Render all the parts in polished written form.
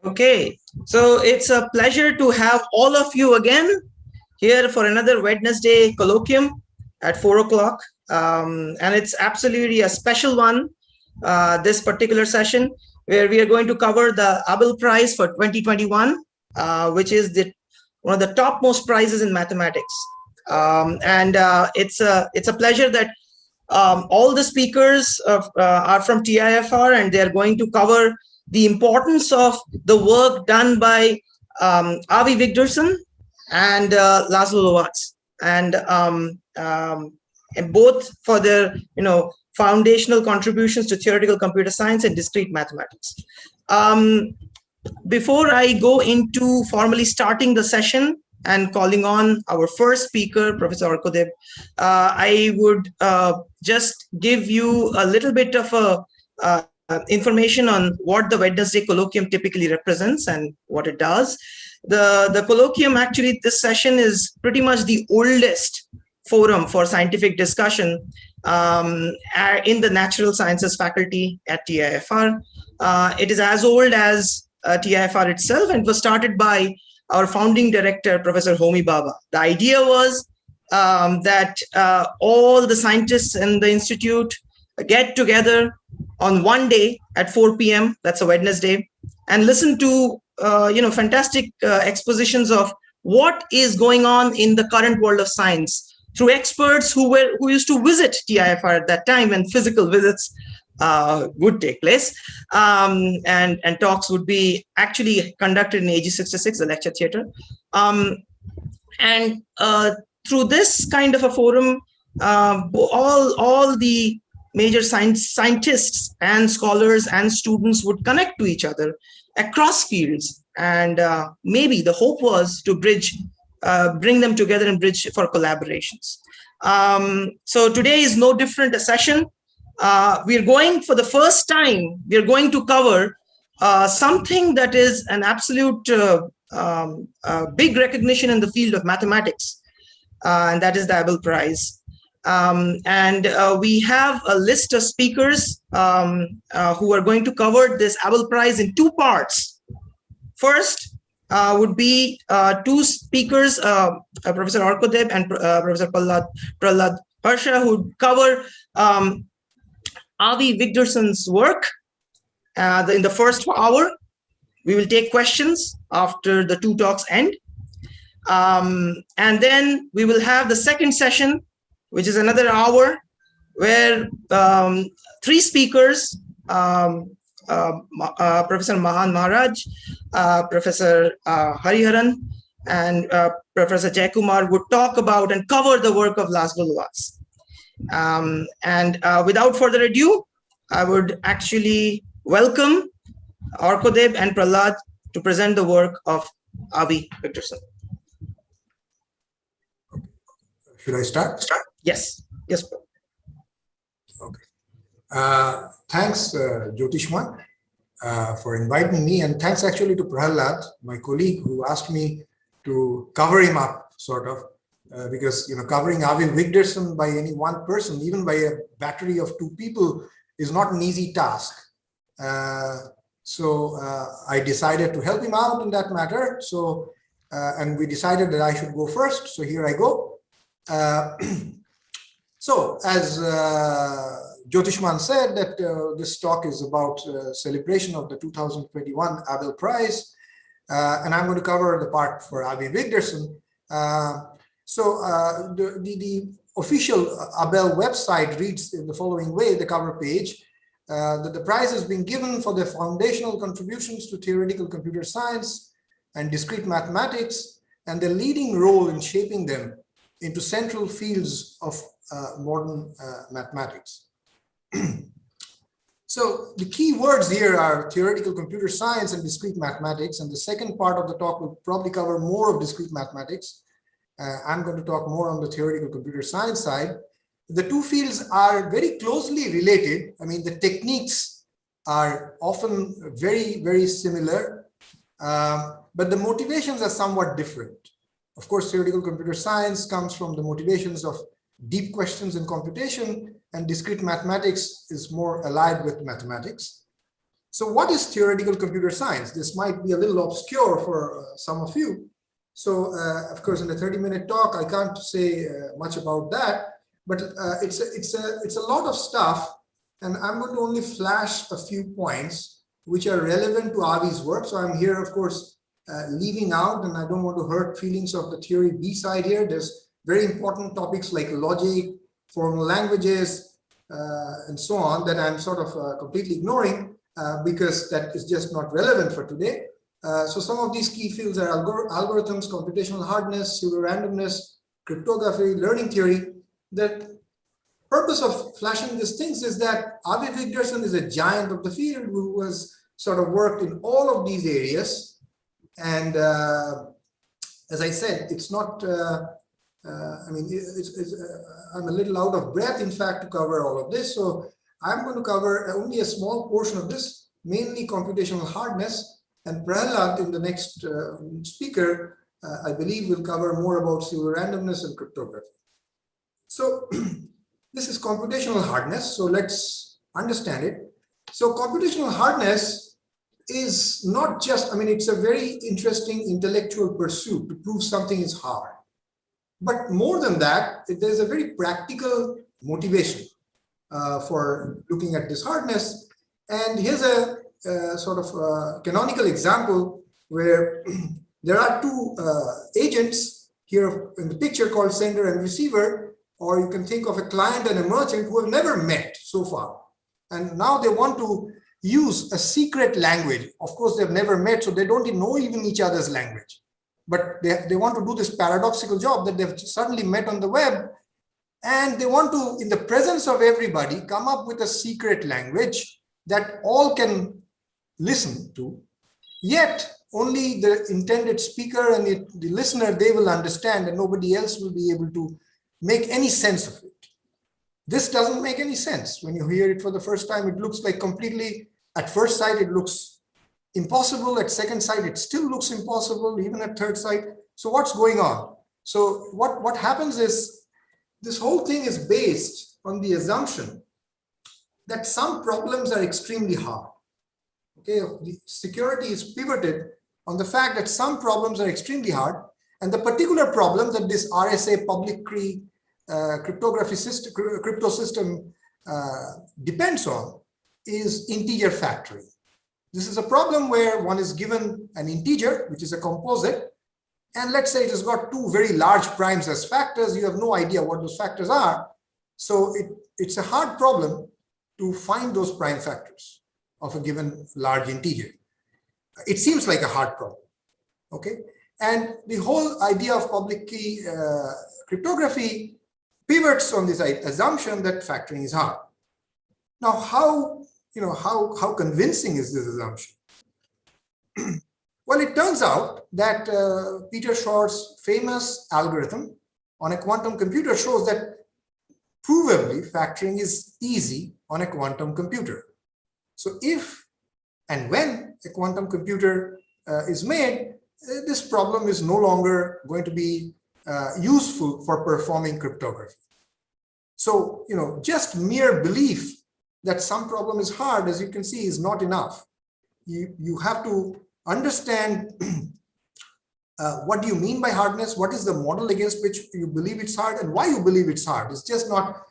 Okay, so it's a pleasure to have all of you again here for another Wednesday colloquium at 4 o'clock. And it's absolutely a special one, this particular session, where we are going to cover the Abel Prize for 2021, which is one of the topmost prizes in mathematics. It's a pleasure that all the speakers are from TIFR, and they're going to cover the importance of the work done by Avi Vigdorson and Laszlo Lovács, and both for their foundational contributions to theoretical computer science and discrete mathematics. Before I go into formally starting the session and calling on our first speaker, Professor Arkadev, I would just give you a little bit of information on what the Wednesday colloquium typically represents and what it does. The colloquium, actually, this session is pretty much the oldest forum for scientific discussion in the natural sciences faculty at TIFR. It is as old as TIFR itself, and was started by our founding director, Professor Homi Bhabha. The idea was that all the scientists in the institute get together on one day at 4 p.m., that's a Wednesday, and listen to fantastic expositions of what is going on in the current world of science through experts who used to visit TIFR at that time when physical visits would take place, and talks would be actually conducted in AG 66, the lecture theater. Through this kind of a forum, all the major scientists and scholars and students would connect to each other across fields, and maybe the hope was to bring them together and bridge for collaborations. So today is no different a session. We're going, for the first time, we're going to cover something that is an absolute big recognition in the field of mathematics, and that is the Abel Prize. We have a list of speakers who are going to cover this Abel Prize in two parts. First would be two speakers, Professor Arkadev and Professor Prahlad Harsha, who cover Avi Vigdorson's work in the first hour. We will take questions after the two talks end. And then we will have the second session, which is another hour, where three speakers, Professor Mahan Maharaj, Professor Hariharan, and Professor Jaikumar would talk about and cover the work of Laszlo Lovács. Without further ado, I would actually welcome Arkadev and Prahlad to present the work of Avi Vigdorson. Should I start? Yes. Yes. Okay. Thanks, Jyothishman, for inviting me, and thanks actually to Prahlad, my colleague, who asked me to cover him up, sort of, because covering Avi Vigdorson by any one person, even by a battery of two people, is not an easy task. So I decided to help him out in that matter. So, and we decided that I should go first. So here I go. So as Jyothishman said, that this talk is about celebration of the 2021 Abel Prize, and I'm going to cover the part for Avi Vigdorson. The official Abel website reads in the following way, the cover page, that the prize has been given for their foundational contributions to theoretical computer science and discrete mathematics, and their leading role in shaping them into central fields of modern mathematics. So the key words here are theoretical computer science and discrete mathematics, and the second part of the talk will probably cover more of discrete mathematics. I'm going to talk more on the theoretical computer science side. The two fields are very closely related. I mean, the techniques are often very, very similar, but the motivations are somewhat different. Of course, theoretical computer science comes from the motivations of deep questions in computation, and discrete mathematics is more allied with mathematics. So what is theoretical computer science? This might be a little obscure for some of you. So of course, in a 30-minute talk, I can't say much about that, but it's a lot of stuff. And I'm going to only flash a few points which are relevant to Avi's work. So I'm here, of course, leaving out, and I don't want to hurt feelings of the theory B side here. There's very important topics like logic, formal languages, and so on that I'm sort of completely ignoring because that is just not relevant for today. So some of these key fields are algorithms, computational hardness, pseudo-randomness, cryptography, learning theory. The purpose of flashing these things is that Avi Vigderson is a giant of the field who has sort of worked in all of these areas. And as I said, it's not, I mean, I'm a little out of breath, in fact, to cover all of this. So I'm going to cover only a small portion of this, mainly computational hardness. And Prahlad, in the next speaker, I believe will cover more about pseudo-randomness and cryptography. So this is computational hardness. So let's understand it. So computational hardness is not just, I mean, it's a very interesting intellectual pursuit to prove something is hard. But more than that, there's a very practical motivation for looking at this hardness. And here's a sort of canonical example where there are two agents here in the picture called sender and receiver, or you can think of a client and a merchant who have never met so far. And now they want to use a secret language. Of course, they've never met, so they don't know even each other's language. But they want to do this paradoxical job that they've suddenly met on the web. And they want to, in the presence of everybody, come up with a secret language that all can listen to, yet only the intended speaker and the listener, they will understand, and nobody else will be able to make any sense of it. This doesn't make any sense. When you hear it for the first time, it looks like completely, at first sight, it looks impossible. At second sight, it still looks impossible, even at third sight. So what's going on? So what happens is, this whole thing is based on the assumption that some problems are extremely hard. Okay, the security is pivoted on the fact that some problems are extremely hard, and the particular problem that this RSA public key cryptography system, crypto system depends on is integer factoring. This is a problem where one is given an integer, which is a composite, and let's say it has got two very large primes as factors. You have no idea what those factors are. So it's a hard problem to find those prime factors of a given large integer. It seems like a hard problem, okay? And the whole idea of public key cryptography pivots on this assumption that factoring is hard. Now, how convincing is this assumption? Well, it turns out that Peter Shor's famous algorithm on a quantum computer shows that provably factoring is easy on a quantum computer. So if and when a quantum computer is made, this problem is no longer going to be useful for performing cryptography. So, just mere belief that some problem is hard, as you can see, is not enough. You have to understand what do you mean by hardness, what is the model against which you believe it's hard, and why you believe it's hard. It's just not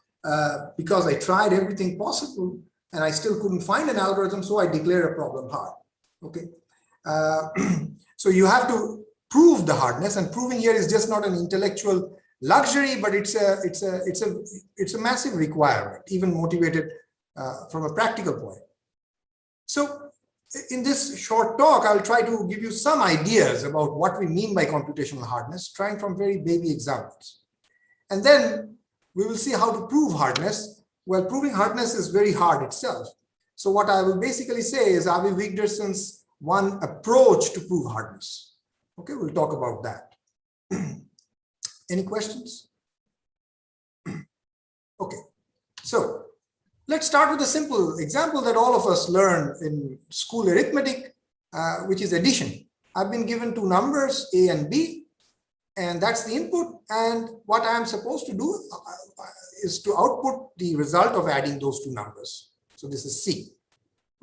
because I tried everything possible and I still couldn't find an algorithm, so I declare a problem hard. Okay, so you have to prove the hardness, and proving here is just not an intellectual luxury, but it's a massive requirement, even motivated from a practical point. So in this short talk, I'll try to give you some ideas about what we mean by computational hardness, trying from very baby examples. And then we will see how to prove hardness. Well, proving hardness is very hard itself. So what I will basically say is Avi Vigderson's one approach to prove hardness. Okay, we'll talk about that. Any questions? Okay, so let's start with a simple example that all of us learn in school arithmetic, which is addition. I've been given two numbers, A and B, and that's the input. And what I'm supposed to do is to output the result of adding those two numbers. So this is C.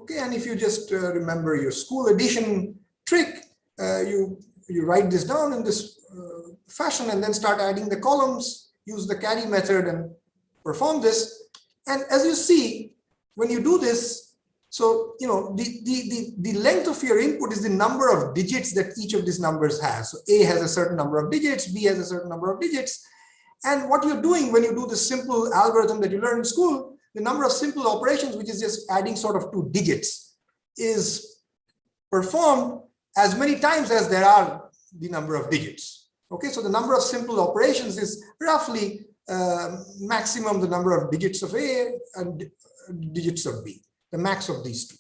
Okay, and if you just remember your school addition trick, you write this down in this fashion and then start adding the columns, use the carry method and perform this. And as you see, when you do this, so the length of your input is the number of digits that each of these numbers has. So A has a certain number of digits, B has a certain number of digits. And what you're doing when you do this simple algorithm that you learn in school, the number of simple operations, which is just adding sort of 2 digits, is performed as many times as there are the number of digits. Okay, so the number of simple operations is roughly maximum the number of digits of A and digits of B, the max of these two.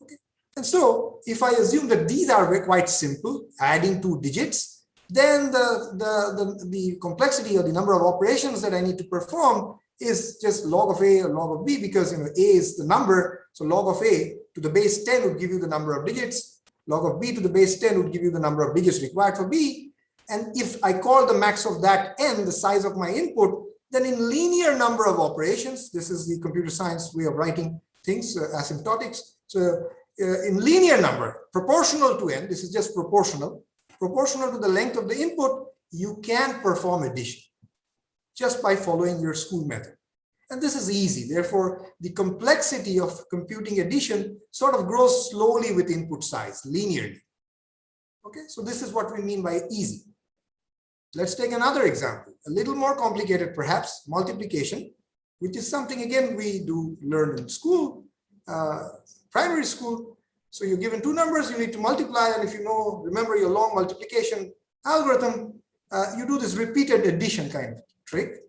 Okay, and so if I assume that these are quite simple, adding 2 digits, then the complexity or the number of operations that I need to perform is just log of A or log of B, because A is the number, so log of A to the base 10 would give you the number of digits, log of B to the base 10 would give you the number of digits required for B. And if I call the max of that n the size of my input, then in linear number of operations, this is the computer science way of writing things, asymptotics. So in linear number, proportional to n, this is just proportional to the length of the input, you can perform addition just by following your school method. And this is easy. Therefore, the complexity of computing addition sort of grows slowly with input size, linearly. Okay, so this is what we mean by easy. Let's take another example, a little more complicated perhaps, multiplication, which is something again we do learn in school, primary school. So you're given 2 numbers, you need to multiply, and if you remember your long multiplication algorithm, you do this repeated addition kind of trick.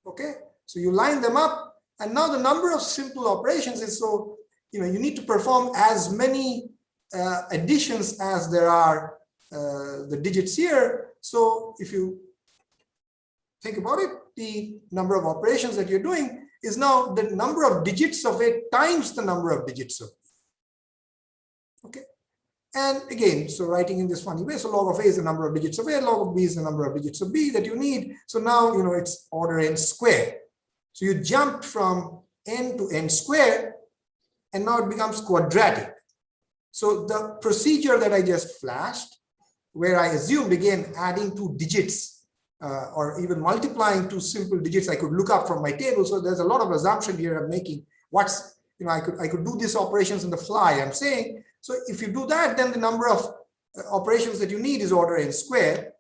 Okay, so you line them up, and now the number of simple operations is so, you need to perform as many additions as there are the digits here. So if you think about it, the number of operations that you're doing is now the number of digits of A times the number of digits of B. Okay, and again, so writing in this funny way, so log of A is the number of digits of A, log of B is the number of digits of B that you need. So now it's order n squared. So you jumped from n to n squared, and now it becomes quadratic. So the procedure that I just flashed, where I assumed again adding 2 digits or even multiplying 2 simple digits, I could look up from my table. So there's a lot of assumption here I'm making. I could do these operations on the fly, I'm saying. So if you do that, then the number of operations that you need is order n squared.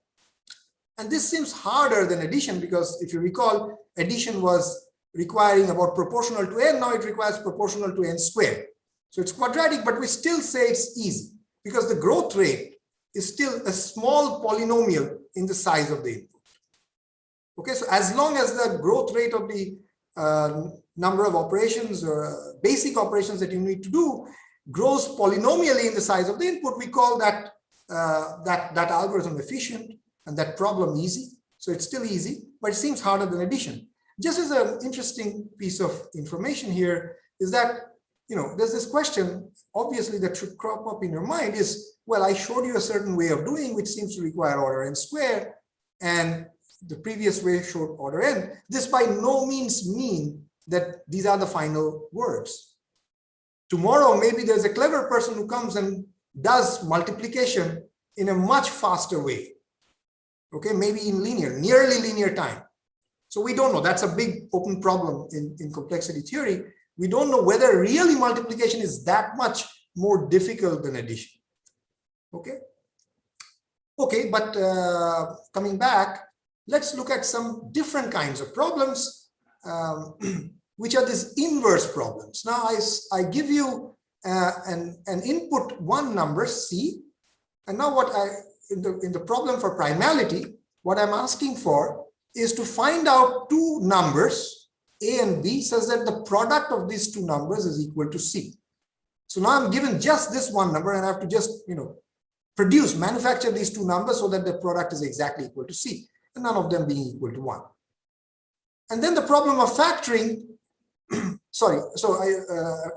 And this seems harder than addition, because if you recall, addition was requiring about proportional to n, now it requires proportional to n squared. So it's quadratic, but we still say it's easy because the growth rate is still a small polynomial in the size of the input. Okay, so as long as the growth rate of the number of operations or basic operations that you need to do grows polynomially in the size of the input, we call that that algorithm efficient and that problem easy. So it's still easy, but it seems harder than addition. Just as an interesting piece of information here is that, there's this question, obviously, that should crop up in your mind is, well, I showed you a certain way of doing, which seems to require order n squared, and the previous way showed order n. This by no means mean that these are the final words. Tomorrow, maybe there's a clever person who comes and does multiplication in a much faster way. Okay, maybe in nearly linear time. So we don't know. That's a big open problem in complexity theory. We don't know whether really multiplication is that much more difficult than addition. Okay. Okay, but coming back, let's look at some different kinds of problems, which are these inverse problems. Now, I give you an input 1 number, C, and now what in the problem for primality, what I'm asking for is to find out 2 numbers, A and B, such that the product of these 2 numbers is equal to C. So now I'm given just this 1 number, and I have to just, manufacture these 2 numbers so that the product is exactly equal to C, and none of them being equal to 1. And then the problem of factoring, sorry, so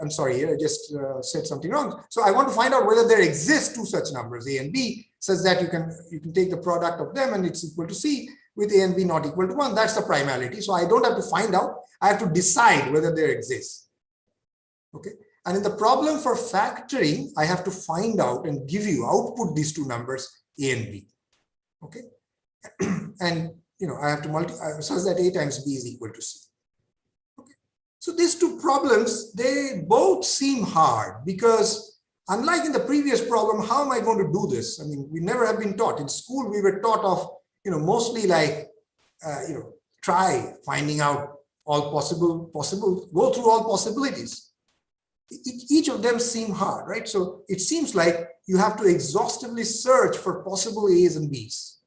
I'm sorry here, I just said something wrong. So I want to find out whether there exist 2 such numbers, A and B, such that you can take the product of them and it's equal to C, with A and B not equal to 1. That's the primality. So I don't have to find out, I have to decide whether there exists. Okay. And in the problem for factoring, I have to find out and give you, output these two numbers, A and B. Okay. And, I have to multiply such that A times B is equal to C. Okay. So these two problems, they both seem hard because unlike in the previous problem, how am I going to do this? I mean, we never have been taught. In school, we were taught of, mostly like, try finding out all possible, go through all possibilities. Each of them seem hard, right? So it seems like you have to exhaustively search for possible A's and B's,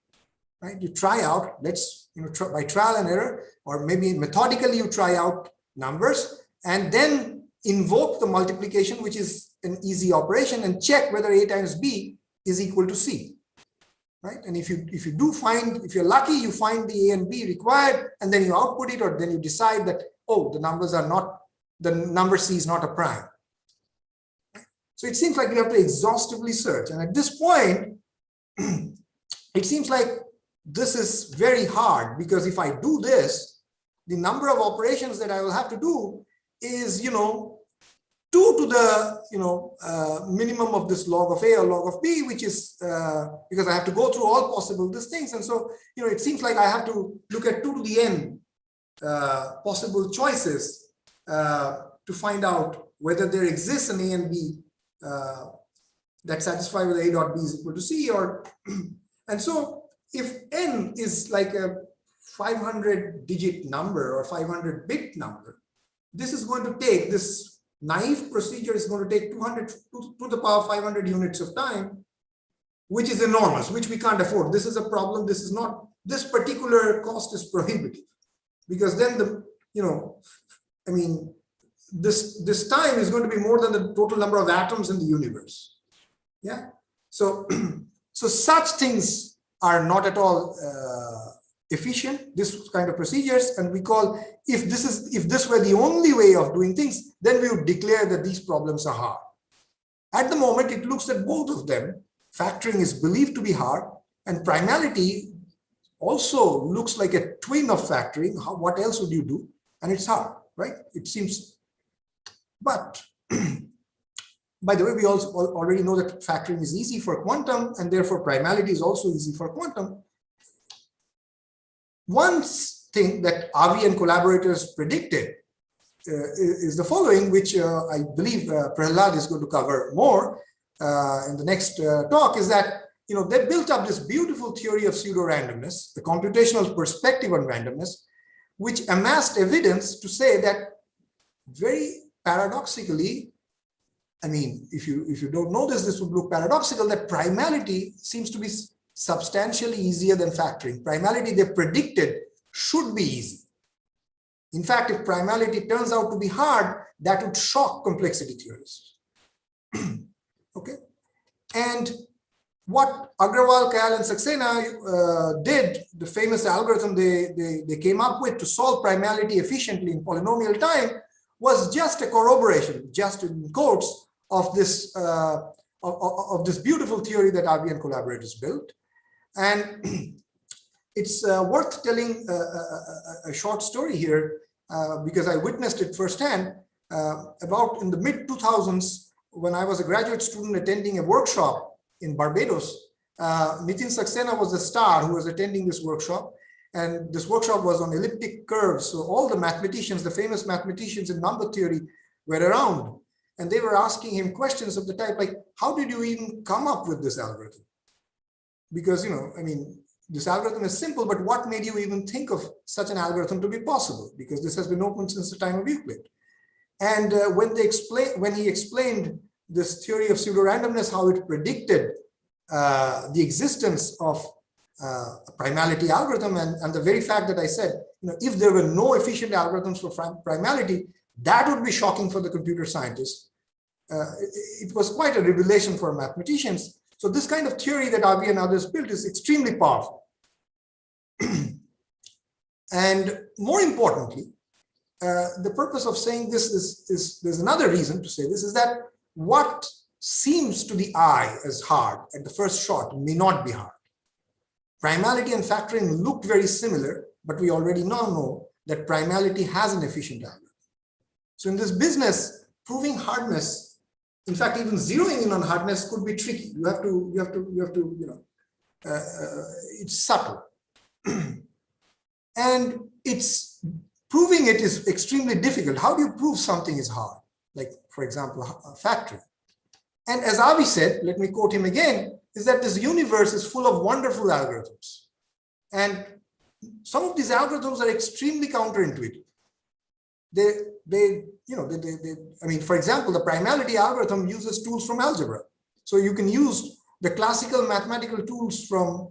right? You try out, by trial and error, or maybe methodically you try out numbers and then invoke the multiplication, which is an easy operation, and check whether A times B is equal to C, right? And if you do find, if you're lucky, you find the A and B required, and then you output it, or then you decide that, oh, the number C is not a prime. So it seems like you have to exhaustively search. And at this point, it seems like this is very hard, because if I do this, the number of operations that I will have to do is, 2 to the, minimum of this log of A or log of B, which is because I have to go through all possible these things. And so, it seems like I have to look at 2 to the n possible choices to find out whether there exists an A and B that satisfy with A dot B is equal to C, or and so if n is like a 500 digit number or 500 bit number, this is going to take, this naive procedure is going to take 200 to the power 500 units of time, which is enormous, which we can't afford. This is a problem. This is not, this particular cost is prohibitive, because then this time is going to be more than the total number of atoms in the universe. Yeah. So, so such things are not at all efficient, this kind of procedures. And we call, if this were the only way of doing things, then we would declare that these problems are hard. At the moment, it looks at both of them. Factoring is believed to be hard, and primality also looks like a twin of factoring. What else would you do? And it's hard, right? It seems. But by the way, we also already know that factoring is easy for quantum, and therefore primality is also easy for quantum. One thing that Avi and collaborators predicted is the following, which I believe Prahlad is going to cover more in the next talk, is that they built up this beautiful theory of pseudo-randomness, the computational perspective on randomness, which amassed evidence to say that very paradoxically, I mean, if you don't know this, this would look paradoxical, that primality seems to be substantially easier than factoring. Primality, they predicted, should be easy. In fact, if primality turns out to be hard, that would shock complexity theorists. Okay. And what Agrawal, Kayal, and Saxena did, the famous algorithm they came up with to solve primality efficiently in polynomial time, was just a corroboration, just in quotes, of this beautiful theory that Avi and collaborators built. And it's worth telling a short story here, because I witnessed it firsthand. About in the mid-2000s, when I was a graduate student attending a workshop in Barbados, Nitin Saxena was the star who was attending this workshop. And this workshop was on elliptic curves. So all the mathematicians, the famous mathematicians in number theory, were around. And they were asking him questions of the type like, how did you even come up with this algorithm? Because, I mean, this algorithm is simple, but what made you even think of such an algorithm to be possible? Because this has been open since the time of Euclid. And when he explained this theory of pseudo-randomness, how it predicted the existence of a primality algorithm, and the very fact that I said, if there were no efficient algorithms for primality, that would be shocking for the computer scientists. It was quite a revelation for mathematicians. So this kind of theory that Avi and others built is extremely powerful. And more importantly, the purpose of saying this is there's another reason to say this, is that what seems to the eye as hard at the first shot may not be hard. Primality and factoring look very similar, but we already now know that primality has an efficient algorithm. So in this business, proving hardness, in fact, even zeroing in on hardness could be tricky. You have to, it's subtle. And it's proving it is extremely difficult. How do you prove something is hard? Like, for example, a factory. And as Avi said, let me quote him again, is that this universe is full of wonderful algorithms. And some of these algorithms are extremely counterintuitive. I mean, for example, the primality algorithm uses tools from algebra. So you can use the classical mathematical tools from,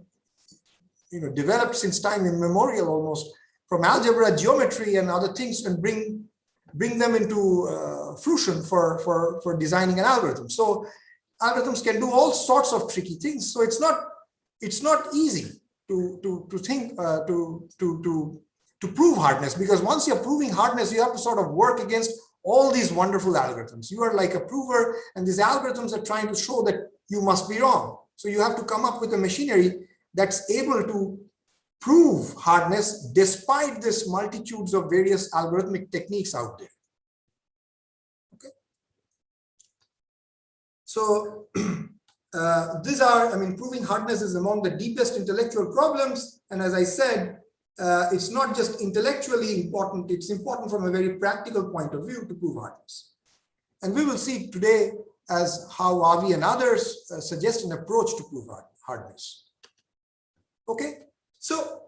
developed since time immemorial almost, from algebra, geometry, and other things, and bring them into fruition for designing an algorithm. So algorithms can do all sorts of tricky things. So it's not easy to prove hardness, because once you're proving hardness, you have to sort of work against all these wonderful algorithms. You are like a prover, and these algorithms are trying to show that you must be wrong. So you have to come up with a machinery that's able to prove hardness despite this multitudes of various algorithmic techniques out there. Okay. So these are, proving hardness is among the deepest intellectual problems. And as I said, it's not just intellectually important, it's important from a very practical point of view to prove hardness. And we will see today as how Avi and others suggest an approach to prove hardness. Okay, so,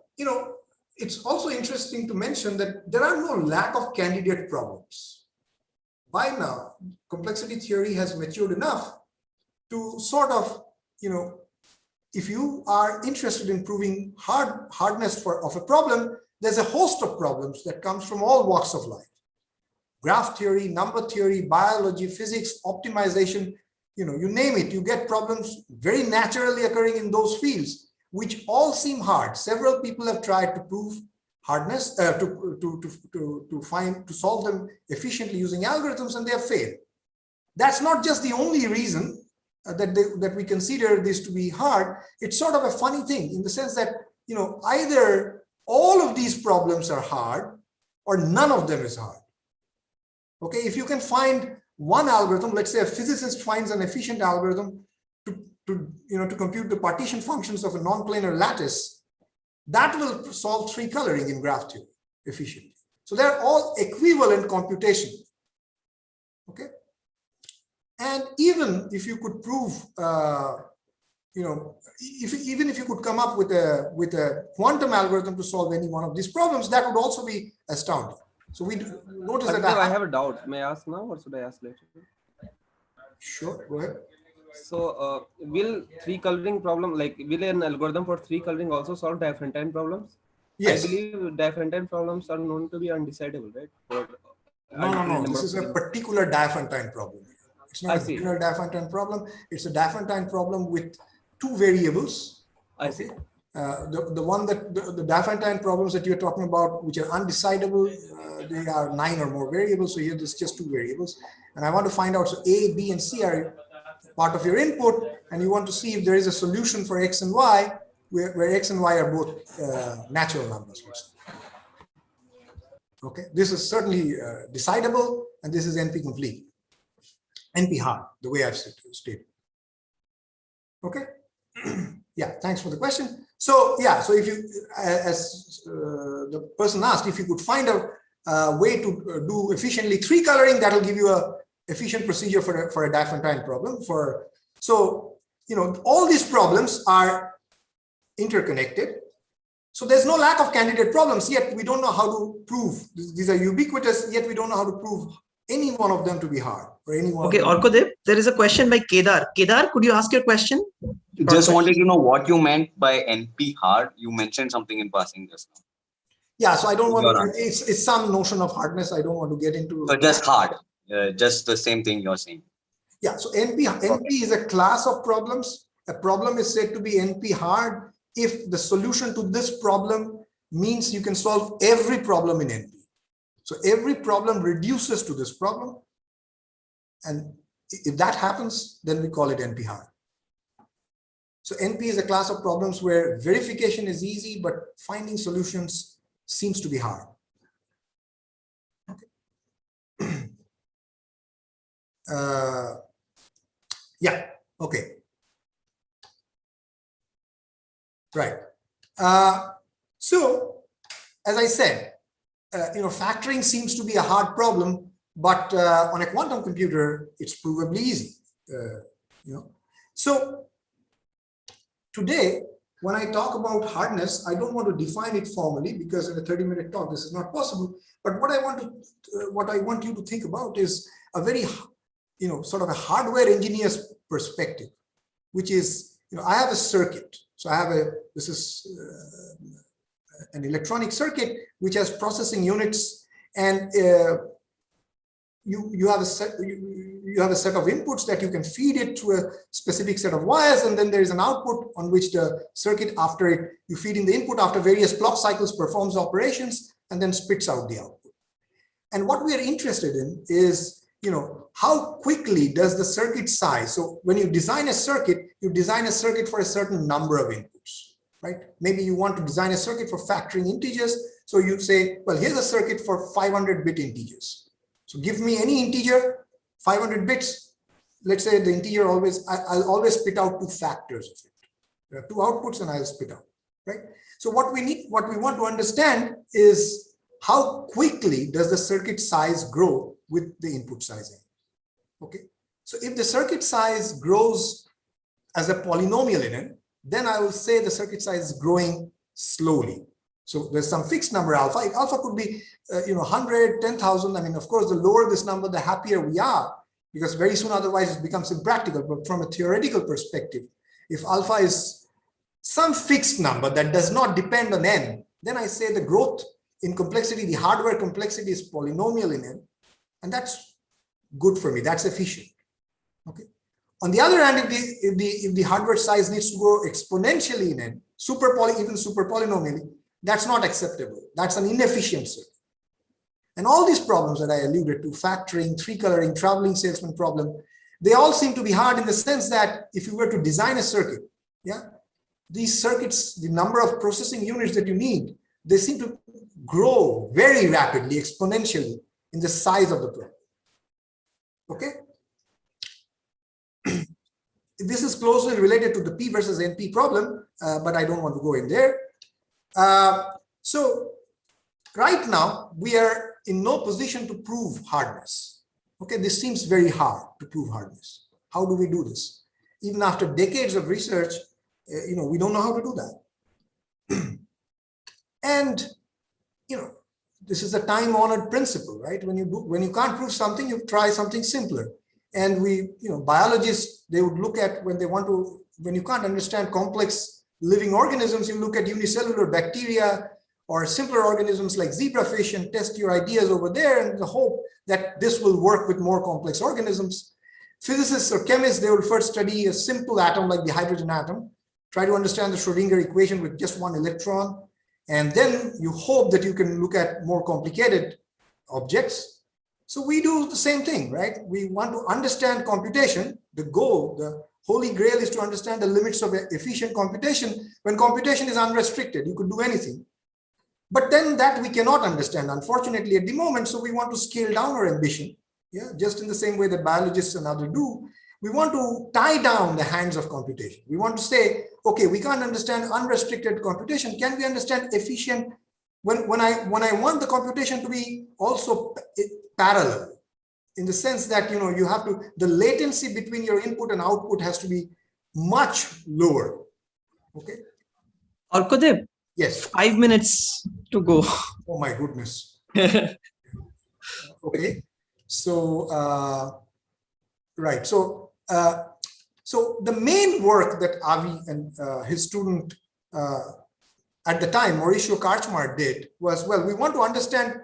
it's also interesting to mention that there are no lack of candidate problems. By now, complexity theory has matured enough to sort of, if you are interested in proving hardness of a problem, there's a host of problems that comes from all walks of life. Graph theory, number theory, biology, physics, optimization, you name it, you get problems very naturally occurring in those fields, which all seem hard. Several people have tried to prove hardness, to solve them efficiently using algorithms, and they have failed. That's not just the only reason that we consider this to be hard. It's sort of a funny thing in the sense that, either all of these problems are hard or none of them is hard. Okay, if you can find one algorithm, let's say a physicist finds an efficient algorithm to compute the partition functions of a non-planar lattice, that will solve tree coloring in graph theory efficiently. So they're all equivalent computation. Okay. And even if you could prove, even if you could come up with a quantum algorithm to solve any one of these problems, that would also be astounding. So we notice that I have a doubt. May I ask now or should I ask later? Sure, go ahead. So will three coloring problem, will an algorithm for three coloring also solve Diophantine problems? Yes. I believe Diophantine problems are known to be undecidable, right? No. This is a particular Diophantine problem. It's not a general Diophantine problem. It's a Diophantine problem with two variables. I see. The one that the Diophantine problems that you're talking about, which are undecidable, they are 9 or more variables. So here there's just 2 variables. And I want to find out, so A, B, and C are part of your input, and you want to see if there is a solution for X and Y, where X and Y are both natural numbers. Okay, this is certainly decidable, and this is NP complete. NP hard, the way I've stated. Okay. Yeah, thanks for the question. So yeah, so if you, as the person asked, if you could find a way to do efficiently 3 coloring, that will give you a efficient procedure for a Diophantine problem. So all these problems are interconnected. So there's no lack of candidate problems, yet we don't know how to prove. These are ubiquitous, yet we don't know how to prove any one of them to be hard. Or any one. Okay, Arkadev, there is a question by Kedar. Kedar, could you ask your question? Just wanted to know what you meant by NP hard. You mentioned something in passing just now. Yeah, so I don't want to, it's some notion of hardness. I don't want to get into. So just hard, just the same thing you're saying. Yeah, so NP is a class of problems. A problem is said to be NP hard if the solution to this problem means you can solve every problem in NP. So every problem reduces to this problem. And if that happens, then we call it NP hard. So NP is a class of problems where verification is easy, but finding solutions seems to be hard. Okay. Yeah, okay. Right. So, as I said, factoring seems to be a hard problem, but on a quantum computer, it's provably easy. So today, when I talk about hardness, I don't want to define it formally because in a 30-minute talk, this is not possible. But what I want you to think about is a very, sort of a hardware engineer's perspective, which is, I have a circuit. So I have this is an electronic circuit which has processing units, and you have a set of inputs that you can feed it to a specific set of wires, and then there is an output on which the circuit, after you feed in the input after various clock cycles, performs operations and then spits out the output. And what we are interested in is, how quickly does the circuit size? So when you design a circuit for a certain number of inputs, right? Maybe you want to design a circuit for factoring integers. So you say, well, here's a circuit for 500-bit integers. So give me any integer, 500 bits. Let's say the integer I'll always spit out 2 factors of it. There are 2 outputs and I'll spit out, right? So what we want to understand is how quickly does the circuit size grow with the input sizing. Okay. So if the circuit size grows as a polynomial in it, then I will say the circuit size is growing slowly. So there's some fixed number alpha. Alpha could be 100, 10,000. I mean, of course, the lower this number, the happier we are, because very soon otherwise it becomes impractical. But from a theoretical perspective, if alpha is some fixed number that does not depend on n, then I say the growth in complexity, the hardware complexity is polynomial in n, and that's good for me. That's efficient. Okay. On the other hand, if the hardware size needs to grow exponentially in n, even super polynomially, that's not acceptable. That's an inefficient circuit. And all these problems that I alluded to, factoring, 3-coloring, traveling salesman problem, they all seem to be hard in the sense that if you were to design a circuit, these circuits, the number of processing units that you need, they seem to grow very rapidly, exponentially in the size of the problem. Okay? This is closely related to the P versus NP problem, but I don't want to go in there. So right now, we are in no position to prove hardness. Okay, this seems very hard to prove hardness. How do we do this? Even after decades of research, we don't know how to do that. And, this is a time-honored principle, right? When you can't prove something, you try something simpler. And biologists, they would look at when you can't understand complex living organisms, you look at unicellular bacteria or simpler organisms like zebrafish and test your ideas over there and the hope that this will work with more complex organisms. Physicists or chemists, they will first study a simple atom like the hydrogen atom, try to understand the Schrodinger equation with just 1 electron, and then you hope that you can look at more complicated objects. So we do the same thing, right? We want to understand computation. The goal, the holy grail is to understand the limits of efficient computation. When computation is unrestricted, you could do anything. But then that we cannot understand, unfortunately, at the moment. So we want to scale down our ambition. Just in the same way that biologists and others do. We want to tie down the hands of computation. We want to say, okay, we can't understand unrestricted computation. Can we understand efficient? When I want the computation to be also parallel, in the sense that you have to, the latency between your input and output has to be much lower. Okay. Arkadev. Yes. 5 minutes to go. Oh my goodness. Okay. So right. So the main work that Avi and his student at the time, Mauricio Karchmar, did was, well, we want to understand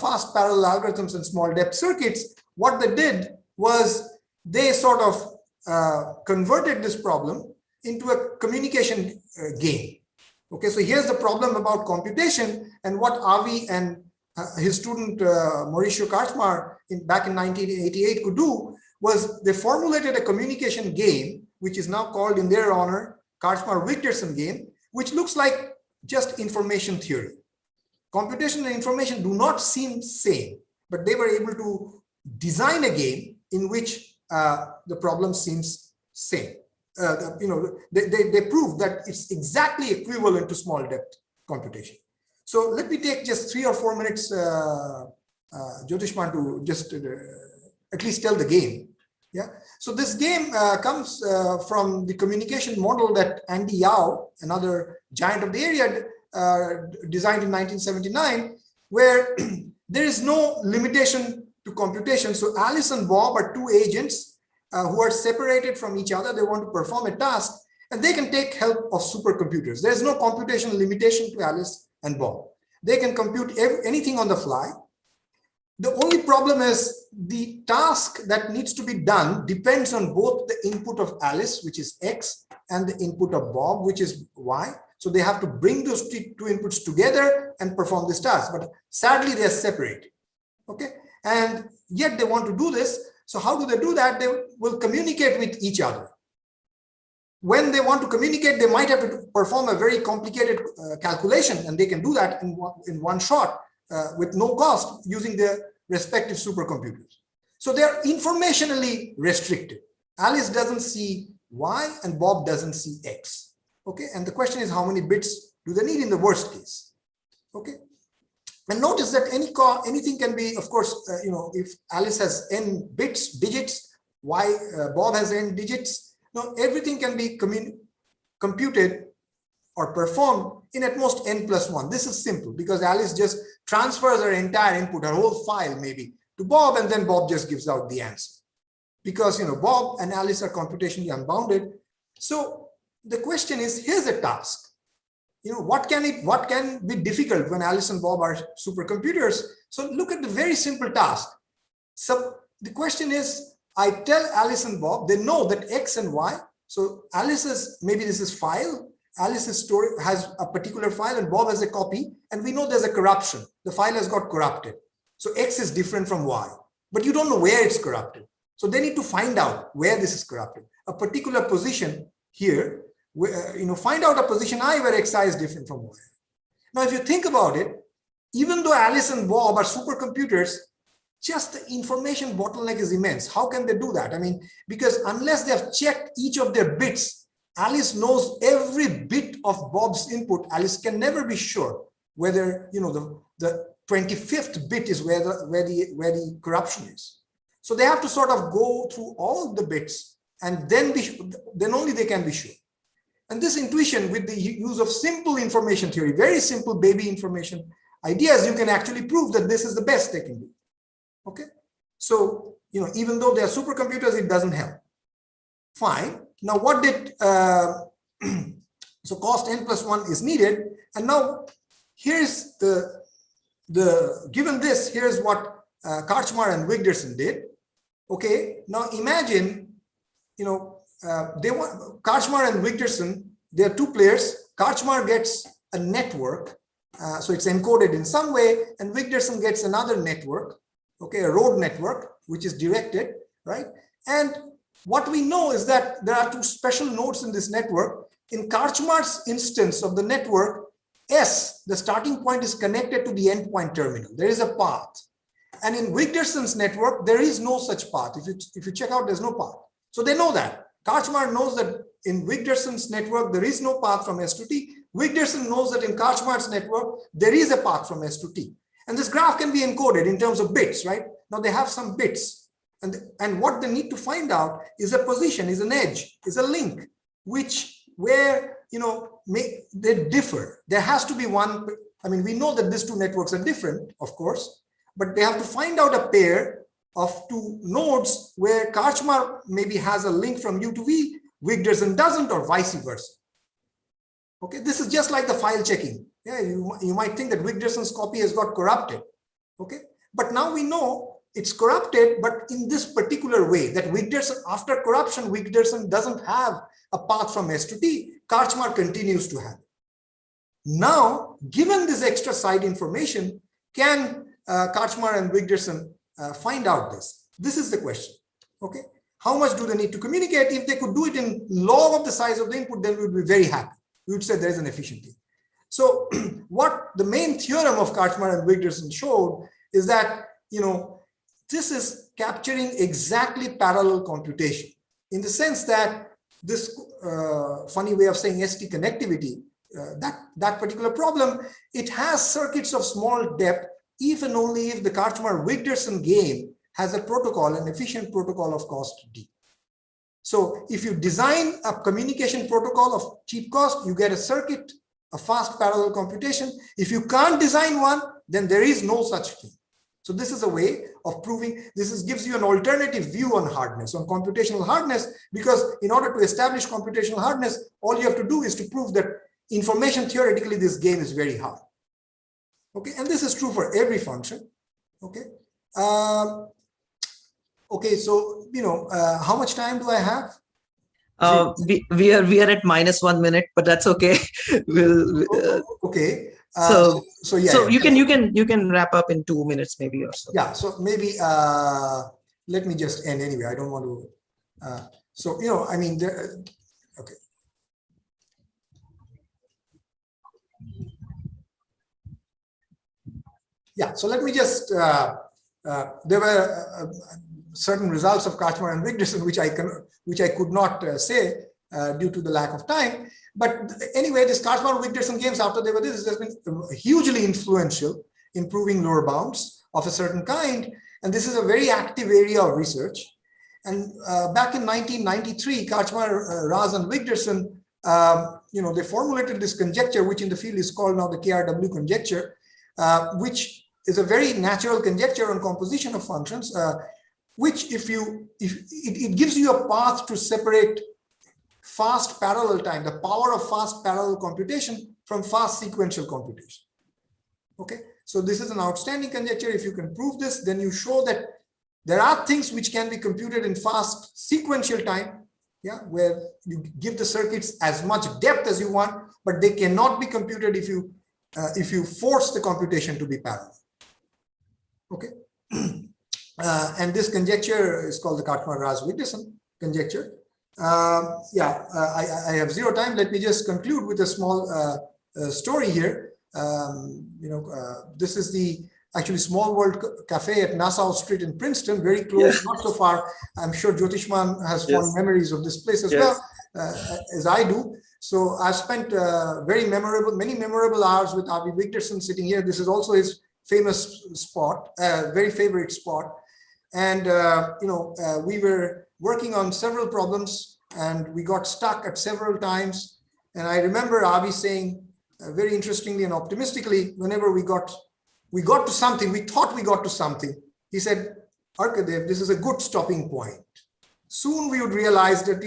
fast parallel algorithms and small depth circuits. What they did was they sort of converted this problem into a communication game. Okay, so here's the problem about computation, and what Avi and his student Mauricio Karchmar back in 1988 could do was they formulated a communication game, which is now called in their honor Karchmar-Wigderson game, which looks like just information theory. Computation and information do not seem same, but they were able to design a game in which the problem seems same. They prove that it's exactly equivalent to small depth computation. So let me take just 3 or 4 minutes, Jyotishman, to just at least tell the game. Yeah. So this game comes from the communication model that Andy Yao, another giant of the area, designed in 1979, where there is no limitation to computation. So Alice and Bob are two agents who are separated from each other. They want to perform a task, and they can take help of supercomputers. There's no computational limitation to Alice and Bob. They can compute anything on the fly. The only problem is the task that needs to be done depends on both the input of Alice, which is X, and the input of Bob, which is Y. So they have to bring those two inputs together and perform this task. But sadly, they are separated. Okay. And yet they want to do this. So how do they do that? They will communicate with each other. When they want to communicate, they might have to perform a very complicated calculation, and they can do that in one shot with no cost using their respective supercomputers. So they are informationally restricted. Alice doesn't see Y and Bob doesn't see X. Okay, and the question is, how many bits do they need in the worst case? Okay, and notice that anything can be, of course, if Alice has n digits, Bob has n digits. Now everything can be computed or performed in at most n+1. This is simple because Alice just transfers her entire input, her whole file maybe, to Bob, and then Bob just gives out the answer. Because Bob and Alice are computationally unbounded. So the question is, here's a task. What can be difficult when Alice and Bob are supercomputers? So look at the very simple task. So the question is, I tell Alice and Bob, they know that X and Y. So Alice's, maybe this is file. Alice's story has a particular file and Bob has a copy, and we know there's a corruption. The file has got corrupted. So X is different from Y, but you don't know where it's corrupted. So they need to find out where this is corrupted. A particular position here, find out a position I where Xi is different from Y. Now, if you think about it, even though Alice and Bob are supercomputers, just the information bottleneck is immense. How can they do that? I mean, because unless they have checked each of their bits, Alice knows every bit of Bob's input. Alice can never be sure whether the 25th bit is where the corruption is. So they have to sort of go through all the bits, and then only they can be sure. And this intuition, with the use of simple information theory, very simple baby information ideas, you can actually prove that this is the best they can do. Okay, so even though they are supercomputers, it doesn't help. Fine. Now, what did so cost n+1 is needed, and now here's given this, here's what Karchmar and Wigderson did. Okay, now imagine Karchmar and Wigderson, they are two players. Karchmar gets a network, so it's encoded in some way, and Wigderson gets another network. Okay, a road network, which is directed, right? And what we know is that there are two special nodes in this network. In Karchmar's instance of the network, S, the starting point, is connected to the endpoint terminal. There is a path. And in Wigderson's network, there is no such path. If you check out, there's no path. So they know that. Karchmar knows that in Wigderson's network, there is no path from S to T. Wigderson knows that in Karchmar's network, there is a path from S to T. And this graph can be encoded in terms of bits, right? Now they have some bits. And what they need to find out is a position, is an edge, is a link, where they differ. There has to be one. I mean, we know that these two networks are different, of course, but they have to find out a pair of two nodes where Karchmar maybe has a link from U to V, Wigderson doesn't, or vice versa. Okay, this is just like the file checking. Yeah, you might think that Wigderson's copy has got corrupted. Okay, but now we know it's corrupted, but in this particular way, that Wigderson, after corruption, Wigderson doesn't have a path from S to T. Karchmar continues to have it. Now, given this extra side information, can Karchmar and Wigderson find out this? This is the question. Okay, how much do they need to communicate? If they could do it in log of the size of the input, then we would be very happy. We would say there is an efficiency. So what the main theorem of Karchmar and Wigderson showed is that this is capturing exactly parallel computation in the sense that this funny way of saying ST connectivity, that particular problem, it has circuits of small depth, even only if the Karchmar-Wigderson game has a protocol, an efficient protocol of cost D. So if you design a communication protocol of cheap cost, you get a circuit, a fast parallel computation. If you can't design one, then there is no such thing. So this is a way of proving, gives you an alternative view on hardness, on computational hardness, because in order to establish computational hardness, all you have to do is to prove that information theoretically this game is very hard. Okay, and this is true for every function. Okay. Okay, so how much time do I have? We are at -1 minute, but that's okay. Okay. So yeah. So you can wrap up in 2 minutes maybe or so. Yeah. So maybe let me just end anyway. I don't want to. I mean, okay. Yeah. So let me just. There were certain results of Karchmar and Wigderson which I could not say due to the lack of time. But anyway, this Karchmar-Wigderson games, after they were this has been hugely influential in proving lower bounds of a certain kind. And this is a very active area of research. And back in 1993, Karchmar, Raz, and Wigderson, they formulated this conjecture, which in the field is called now the KRW conjecture, which is a very natural conjecture on composition of functions, which if it gives you a path to separate fast parallel time, the power of fast parallel computation from fast sequential computation. Okay, so this is an outstanding conjecture. If you can prove this, then you show that there are things which can be computed in fast sequential time, yeah, where you give the circuits as much depth as you want, but they cannot be computed if you force the computation to be parallel. Okay, and this conjecture is called the Karchmar-Raz-Wigderson conjecture. I have zero time. Let me just conclude with a small story here. This is the actually Small World Cafe at Nassau Street in Princeton, very close, yes. Not so far. I'm sure Jyotishman has fond memories of this place as well, as I do. So I've spent many memorable hours with R.B. Wigderson sitting here. This is also his famous spot, very favorite spot. And, we were working on several problems and we got stuck at several times. And I remember Avi saying very interestingly and optimistically, whenever we got to something, we thought we got to something. He said, Arkadev, this is a good stopping point. Soon we would realize that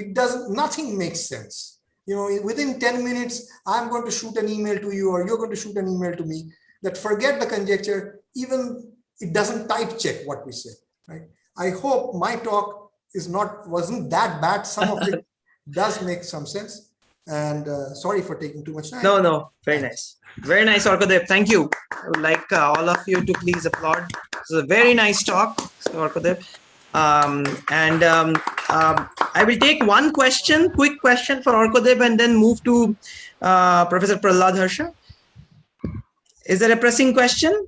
nothing makes sense. Within 10 minutes, I'm going to shoot an email to you or you're going to shoot an email to me that forget the conjecture, even it doesn't type check what we say, right? I hope my talk wasn't that bad. Some of it does make some sense. And sorry for taking too much time. No, very nice. Very nice, Arkadev. Thank you. I would like all of you to please applaud. This is a very nice talk, Arkadev. I will take one quick question for Arkadev, and then move to Professor Prahlad Harsha. Is there a pressing question?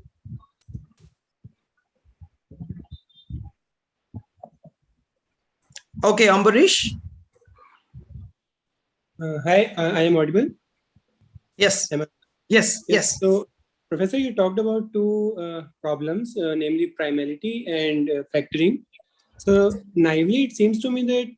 Okay, Ambarish. Hi, I am audible. Yes. Yes. So, Professor, you talked about two problems, namely primality and factoring. So, naively, it seems to me that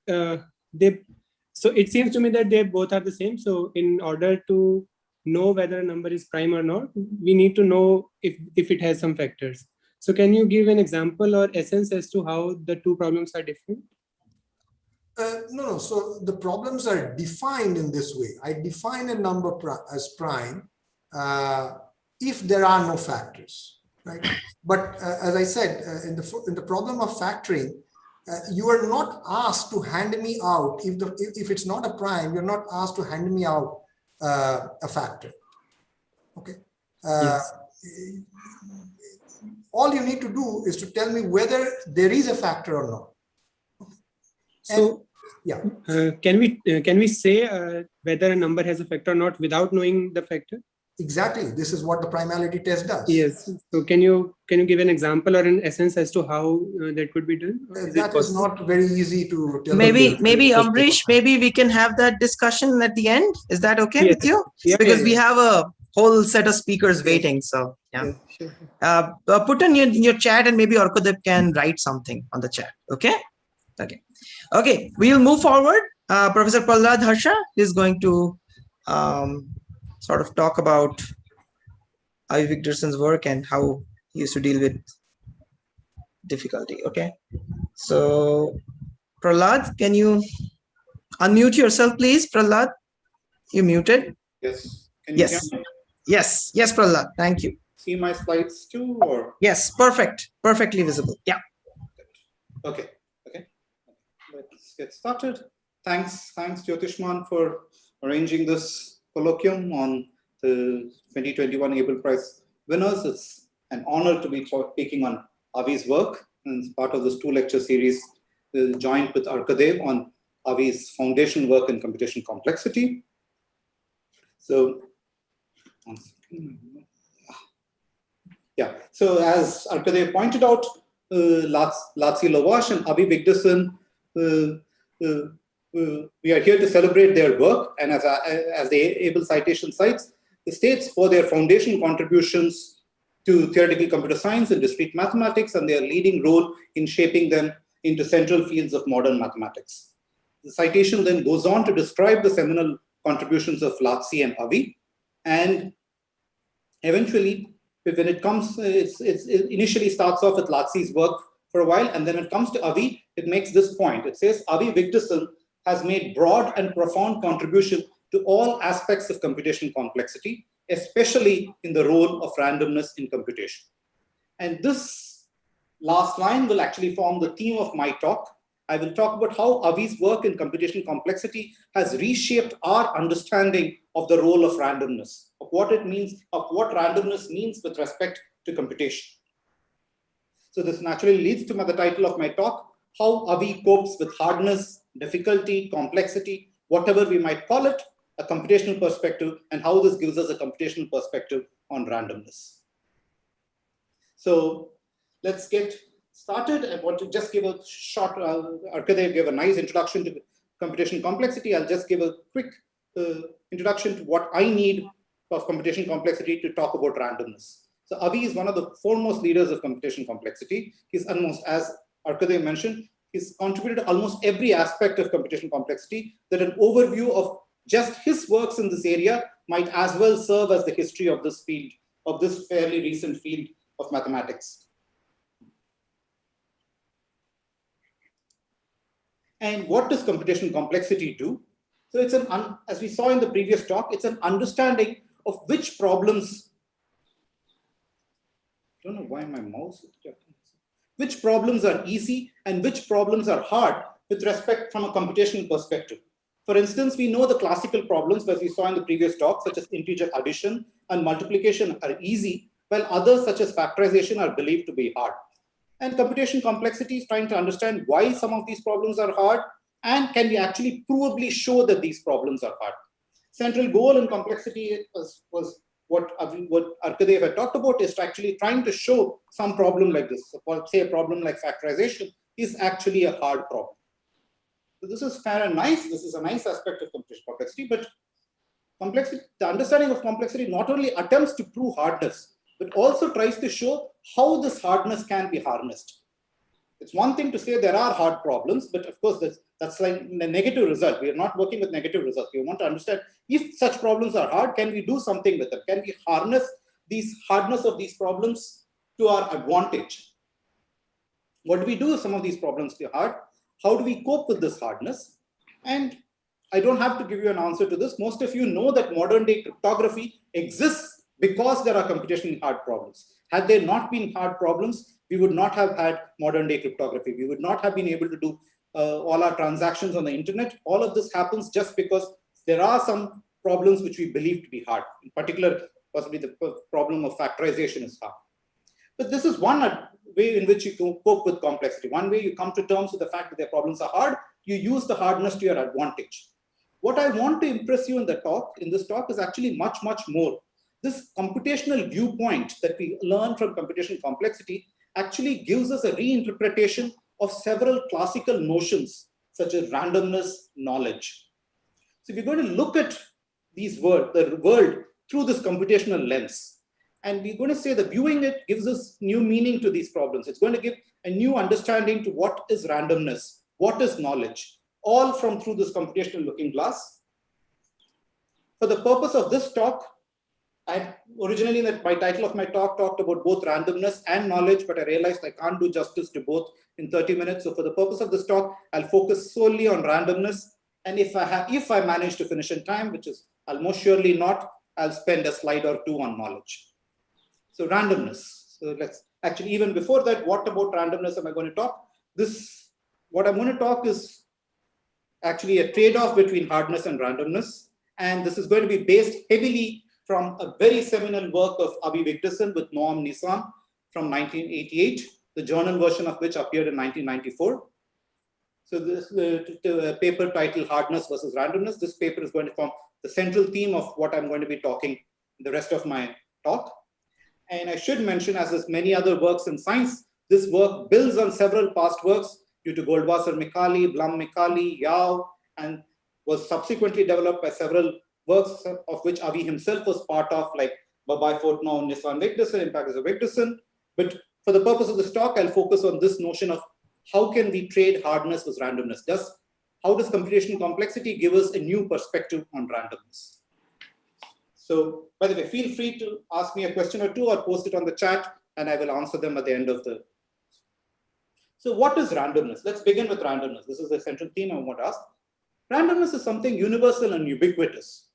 they both are the same. So, in order to know whether a number is prime or not, we need to know if it has some factors. So, can you give an example or essence as to how the two problems are different? No. So the problems are defined in this way. I define a number as prime if there are no factors, right? But as I said, in the problem of factoring, you are not asked to hand me out if it's not a prime. You're not asked to hand me out a factor. Okay. Yes. All you need to do is to tell me whether there is a factor or not. So, can we say whether a number has a factor or not without knowing the factor? Exactly. This is what the primality test does. Yes. So can you give an example or an essence as to how that could be done? That is not very easy to tell. Maybe Amrish, maybe we can have that discussion at the end. Is that okay with you? Yeah, because we have a whole set of speakers waiting. So yeah. Sure. Put in your chat, and maybe Arkadev can write something on the chat. Okay. Okay. We'll move forward. Professor Prahlad Harsha is going to sort of talk about Avi Vigderson's work and how he used to deal with difficulty. Okay. So Prahlad, can you unmute yourself, please? Prahlad, you muted. Yes. Can you hear me? Yes, Prahlad. Thank you. See my slides too, or? Yes, perfect. Perfectly visible. Yeah. Okay. Let's get started. Thanks, Jyothishman, for arranging this colloquium on the 2021 Abel Prize winners. It's an honor to be speaking on Avi's work, and it's part of this 2-lecture series joined with Arkadev on Avi's foundation work in computation complexity. So, yeah. So as Arkadev pointed out, Latsi Lovash and Avi Vigderson, we are here to celebrate their work, and as the Abel citation cites, the states for their foundation contributions to theoretical computer science and discrete mathematics, and their leading role in shaping them into central fields of modern mathematics. The citation then goes on to describe the seminal contributions of Latsi and Avi, and eventually, when it comes, it initially starts off with Latsi's work for a while, and then it comes to Avi, it makes this point. It says, Avi Vigderson has made broad and profound contribution to all aspects of computational complexity, especially in the role of randomness in computation. And this last line will actually form the theme of my talk. I will talk about how Avi's work in computational complexity has reshaped our understanding of the role of randomness, of what it means, of what randomness means with respect to computation. So this naturally leads to the title of my talk, how Avi copes with hardness, difficulty, complexity, whatever we might call it, a computational perspective, and how this gives us a computational perspective on randomness. So let's get started. I want to just give a short, Arkadev gave a nice introduction to computation complexity. I'll just give a quick introduction to what I need of computation complexity to talk about randomness. So Avi is one of the foremost leaders of computation complexity. He's almost, as Arkadev mentioned, he's contributed to almost every aspect of computation complexity, that an overview of just his works in this area might as well serve as the history of this field, of this fairly recent field of mathematics. And what does computation complexity do? So it's as we saw in the previous talk, it's an understanding of which problems, I don't know why my mouse is jumping. Which problems are easy and which problems are hard with respect from a computational perspective. For instance, we know the classical problems, as we saw in the previous talk, such as integer addition and multiplication are easy, while others such as factorization are believed to be hard. And computation complexity is trying to understand why some of these problems are hard, and can we actually provably show that these problems are hard. Central goal in complexity was what Arkadev had talked about, is actually trying to show some problem like this. So, say a problem like factorization is actually a hard problem. So this is fair and nice. This is a nice aspect of computation complexity, but complexity, the understanding of complexity not only attempts to prove hardness, but also tries to show how this hardness can be harnessed. It's one thing to say there are hard problems, but of course that's like a negative result. We are not working with negative results. We want to understand if such problems are hard, can we do something with them? Can we harness these hardness of these problems to our advantage? What do we do if some of these problems are hard? How do we cope with this hardness? And I don't have to give you an answer to this. Most of you know that modern day cryptography exists because there are computationally hard problems. Had there not been hard problems, we would not have had modern day cryptography. We would not have been able to do all our transactions on the internet. All of this happens just because there are some problems which we believe to be hard. In particular, possibly the problem of factorization is hard. But this is one way in which you can cope with complexity. One way you come to terms with the fact that their problems are hard, you use the hardness to your advantage. What I want to impress you in this talk is actually much, much more. this computational viewpoint that we learn from computational complexity actually gives us a reinterpretation of several classical notions such as randomness, knowledge. So we're going to look at the world through this computational lens. And we're going to say that viewing it gives us new meaning to these problems. It's going to give a new understanding to what is randomness, what is knowledge, all from through this computational looking glass. For the purpose of this talk, originally my title of my talk talked about both randomness and knowledge, but I realized I can't do justice to both in 30 minutes. So for the purpose of this talk, I'll focus solely on randomness. And if I manage to finish in time, which is almost surely not, I'll spend a slide or two on knowledge. So randomness. So let's actually, even before that, what about randomness am I going to talk? What I'm going to talk is actually a trade-off between hardness and randomness. And this is going to be based heavily from a very seminal work of Avi Vigdison with Noam Nissan from 1988, the journal version of which appeared in 1994. So this paper titled Hardness versus Randomness. This paper is going to form the central theme of what I'm going to be talking the rest of my talk. And I should mention, as with many other works in science, this work builds on several past works due to Goldwasser-Micali, Blum-Micali, Yao, and was subsequently developed by several works of which Avi himself was part of, like Babai, Fortnow, Nissan, Vigdison, Impact of Vigdison. But for the purpose of this talk, I'll focus on this notion of how can we trade hardness with randomness? How does computational complexity give us a new perspective on randomness? So, by the way, feel free to ask me a question or two or post it on the chat, and I will answer them at the end of the. So, what is randomness? Let's begin with randomness. This is the central theme I want to ask. Randomness is something universal and ubiquitous.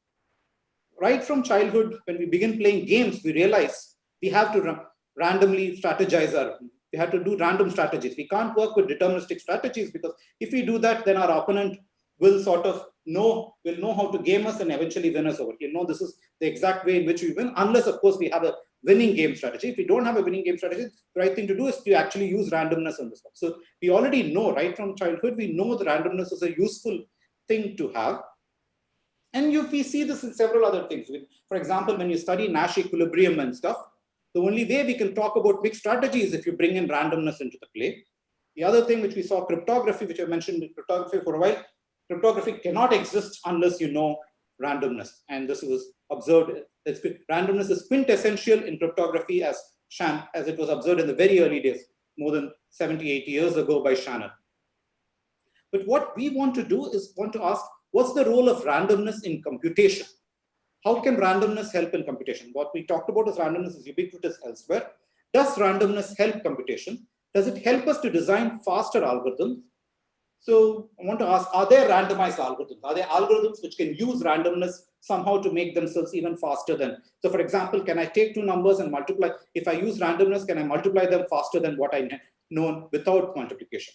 Right from childhood, when we begin playing games, we realize we have to randomly strategize we have to do random strategies. We can't work with deterministic strategies, because if we do that, then our opponent will sort of know how to game us and eventually win us over. He'll know this is the exact way in which we win, unless, of course, we have a winning game strategy. If we don't have a winning game strategy, the right thing to do is to actually use randomness on this one. So we already know, right from childhood, we know that randomness is a useful thing to have. And we see this in several other things. For example, when you study Nash equilibrium and stuff, the only way we can talk about mixed strategy is if you bring in randomness into the play. The other thing which we saw, cryptography, which I mentioned in cryptography for a while, cryptography cannot exist unless you know randomness. And this was observed, randomness is quintessential in cryptography as it was observed in the very early days, more than 70, 80 years ago by Shannon. But what we want to do is ask, what's the role of randomness in computation? How can randomness help in computation? What we talked about is randomness is ubiquitous elsewhere. Does randomness help computation? Does it help us to design faster algorithms? So I want to ask, are there randomized algorithms? Are there algorithms which can use randomness somehow to make themselves even faster than? So for example, can I take two numbers and multiply? If I use randomness, can I multiply them faster than what I know without multiplication?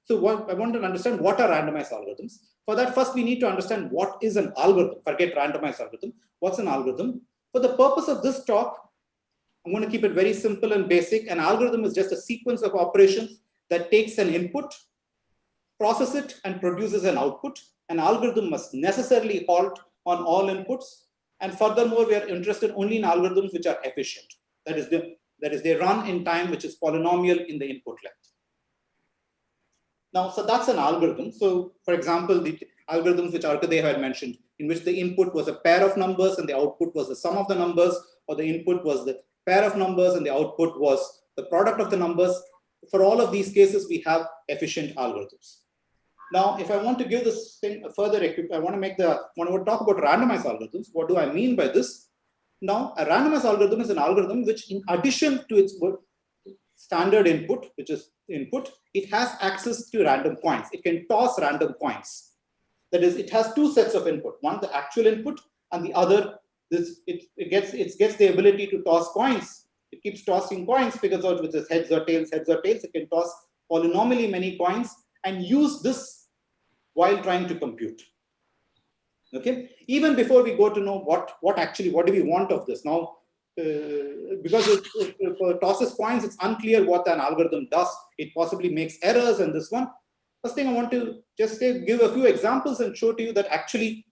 So I want to understand what are randomized algorithms. For that, first we need to understand what is an algorithm. Forget randomized algorithm. What's an algorithm? For the purpose of this talk, I'm going to keep it very simple and basic. An algorithm is just a sequence of operations that takes an input, processes it, and produces an output. An algorithm must necessarily halt on all inputs. And furthermore, we are interested only in algorithms which are efficient. That is, they run in time which is polynomial in the input length. Now, so that's an algorithm. So, for example, the algorithms which Arkadev had mentioned, in which the input was a pair of numbers and the output was the sum of the numbers, or the input was the pair of numbers and the output was the product of the numbers. For all of these cases, we have efficient algorithms. Now, if I want to give this thing a further, I want to talk about randomized algorithms. What do I mean by this? Now, a randomized algorithm is an algorithm which, in addition to its standard input, which is input, it has access to random coins. It can toss random coins. That is, it has two sets of input. One, the actual input, and the other, it gets the ability to toss coins. It keeps tossing coins, figures out which is heads or tails, heads or tails. It can toss polynomially many coins and use this while trying to compute. Okay. Even before we go to know what do we want of this now, because it tosses coins, it's unclear what an algorithm does. It possibly makes errors, and this one. First thing I want to just give a few examples and show to you that actually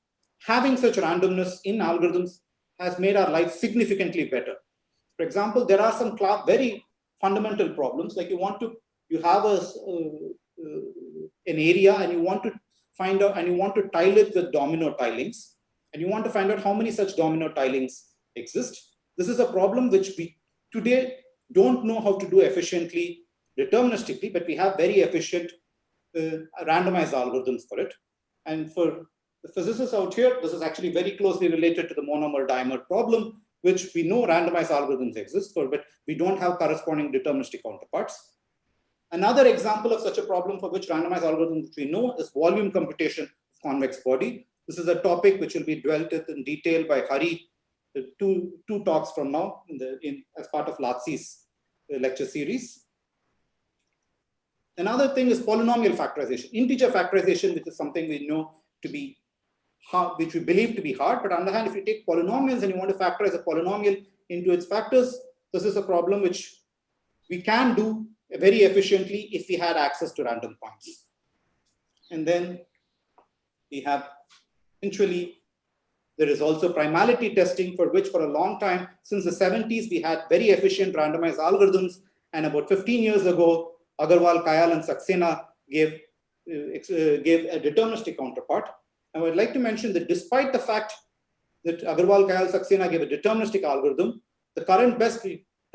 having such randomness in algorithms has made our life significantly better. For example, there are some very fundamental problems, like you have an area and you want to find out, and you want to tile it with domino tilings, and you want to find out how many such domino tilings exist. This is a problem which we today don't know how to do efficiently, deterministically, but we have very efficient randomized algorithms for it. And for the physicists out here, this is actually very closely related to the monomer dimer problem, which we know randomized algorithms exist for, but we don't have corresponding deterministic counterparts. Another example of such a problem for which randomized algorithms we know is volume computation of convex body. This is a topic which will be dwelt in detail by Hari, two talks from now as part of Latsi's lecture series. Another thing is polynomial factorization, integer factorization, which is something we know to be hard, which we believe to be hard. But on the other hand, if you take polynomials and you want to factorize a polynomial into its factors, this is a problem which we can do very efficiently if we had access to random points. And then we have eventually, there is also primality testing, for which for a long time, since the 70s, we had very efficient randomized algorithms. And about 15 years ago, Agarwal, Kayal, and Saxena gave a deterministic counterpart. I would like to mention that despite the fact that Agarwal, Kayal, Saxena gave a deterministic algorithm, the current best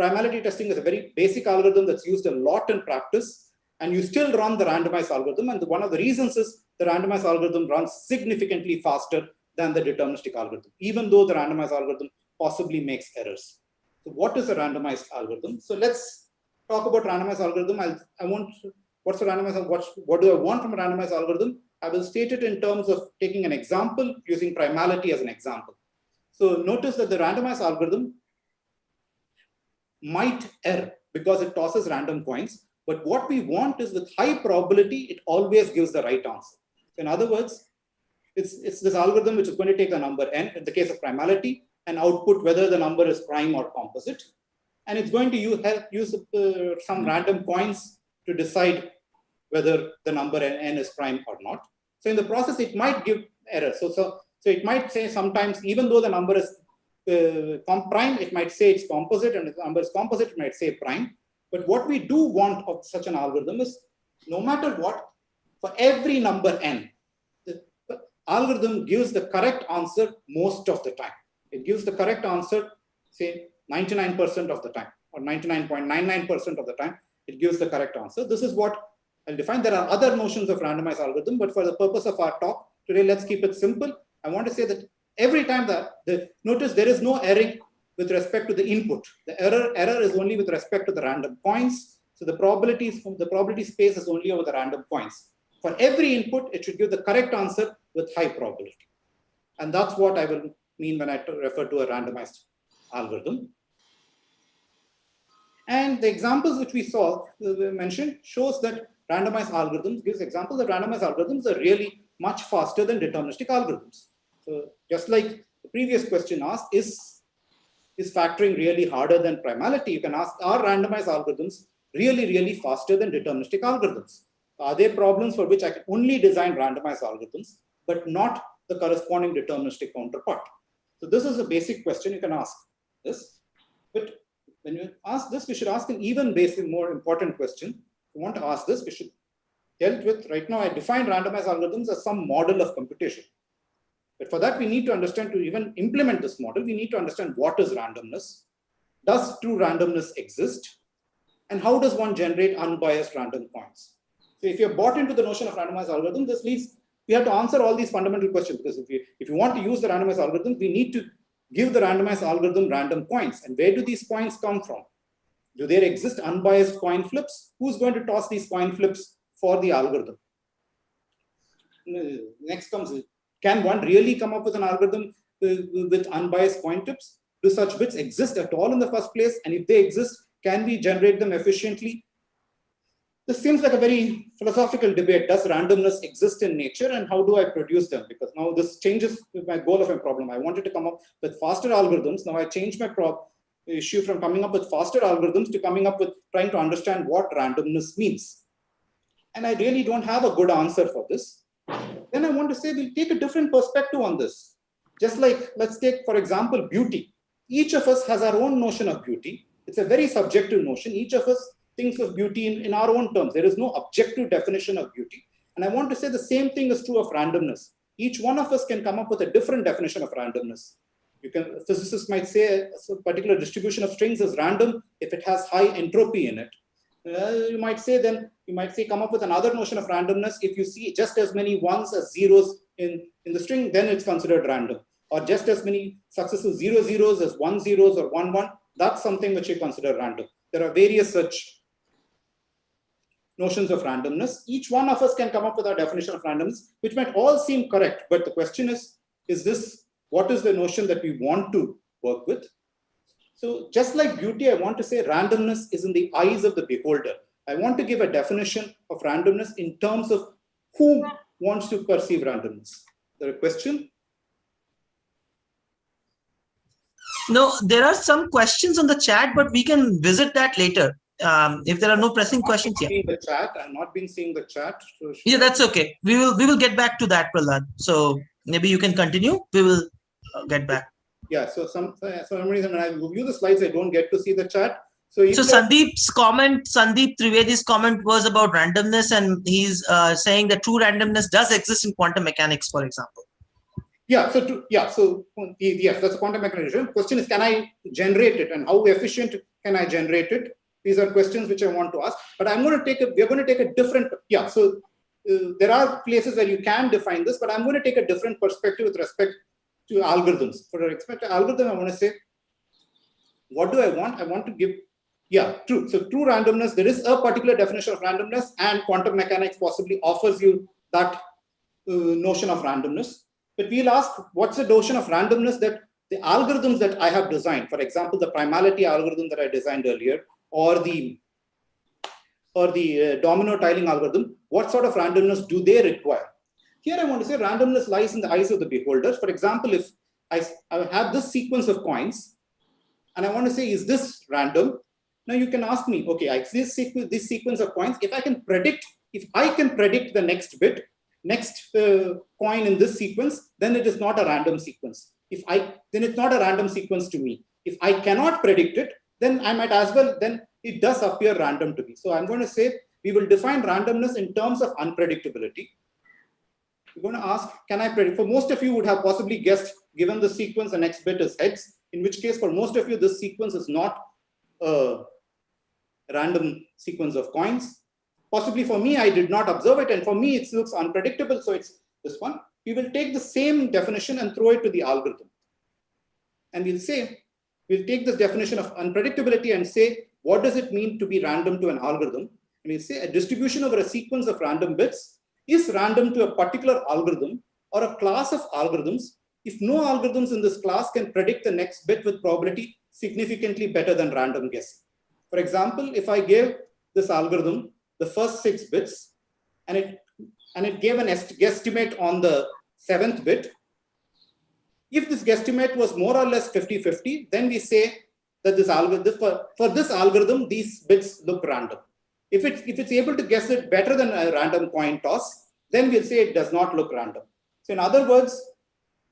primality testing is a very basic algorithm that's used a lot in practice, and you still run the randomized algorithm. And one of the reasons is the randomized algorithm runs significantly faster than the deterministic algorithm, even though the randomized algorithm possibly makes errors. So what is a randomized algorithm? So let's talk about randomized algorithm. What's a randomized? What do I want from a randomized algorithm? I will state it in terms of taking an example, using primality as an example. So notice that the randomized algorithm might err because it tosses random coins. But what we want is, with high probability, it always gives the right answer. So in other words, it's this algorithm which is going to take a number n in the case of primality and output whether the number is prime or composite. And it's going to use some random coins to decide whether the number n is prime or not. So in the process, it might give error. So it might say sometimes, even though the number is prime, it might say it's composite, and if the number is composite, it might say prime. But what we do want of such an algorithm is, no matter what, for every number n, the algorithm gives the correct answer most of the time. It gives the correct answer, say, 99% of the time, or 99.99% of the time, it gives the correct answer. This is what I'll define. There are other notions of randomized algorithm, but for the purpose of our talk today, let's keep it simple. I want to say that every time notice there is no erring with respect to the input. The error is only with respect to the random points. So the probability space is only over the random points. For every input, it should give the correct answer with high probability. And that's what I will mean when I refer to a randomized algorithm. And the examples which we mentioned shows that randomized algorithms, gives examples that randomized algorithms are really much faster than deterministic algorithms. So just like the previous question asked, is factoring really harder than primality? You can ask, are randomized algorithms really faster than deterministic algorithms? Are there problems for which I can only design randomized algorithms, but not the corresponding deterministic counterpart? So this is a basic question you can ask this. But when you ask this, we should ask an even basic, more important question. If you want to ask this, we should deal with, right now I define randomized algorithms as some model of computation. But for that, we need to understand, to even implement this model, we need to understand what is randomness. Does true randomness exist? And how does one generate unbiased random points? So if you're bought into the notion of randomized algorithm, this leads, we have to answer all these fundamental questions, because if you want to use the randomized algorithm, we need to give the randomized algorithm random points. And where do these points come from? Do there exist unbiased coin flips? Who's going to toss these coin flips for the algorithm? Next comes, can one really come up with an algorithm with unbiased coin tips? Do such bits exist at all in the first place? And if they exist, can we generate them efficiently? This seems like a very philosophical debate. Does randomness exist in nature, and how do I produce them? Because now this changes my goal of my problem. I wanted to come up with faster algorithms. Now I changed my issue from coming up with faster algorithms to coming up with trying to understand what randomness means. And I really don't have a good answer for this. Then I want to say we'll take a different perspective on this. Just like, let's take, for example, beauty. Each of us has our own notion of beauty. It's a very subjective notion. Each of us thinks of beauty in our own terms. There is no objective definition of beauty. And I want to say the same thing is true of randomness. Each one of us can come up with a different definition of randomness. Physicists might say a particular distribution of strings is random if it has high entropy in it. You might say come up with another notion of randomness. If you see just as many ones as zeros in the string, then it's considered random. Or just as many successive 0 zeros as 1 zeros or 1 1, that's something which you consider random. There are various such notions of randomness. Each one of us can come up with our definition of randomness, which might all seem correct. But the question is this, what is the notion that we want to work with? So just like beauty, I want to say randomness is in the eyes of the beholder. I want to give a definition of randomness in terms of who wants to perceive randomness. Is there a question? No, there are some questions on the chat, but we can visit that later. If there are no pressing questions yet. The chat. I'm not been seeing the chat. So yeah, that's okay. We will get back to that, Prahlad. So maybe you can continue. We will get back. Yeah. So some reason when I review the slides, I don't get to see the chat. So Sandeep's comment, Sandeep Trivedi's comment was about randomness, and he's saying that true randomness does exist in quantum mechanics, for example. Yeah. So yes, that's a quantum mechanics. The question is, can I generate it, and how efficient can I generate it? These are questions which I want to ask. But we're going to take a different. Yeah. So there are places where you can define this, but I'm going to take a different perspective with respect to algorithms. For respect to algorithm, I want to say, what do I want? I want to give. Yeah, true. So true randomness, there is a particular definition of randomness, and quantum mechanics possibly offers you that notion of randomness. But we'll ask, what's the notion of randomness that the algorithms that I have designed, for example, the primality algorithm that I designed earlier, or the domino tiling algorithm, what sort of randomness do they require? Here I want to say randomness lies in the eyes of the beholders. For example, if I have this sequence of coins, and I want to say, is this random? Now you can ask me, okay, this sequence of coins, if I can predict the next bit, next coin in this sequence, then it is not a random sequence. Then it's not a random sequence to me. If I cannot predict it, then I might as well, then it does appear random to me. So I'm going to say, we will define randomness in terms of unpredictability. We're going to ask, can I predict? For most of you would have possibly guessed, given the sequence, the next bit is heads, in which case for most of you, this sequence is not a random sequence of coins. Possibly for me, I did not observe it, and for me, it looks unpredictable, so it's this one. We will take the same definition and throw it to the algorithm. And we'll take this definition of unpredictability and say, what does it mean to be random to an algorithm? And we'll say a distribution over a sequence of random bits is random to a particular algorithm or a class of algorithms if no algorithms in this class can predict the next bit with probability significantly better than random guessing. For example, if I gave this algorithm the first 6 bits and it gave an guesstimate on the 7th bit, if this guesstimate was more or less 50-50, then we say that this algorithm, for this algorithm, these bits look random. If it's able to guess it better than a random coin toss, then we'll say it does not look random. So in other words,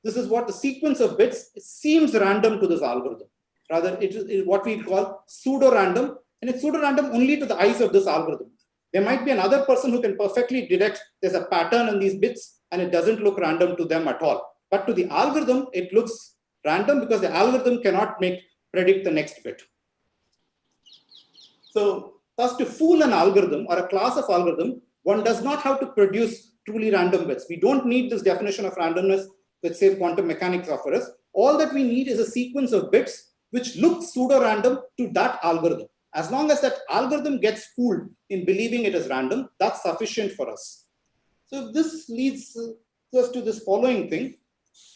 this is what the sequence of bits seems random to this algorithm. Rather, it is what we call pseudo-random, and it's pseudo-random only to the eyes of this algorithm. There might be another person who can perfectly detect there's a pattern in these bits and it doesn't look random to them at all. But to the algorithm, it looks random because the algorithm cannot predict the next bit. So thus to fool an algorithm or a class of algorithm, one does not have to produce truly random bits. We don't need this definition of randomness that say quantum mechanics offers us. All that we need is a sequence of bits which look pseudo-random to that algorithm. As long as that algorithm gets fooled in believing it is random, that's sufficient for us. So this leads us to this following thing.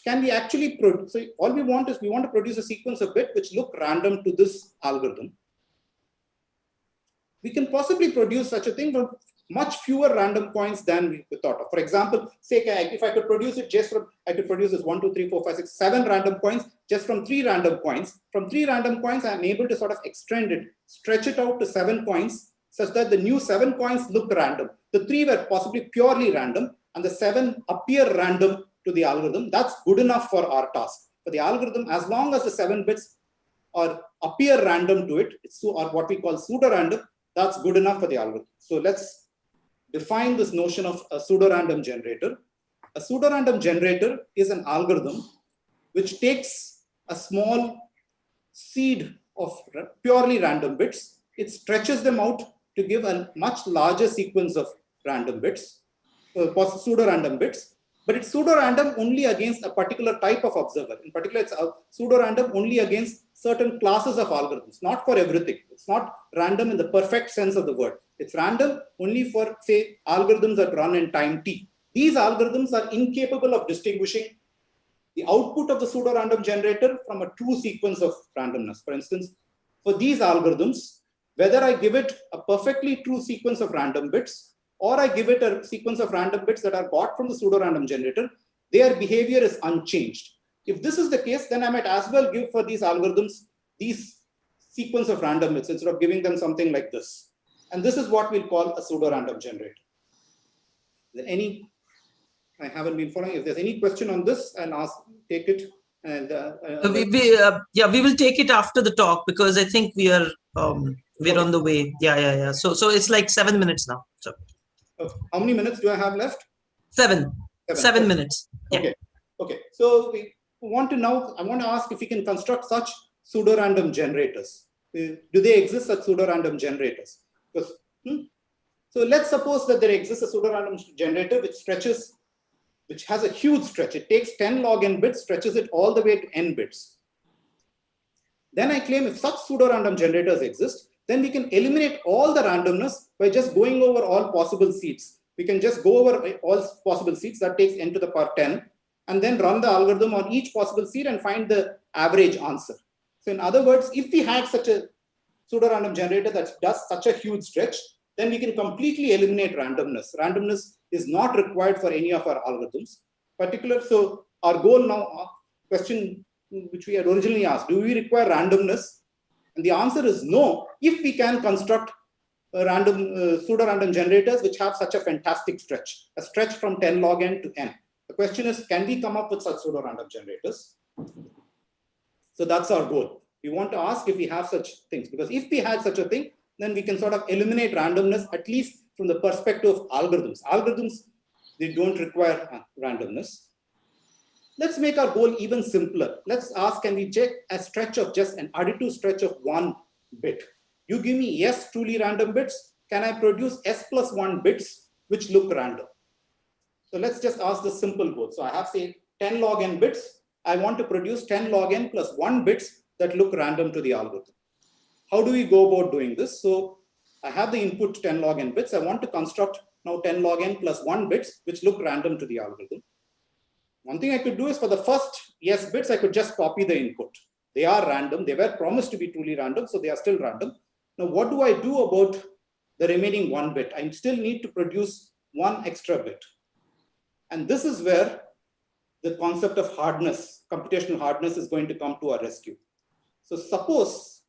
Can we actually produce, so all we want to produce a sequence of bits which look random to this algorithm. We can possibly produce such a thing from much fewer random coins than we thought of. For example, say if I could produce it just from, I could produce this 1, 2, 3, 4, 5, 6, 7 random coins just from 3 random coins. From 3 random coins, I'm able to sort of extend it, stretch it out to 7 coins such that the new 7 coins look random. The 3 were possibly purely random and the 7 appear random to the algorithm, that's good enough for our task. For the algorithm, as long as the 7 bits appear random to it, or what we call pseudo-random, that's good enough for the algorithm. So let's define this notion of a pseudo-random generator. A pseudo-random generator is an algorithm which takes a small seed of purely random bits. It stretches them out to give a much larger sequence of random bits, pseudo-random bits, but it's pseudo-random only against a particular type of observer. In particular, it's pseudo-random only against certain classes of algorithms, not for everything. It's not random in the perfect sense of the word. It's random only for, say, algorithms that run in time t. These algorithms are incapable of distinguishing the output of the pseudo-random generator from a true sequence of randomness. For instance, for these algorithms, whether I give it a perfectly true sequence of random bits, or I give it a sequence of random bits that are got from the pseudo-random generator, their behavior is unchanged. If this is the case, then I might as well give for these algorithms these sequence of random bits instead of giving them something like this. And this is what we'll call a pseudo-random generator. Is there any? I haven't been following. If there's any question on this, I'll take it. And we will take it after the talk, because I think we're okay. on the way. Yeah. So it's like 7 minutes now. So how many minutes do I have left? 7 okay. minutes. Yeah. Okay. So I want to ask if we can construct such pseudo-random generators. Do they exist as pseudo-random generators? Because, so let's suppose that there exists a pseudo-random generator which has a huge stretch. It takes 10 log n bits, stretches it all the way to n bits. Then I claim if such pseudo-random generators exist, then we can eliminate all the randomness by just going over all possible seeds. We can just go over all possible seeds, that takes n to the power 10, and then run the algorithm on each possible seed and find the average answer. So in other words, if we had such a pseudo-random generator that does such a huge stretch, then we can completely eliminate randomness. Randomness is not required for any of our algorithms. So our goal now, question which we had originally asked, do we require randomness? And the answer is no, if we can construct pseudo-random generators which have such a fantastic stretch, a stretch from 10 log n to n. The question is, can we come up with such pseudo-random generators? So that's our goal. We want to ask if we have such things, because if we had such a thing, then we can sort of eliminate randomness, at least from the perspective of algorithms. Algorithms, they don't require randomness. Let's make our goal even simpler. Let's ask, can we check a stretch of just an additive stretch of 1 bit? You give me S truly random bits, can I produce S plus 1 bits which look random? So let's just ask the simple goal. So I have, say, 10 log n bits. I want to produce 10 log n plus 1 bits that look random to the algorithm. How do we go about doing this? So I have the input 10 log n bits. I want to construct now 10 log n plus 1 bits which look random to the algorithm. One thing I could do is for the first yes bits, I could just copy the input. They are random. They were promised to be truly random, so they are still random. Now, what do I do about the remaining 1 bit? I still need to produce 1 extra bit. And this is where the concept of hardness, computational hardness, is going to come to our rescue. So suppose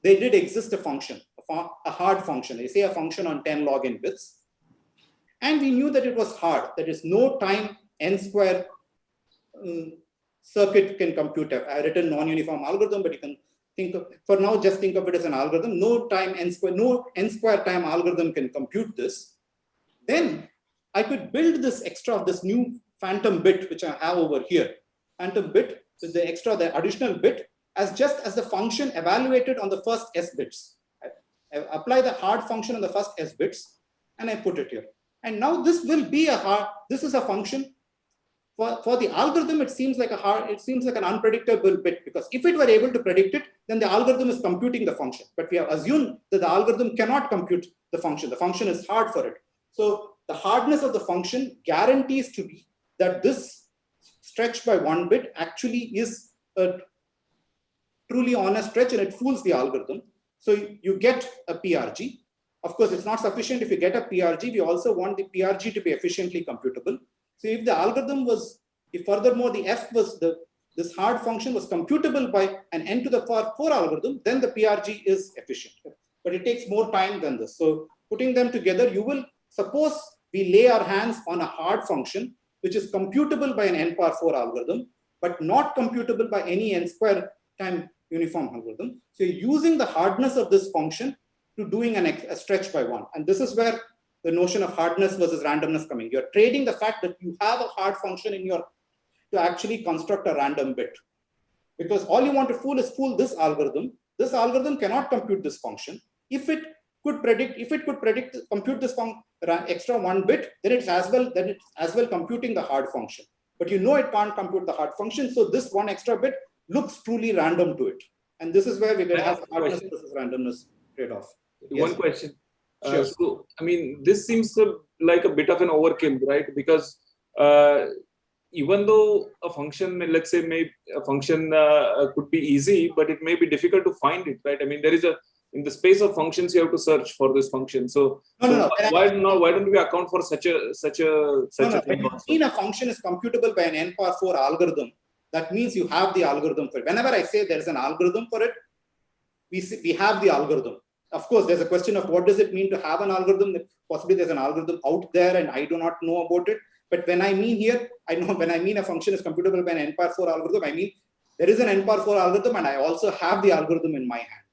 they did exist a function, a hard function. They say a function on 10 log n bits. And we knew that it was hard. There is no time n square circuit can compute it. I have written non-uniform algorithm, but you can think of, for now, just think of it as an algorithm. No time n square, no n square time algorithm can compute this. Then I could build this extra, this new phantom bit, which I have over here. Phantom bit with the extra, the additional bit, as just as the function evaluated on the first s bits. I apply the hard function on the first s bits, and I put it here. And now this will be a hard, this is a function. For the algorithm, it seems like an unpredictable bit, because if it were able to predict it, then the algorithm is computing the function. But we have assumed that the algorithm cannot compute the function. The function is hard for it. So the hardness of the function guarantees to be that this stretch by 1 bit actually is a truly honest stretch, and it fools the algorithm. So you get a PRG. Of course, it's not sufficient if you get a PRG. We also want the PRG to be efficiently computable. So if the algorithm was, if furthermore the f was this hard function was computable by an n to the power 4 algorithm, then the PRG is efficient. But it takes more time than this. So putting them together, you will suppose we lay our hands on a hard function which is computable by an n power 4 algorithm, but not computable by any n square time uniform algorithm. So you're using the hardness of this function to doing a stretch by 1. And this is where the notion of hardness versus randomness coming. You're trading the fact that you have a hard function in your to actually construct a random bit. Because all you want to fool this algorithm. This algorithm cannot compute this function. If it could compute this extra 1 bit, then it's as well computing the hard function. But you know it can't compute the hard function, so this 1 extra bit looks truly random to it. And this is where we're going to have hardness versus randomness trade-off. One Yes. question. Sure. So, I mean, this seems like a bit of an overkill, right? Because even though a function, let's say, could be easy, but it may be difficult to find it, right? I mean, there is in the space of functions, you have to search for this function. So, why don't we account for such a thing? When a function is computable by an n power 4 algorithm, that means you have the algorithm for it. Whenever I say there is an algorithm for it, we have the algorithm. Of course, there's a question of what does it mean to have an algorithm? Possibly there's an algorithm out there and I do not know about it. But when I mean here, when I mean a function is computable by an n power 4 algorithm, I mean there is an n power 4 algorithm and I also have the algorithm in my hand.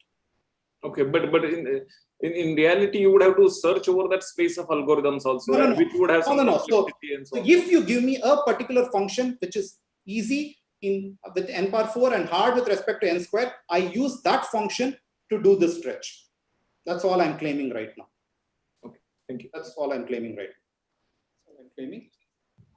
Okay, but in reality, you would have to search over that space of algorithms also, which would have some complexity and so on. If you give me a particular function which is easy with n power 4 and hard with respect to n square, I use that function to do this stretch. That's all I'm claiming right now. Okay, thank you. That's all I'm claiming right now.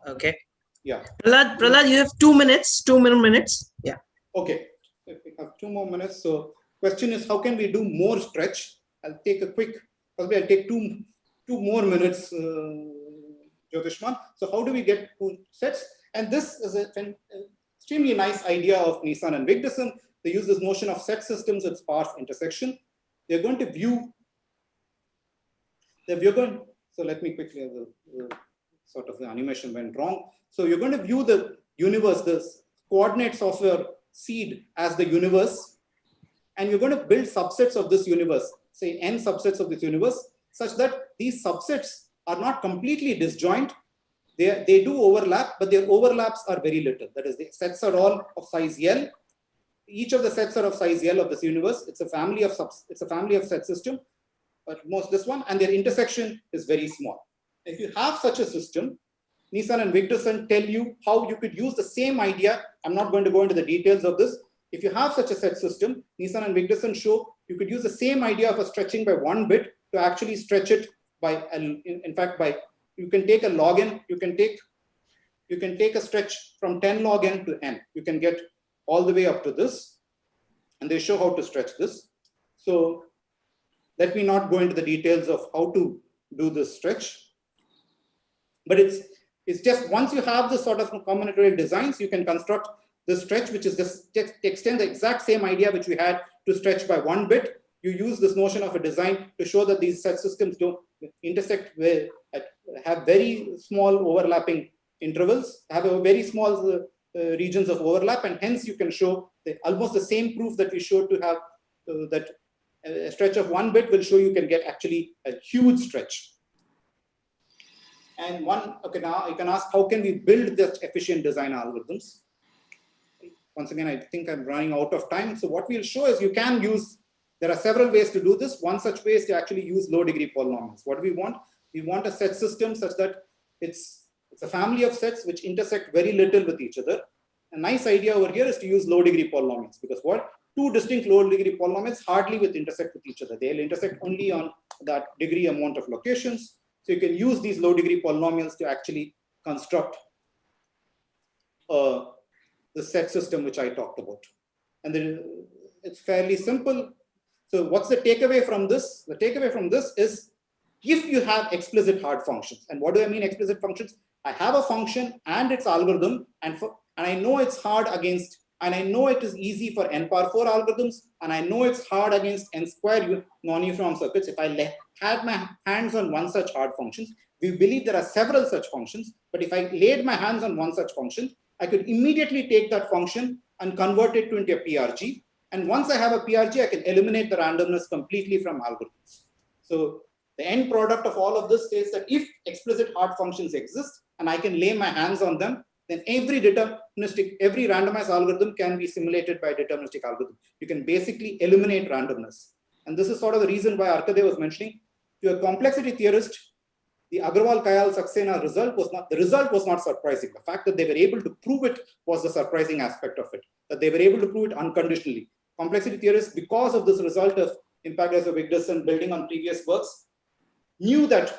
Okay. Yeah. Prahlad, you have 2 minutes, 2 minutes. Yeah. Okay. If we have 2 more minutes. So question is, how can we do more stretch? I'll take probably I'll take two more minutes, Jyotishman. So how do we get 2 sets? And this is an extremely nice idea of Nissan and Vigdison. They use this notion of set systems with sparse intersection. They're going to view, so let me quickly, sort of the animation went wrong. So you're going to view the universe, the coordinates of your seed as the universe, and you're going to build subsets of this universe, say n subsets of this universe, such that these subsets are not completely disjoint. They do overlap, but their overlaps are very little. That is, the sets are all of size L. Each of the sets are of size L of this universe. It's a family of set system, but this one, and their intersection is very small. If you have such a system, Nissan and Vigdison tell you how you could use the same idea. I'm not going to go into the details of this. If you have such a set system, Nissan and Vigdison show you could use the same idea of a stretching by 1 bit to actually stretch it by, in fact, you can take a log n, you can take a stretch from 10 log n to n. You can get all the way up to this, and they show how to stretch this. So let me not go into the details of how to do this stretch, but it's just once you have this sort of combinatorial designs, you can construct this stretch, which is just extend the exact same idea which we had to stretch by 1 bit. You use this notion of a design to show that these set systems don't intersect with, have very small overlapping intervals, have a very small regions of overlap, and hence you can show almost the same proof that we showed to have that a stretch of 1 bit will show you can get actually a huge stretch. And now you can ask, how can we build this efficient design algorithms? Once again, I think I'm running out of time. So what we'll show is you can use, there are several ways to do this. One such way is to actually use low degree polynomials. What do we want? We want a set system such that it's a family of sets which intersect very little with each other. A nice idea over here is to use low degree polynomials, because what? 2 distinct low degree polynomials hardly will intersect with each other. They'll intersect only on that degree amount of locations. So you can use these low degree polynomials to actually construct the set system which I talked about. And then it's fairly simple. So what's the takeaway from this? The takeaway from this is, if you have explicit hard functions, and what do I mean explicit functions? I have a function and its algorithm, and I know it's hard against, and I know it is easy for n power 4 algorithms, and I know it's hard against n square non-uniform circuits. If I had my hands on one such hard functions, we believe there are several such functions, but if I laid my hands on one such function, I could immediately take that function and convert it into a PRG. And once I have a PRG, I can eliminate the randomness completely from algorithms. So the end product of all of this is that if explicit hard functions exist, and I can lay my hands on them, then every randomized algorithm can be simulated by a deterministic algorithm. You can basically eliminate randomness. And this is sort of the reason why Arkadev was mentioning, to a complexity theorist, the Agrawal-Kayal-Saxena result was not surprising. The fact that they were able to prove it was the surprising aspect of it, that they were able to prove it unconditionally. Complexity theorists, because of this result of impact as a Wigderson building on previous works, knew that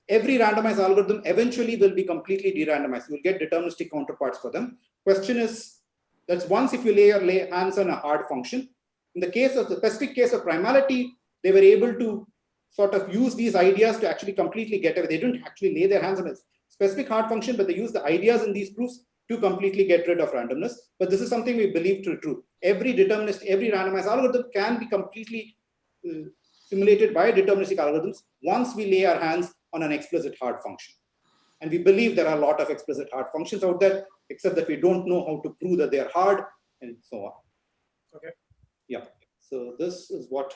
every randomized algorithm eventually will be completely de-randomized. You will get deterministic counterparts for them. Question is, that's once if you lay hands on a hard function. In the case of the specific case of primality, they were able to sort of use these ideas to actually completely get away. They didn't actually lay their hands on a specific hard function, but they used the ideas in these proofs to completely get rid of randomness. But this is something we believe to be true. Every randomized algorithm can be completely simulated by deterministic algorithms once we lay our hands on an explicit hard function. And we believe there are a lot of explicit hard functions out there, except that we don't know how to prove that they are hard and so on. Okay. Yeah. So this is what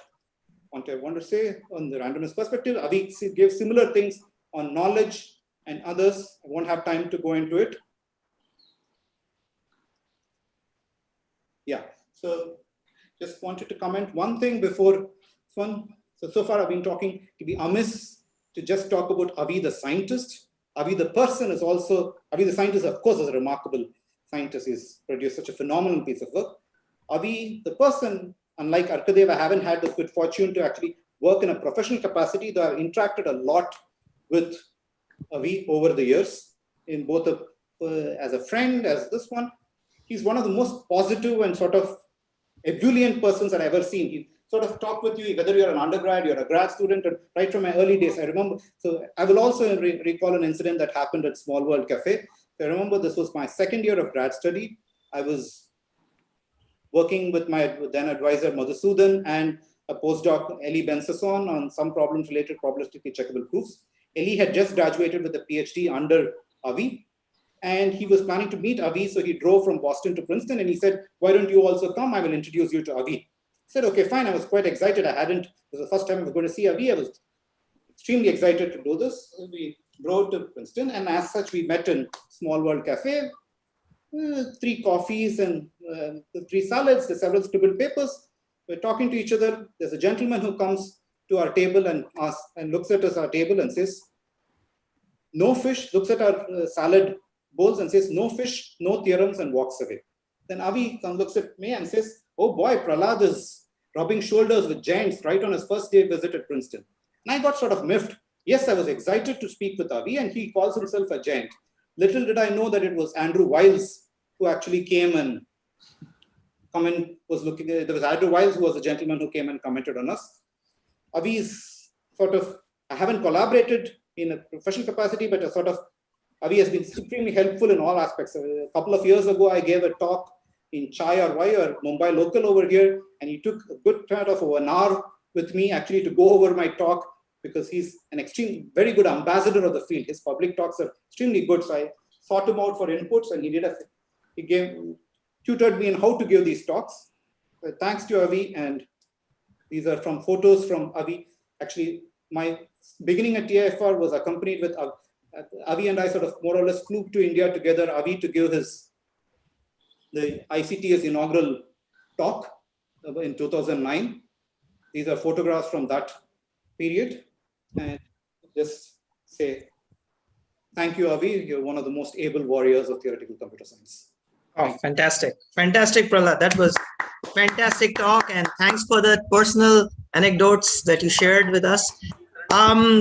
I want to say on the randomness perspective. Avi gives similar things on knowledge and others. I won't have time to go into it. Yeah. So just wanted to comment one thing before one. So far I've been talking, to be amiss to just talk about Avi the scientist. Avi the person is also, Avi the scientist of course is a remarkable scientist. He's produced such a phenomenal piece of work. Avi the person, unlike Arkadev, I haven't had the good fortune to actually work in a professional capacity, though I've interacted a lot with Avi over the years, in both as a friend, as this one. He's one of the most positive and sort of ebullient persons that I've ever seen. He sort of talk with you, whether you're an undergrad, you're a grad student, or right from my early days. I remember, so I will also recall an incident that happened at Small World Cafe. I remember this was my second year of grad study. I was working with my then advisor Madhusudan and a postdoc Eli Bensason on some problems related to probabilistically checkable proofs. Eli had just graduated with a PhD under Avi, and he was planning to meet Avi, so he drove from Boston to Princeton, and he said, "Why don't you also come? I will introduce you to Avi." I said, "Okay, fine." I was quite excited. It was the first time I was going to see Avi. I was extremely excited to do this. We drove to Princeton, and as such, we met in Small World Cafe. 3 coffees and 3 salads, the several scribbled papers. We're talking to each other. There's a gentleman who comes to our table and looks at us, our table, and says, "No fish," looks at our salad bowls and says, "No fish, no theorems," and walks away. Then Avi looks at me and says, "Oh boy, Prahlad is rubbing shoulders with giants right on his first day visit at Princeton." And I got sort of miffed. Yes, I was excited to speak with Avi, and he calls himself a giant. Little did I know that it was Andrew Wiles who actually came and was looking. There was Andrew Wiles, who was the gentleman who came and commented on us. Avi's sort of, I haven't collaborated in a professional capacity, but Avi has been supremely helpful in all aspects. A couple of years ago, I gave a talk in Chai or Mumbai local over here, and he took a good part of 1 hour with me actually to go over my talk, because he's an very good ambassador of the field. His public talks are extremely good. So I sought him out for inputs, and he tutored me in how to give these talks. Thanks to Avi, and these are from photos from Avi. Actually, my beginning at TIFR was accompanied with Avi, and I sort of more or less flew to India together. Avi to give the ICT's inaugural talk in 2009. These are photographs from that period. And just say, thank you, Avi. You're one of the most able warriors of theoretical computer science. Oh, fantastic. Fantastic, Prahlad. That was fantastic talk. And thanks for the personal anecdotes that you shared with us.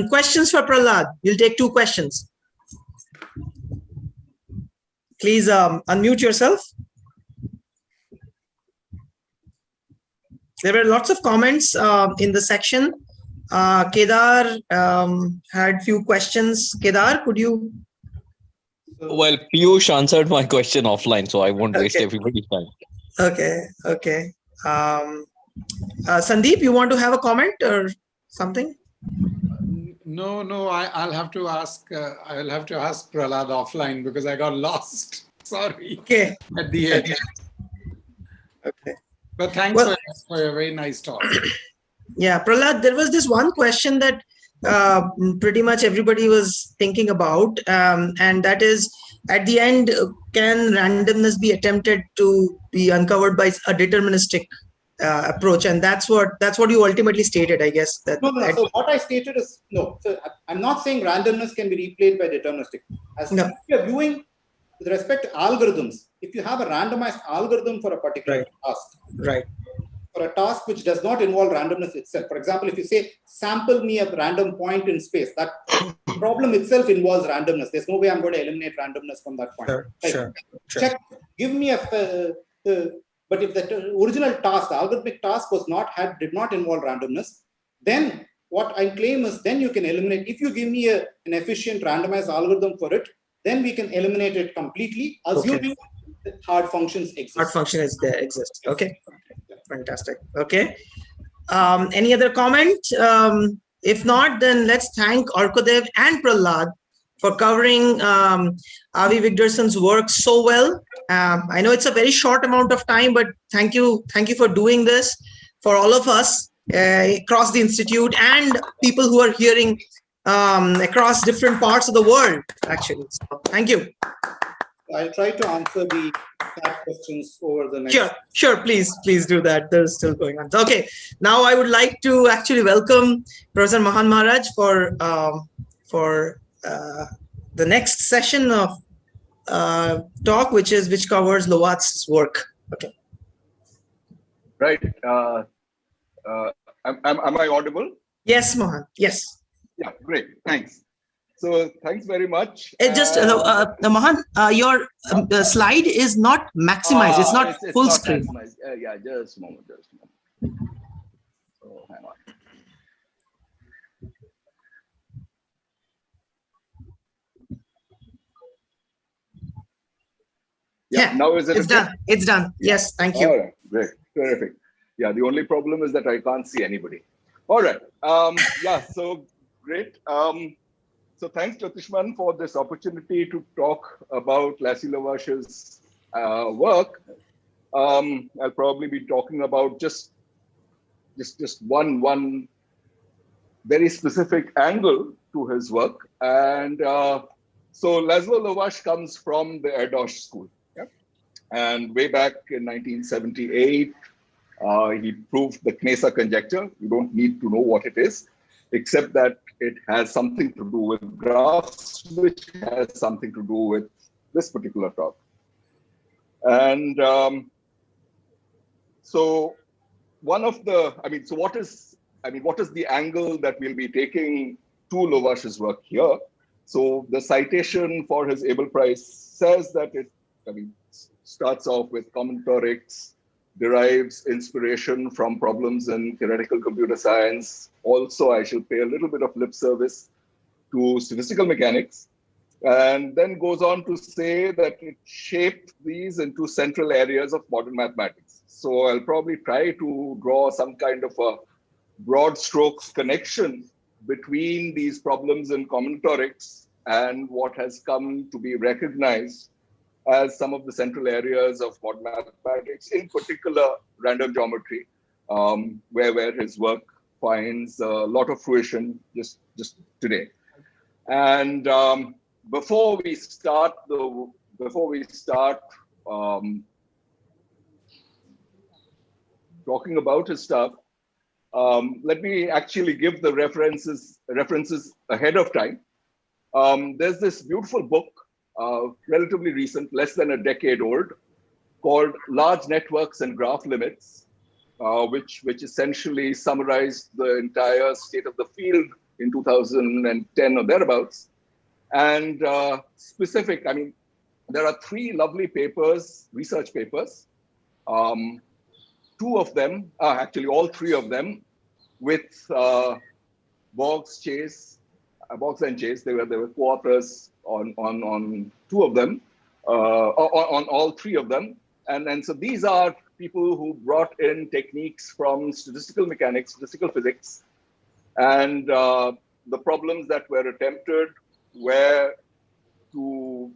Questions for Prahlad? We'll take 2 questions. Please unmute yourself. There were lots of comments in the section. Kedar had few questions. Kedar, could you? Well, Piyush answered my question offline, so I won't waste everybody's time. Okay. Sandeep, you want to have a comment or something? No. I'll have to ask. I'll have to ask Prahlad offline because I got lost. Sorry. Okay. At the end. Okay. But thanks for a very nice talk. Yeah, Prahlad, there was this one question that pretty much everybody was thinking about, and that is, at the end, can randomness be attempted to be uncovered by a deterministic approach? And that's what you ultimately stated, I guess. That No. So what I stated is no. So I'm not saying randomness can be replaced by deterministic. As No. if you're viewing with respect to algorithms, if you have a randomized algorithm for a particular task, right, for a task which does not involve randomness itself. For example, if you say, sample me a random point in space, that problem itself involves randomness. There's no way I'm going to eliminate randomness from that point. Sure. Check, give me a, but if the original task, the algorithmic task did not involve randomness, then what I claim is then you can eliminate, if you give me an efficient randomized algorithm for it, then we can eliminate it completely, assuming that hard functions exist. Hard function exists. Okay. Fantastic. Okay. Any other comment? If not, then let's thank Arkadev and Prahlad for covering Avi Vigderson's work so well. I know it's a very short amount of time, but thank you for doing this for all of us across the institute and people who are hearing across different parts of the world, actually. So, thank you. I'll try to answer the chat questions over the next. Sure. Please do that. They're still going on. Okay. Now I would like to actually welcome Professor Mahan Maharaj for the next session of talk, which covers Lovat's work. Okay. Right. Am I audible? Yes, Mahan. Yes. Yeah. Great. Thanks. So thanks very much. Mahan, your slide is not maximized. It's not full screen. Yeah, just a moment. So hang on. Yeah. Now is it? It's done. It's done. Yes. Thank you. All right. Great. Terrific. Yeah. The only problem is that I can't see anybody. All right. Yeah. So great. So thanks, Radhakrishnan, for this opportunity to talk about Lassie-Lovash's work. I'll probably be talking about just one very specific angle to his work. And so Laszlo-Lovash comes from the Erdos school. Yeah? And way back in 1978, he proved the Kneser conjecture. You don't need to know what it is, except that it has something to do with graphs, which has something to do with this particular talk. And so what is the angle that we'll be taking to Lovash's work here? So the citation for his Abel Prize says that it starts off with combinatorics, derives inspiration from problems in theoretical computer science. Also, I shall pay a little bit of lip service to statistical mechanics, and then goes on to say that it shaped these into central areas of modern mathematics. So I'll probably try to draw some kind of a broad strokes connection between these problems in combinatorics and what has come to be recognized as some of the central areas of modern mathematics, in particular random geometry, where his work finds a lot of fruition just today. And before we start talking about his stuff, let me actually give the references ahead of time. There's this beautiful book, relatively recent, less than a decade old, called Large Networks and Graph Limits, which essentially summarized the entire state of the field in 2010 or thereabouts. And there are three lovely papers, research papers, two of them, actually all three of them, with Boggs and Chase. They were co-authors on two of them, on all three of them. And so these are people who brought in techniques from statistical mechanics, statistical physics, and the problems that were attempted were to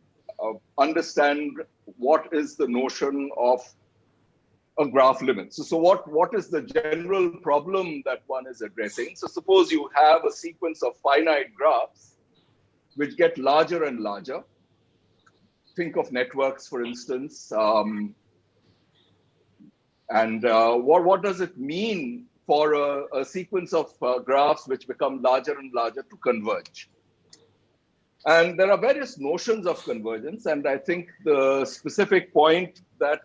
understand what is the notion of a graph limit. So what is the general problem that one is addressing? So suppose you have a sequence of finite graphs which get larger and larger. Think of networks, for instance. What does it mean for a sequence of graphs which become larger and larger to converge? And there are various notions of convergence. And I think the specific point that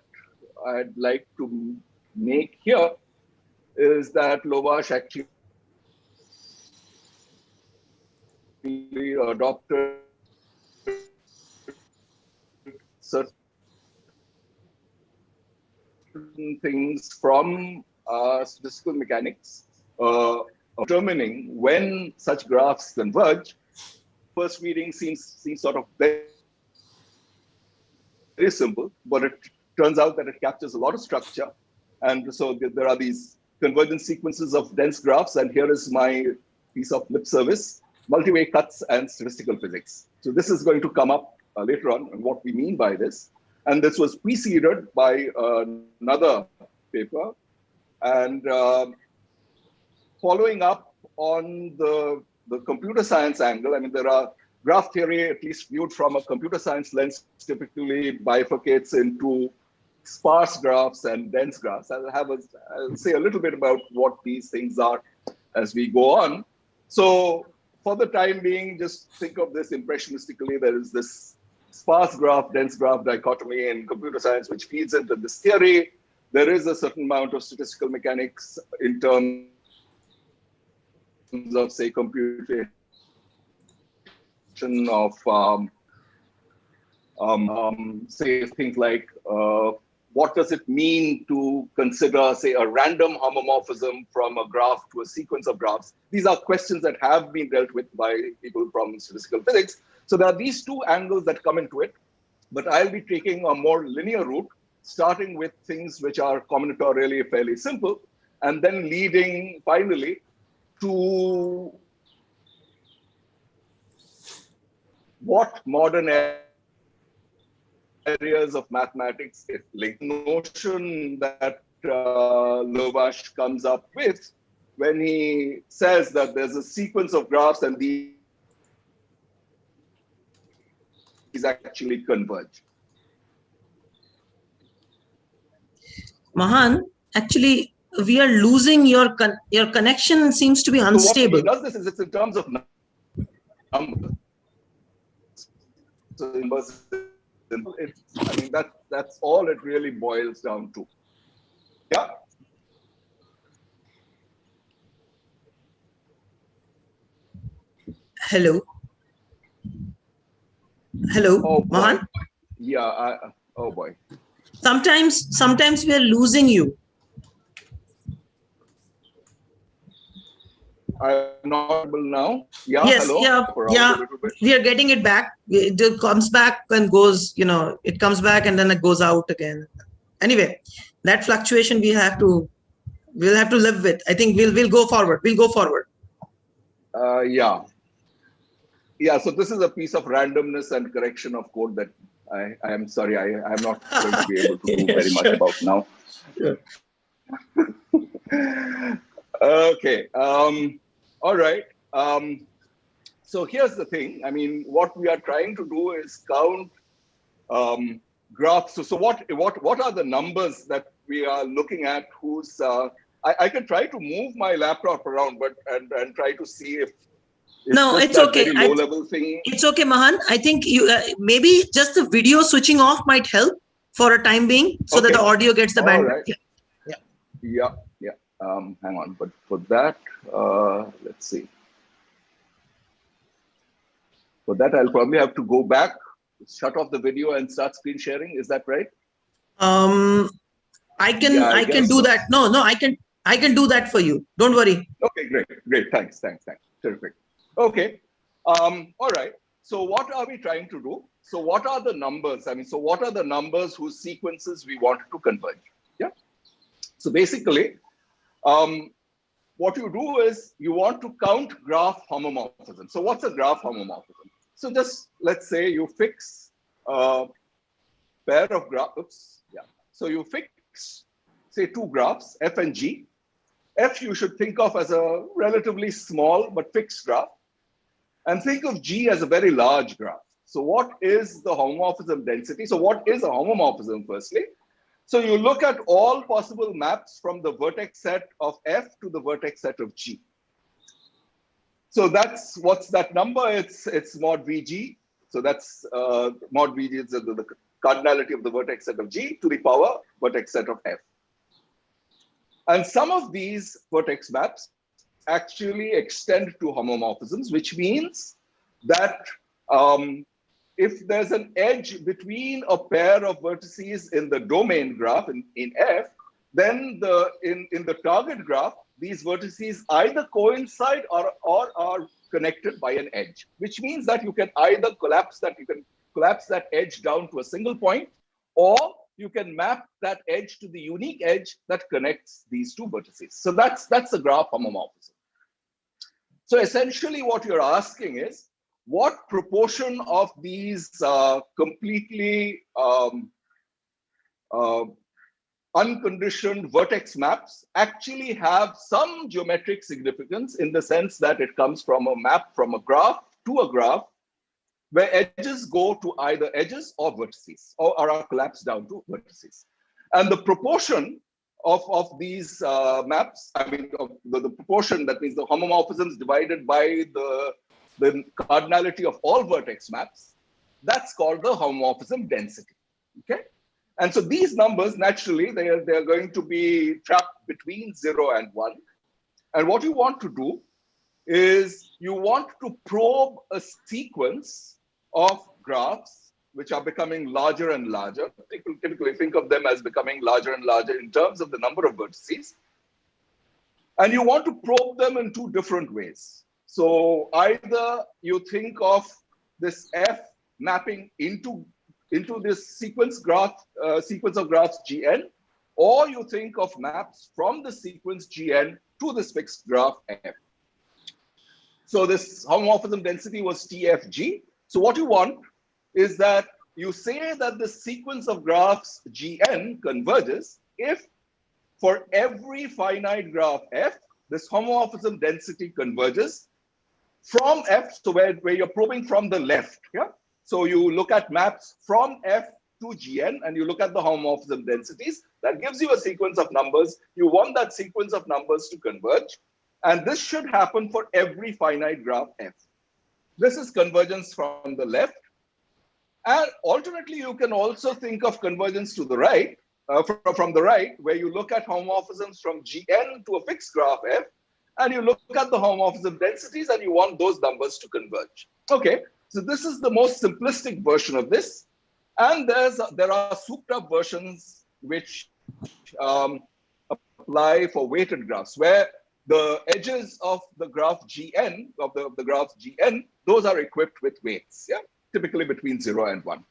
I'd like to make here is that Lovash actually adopted certain things from statistical mechanics, determining when such graphs converge. First reading seems sort of very simple, but it turns out that it captures a lot of structure. And so there are these convergence sequences of dense graphs. And here is my piece of lip service: multi-way cuts and statistical physics. So this is going to come up later on, and what we mean by this. And this was preceded by another paper. And following up on the computer science angle, I mean, there are graph theory, at least viewed from a computer science lens, typically bifurcates into sparse graphs and dense graphs. I'll say a little bit about what these things are as we go on. So for the time being, just think of this impressionistically. There is this sparse graph, dense graph dichotomy in computer science, which feeds into this theory. There is a certain amount of statistical mechanics in terms of, say, computation of, say, things like what does it mean to consider, say, a random homomorphism from a graph to a sequence of graphs? These are questions that have been dealt with by people from statistical physics. So there are these two angles that come into it, but I'll be taking a more linear route, starting with things which are combinatorially fairly simple, and then leading finally to what modern areas of mathematics it links. Notion that Lovash comes up with when he says that there's a sequence of graphs and these actually converge. Mahan, actually, we are losing your connection. Seems to be unstable. So what he does this is it's in terms of numbers. So numbers, I mean that's all it really boils down to. Yeah. Hello. Hello, oh, Mahan. Yeah. Oh boy. Sometimes we are losing you. I'm not able now. Yeah. Yes. Hello? Yeah. We are getting it back. It comes back and goes. It comes back and then it goes out again. Anyway, that fluctuation we'll have to live with. I think we'll go forward. We'll go forward. Yeah. Yeah. So this is a piece of randomness and correction of code that I am sorry, I'm not going to be able to do very much about now. Sure. Okay. All right. So here's the thing. I mean, what we are trying to do is count graphs. So what are the numbers that we are looking at? Whose I can try to move my laptop around, but and try to see if no, it's okay. Low level thing. It's okay, Mahan. I think you maybe just the video switching off might help for a time being, so that the audio gets the bandwidth. Right. Yeah. Hang on, but for that, let's see. For that, I'll probably have to go back, shut off the video, and start screen sharing. Is that right? I can do that. No, I can do that for you. Don't worry. Okay, great. Thanks. Terrific. Okay. All right. So what are we trying to do? So what are the numbers? I mean, so what are the numbers whose sequences we want to converge? Yeah. So basically, what you do is you want to count graph homomorphism. So what's a graph homomorphism? So just let's say you fix a pair of graphs. Yeah. So you fix say, two graphs, F and G. F you should think of as a relatively small but fixed graph, and think of G as a very large graph. So what is the homomorphism density? So what is a homomorphism, firstly? So you look at all possible maps from the vertex set of F to the vertex set of G. So that's, what's that number? It's mod VG. So that's mod VG is the cardinality of the vertex set of G to the power vertex set of F. And some of these vertex maps actually extend to homomorphisms, which means that if there's an edge between a pair of vertices in the domain graph in F, then in the target graph, these vertices either coincide or are connected by an edge, which means that you can either collapse that edge down to a single point, or you can map that edge to the unique edge that connects these two vertices. So that's the graph homomorphism. So essentially what you're asking is, what proportion of these completely unconditioned vertex maps actually have some geometric significance, in the sense that it comes from a map from a graph to a graph where edges go to either edges or vertices, or are collapsed down to vertices. And the proportion of these maps, I mean, the proportion, that means the homomorphisms divided by the cardinality of all vertex maps, that's called the homomorphism density, okay? And so these numbers, naturally, they are going to be trapped between 0 and 1. And what you want to do is you want to probe a sequence of graphs which are becoming larger and larger. People typically think of them as becoming larger and larger in terms of the number of vertices. And you want to probe them in two different ways. So either you think of this F mapping into this sequence of graphs Gn, or you think of maps from the sequence Gn to this fixed graph F. So this homomorphism density was TFG. So what you want is that you say that the sequence of graphs Gn converges if for every finite graph F, this homomorphism density converges from F, so where you're probing from the left, yeah? So you look at maps from F to Gn, and you look at the homomorphism densities. That gives you a sequence of numbers. You want that sequence of numbers to converge. And this should happen for every finite graph F. This is convergence from the left. And alternately, you can also think of convergence to the right, from the right, where you look at homomorphisms from Gn to a fixed graph F, and you look at the homomorphism densities, and you want those numbers to converge. Okay, so this is the most simplistic version of this. And there are souped up versions which apply for weighted graphs, where the edges of the graph Gn, of the graphs Gn, those are equipped with weights, yeah, typically between 0 and 1.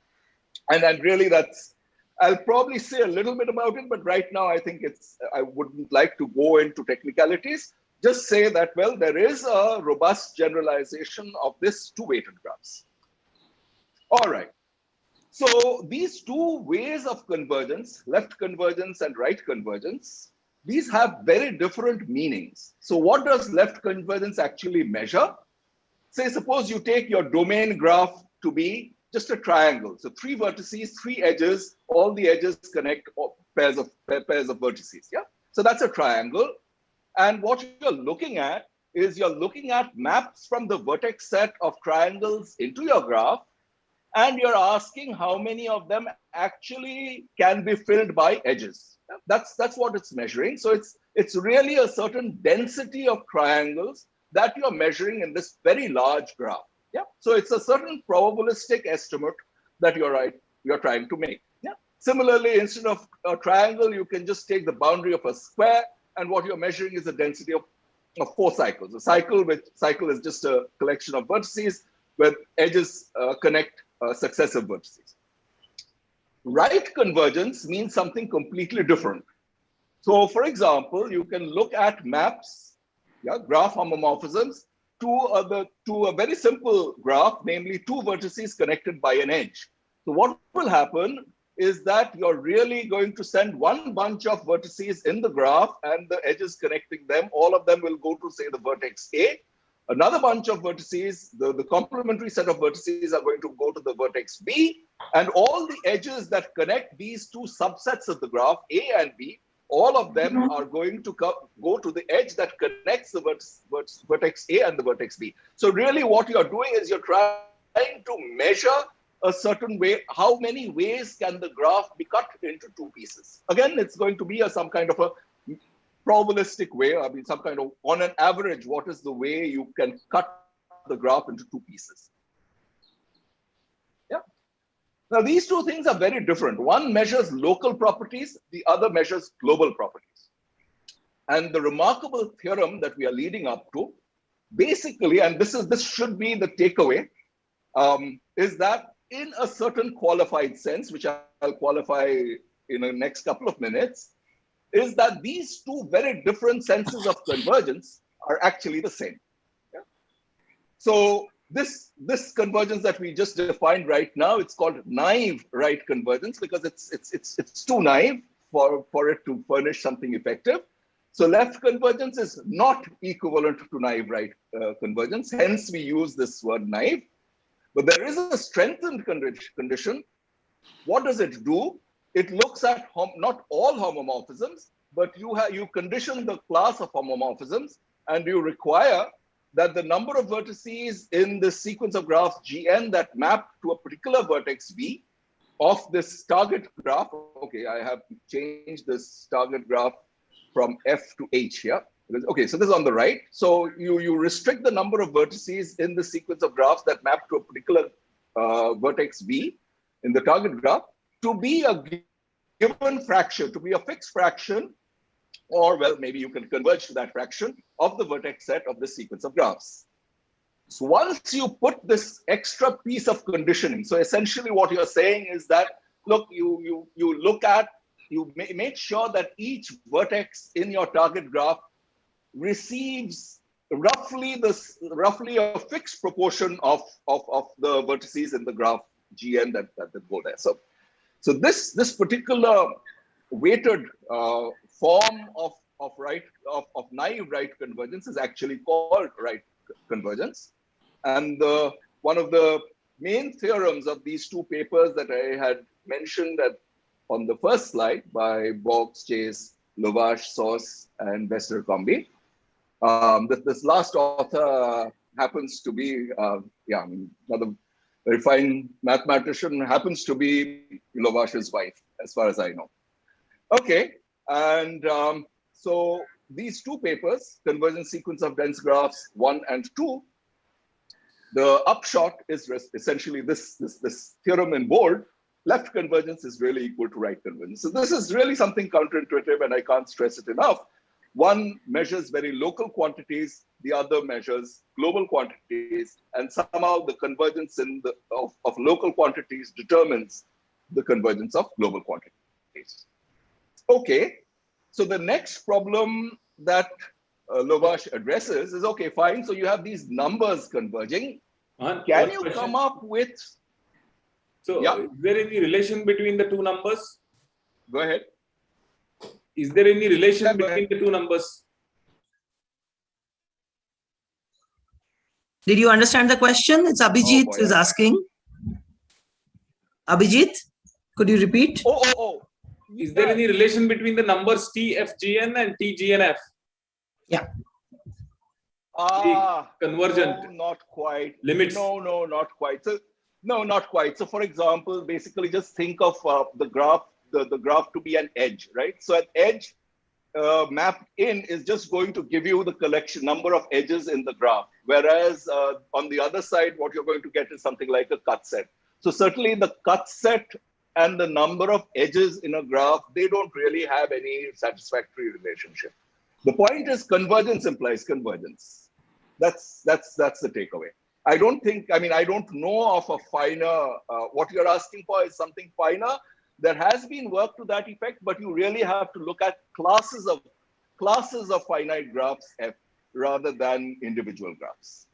And really that's, I'll probably say a little bit about it, but right now I think I wouldn't like to go into technicalities. Just say that, well, there is a robust generalization of this to weighted graphs. All right. So these two ways of convergence, left convergence and right convergence, these have very different meanings. So what does left convergence actually measure? Say, suppose you take your domain graph to be just a triangle. So 3 vertices, 3 edges, all the edges connect pairs of vertices, yeah? So that's a triangle. And what you're looking at is you're looking at maps from the vertex set of triangles into your graph, and you're asking how many of them actually can be filled by edges. That's what it's measuring. So it's really a certain density of triangles that you're measuring in this very large graph. Yeah. So it's a certain probabilistic estimate that you're trying to make. Yeah. Similarly, instead of a triangle, you can just take the boundary of a square, and what you're measuring is the density of 4 cycles. A cycle is just a collection of vertices where edges connect successive vertices. Right convergence means something completely different. So for example, you can look at maps, yeah, graph homomorphisms, to a very simple graph, namely 2 vertices connected by an edge. So what will happen is that you're really going to send one bunch of vertices in the graph and the edges connecting them, all of them will go to, say, the vertex A. Another bunch of vertices, the complementary set of vertices are going to go to the vertex B, and all the edges that connect these two subsets of the graph, A and B, all of them are going to go to the edge that connects the vertex A and the vertex B. So really what you're doing is you're trying to measure a certain way, how many ways can the graph be cut into two pieces. Again, it's going to be some kind of a probabilistic way, I mean, some kind of, on an average, what is the way you can cut the graph into two pieces. Yeah. Now, these two things are very different. One measures local properties, the other measures global properties. And the remarkable theorem that we are leading up to, basically, and this should be the takeaway, is that in a certain qualified sense, which I'll qualify in the next couple of minutes, is that these two very different senses of convergence are actually the same. Yeah? So this convergence that we just defined right now, it's called naive right convergence because it's too naive for it to furnish something effective. So left convergence is not equivalent to naive right convergence. Hence, we use this word naive. But there is a strengthened condition. What does it do? It looks at not all homomorphisms, but you condition the class of homomorphisms, and you require that the number of vertices in the sequence of graphs Gn that map to a particular vertex V of this target graph. Okay, I have changed this target graph from F to H here. Okay, so this is on the right. So you restrict the number of vertices in the sequence of graphs that map to a particular vertex V in the target graph to be a given fraction, to be a fixed fraction, or well, maybe you can converge to that fraction of the vertex set of the sequence of graphs. So once you put this extra piece of conditioning, so essentially what you're saying is that, look, you make sure that each vertex in your target graph receives roughly a fixed proportion of the vertices in the graph Gn that go there. So this particular weighted form of naive right convergence is actually called right convergence. And one of the main theorems of these two papers that I had mentioned on the first slide by Boggs, Chase, Lovash, Sauce, and Westercombe. This last author happens to be, another very fine mathematician, happens to be Lovash's wife, as far as I know. Okay, and so these two papers, Convergence Sequence of Dense Graphs 1 and 2, the upshot is essentially this theorem in bold. Left convergence is really equal to right convergence. So this is really something counterintuitive, and I can't stress it enough. One measures very local quantities, the other measures global quantities, and somehow the convergence of local quantities determines the convergence of global quantities. Okay, so the next problem that Lovash addresses is, okay, fine, so you have these numbers converging. Can you come up with... So is there any relation between the two numbers? Go ahead. Is there any relation between the two numbers? Did you understand the question? It's Abhijit who's asking. Abhijit, could you repeat? Is there any relation between the numbers TFGN and TGNF? Yeah. Convergent. No, not quite. Limits. No, not quite. So, no, not quite. So, for example, basically just think of the graph to be an edge, right? So an edge mapped in is just going to give you the collection number of edges in the graph. Whereas on the other side, what you're going to get is something like a cut set. So certainly the cut set and the number of edges in a graph, they don't really have any satisfactory relationship. The point is convergence implies convergence. That's the takeaway. I don't know of a finer, what you're asking for is something finer. There has been work to that effect, but you really have to look at classes of finite graphs F rather than individual graphs.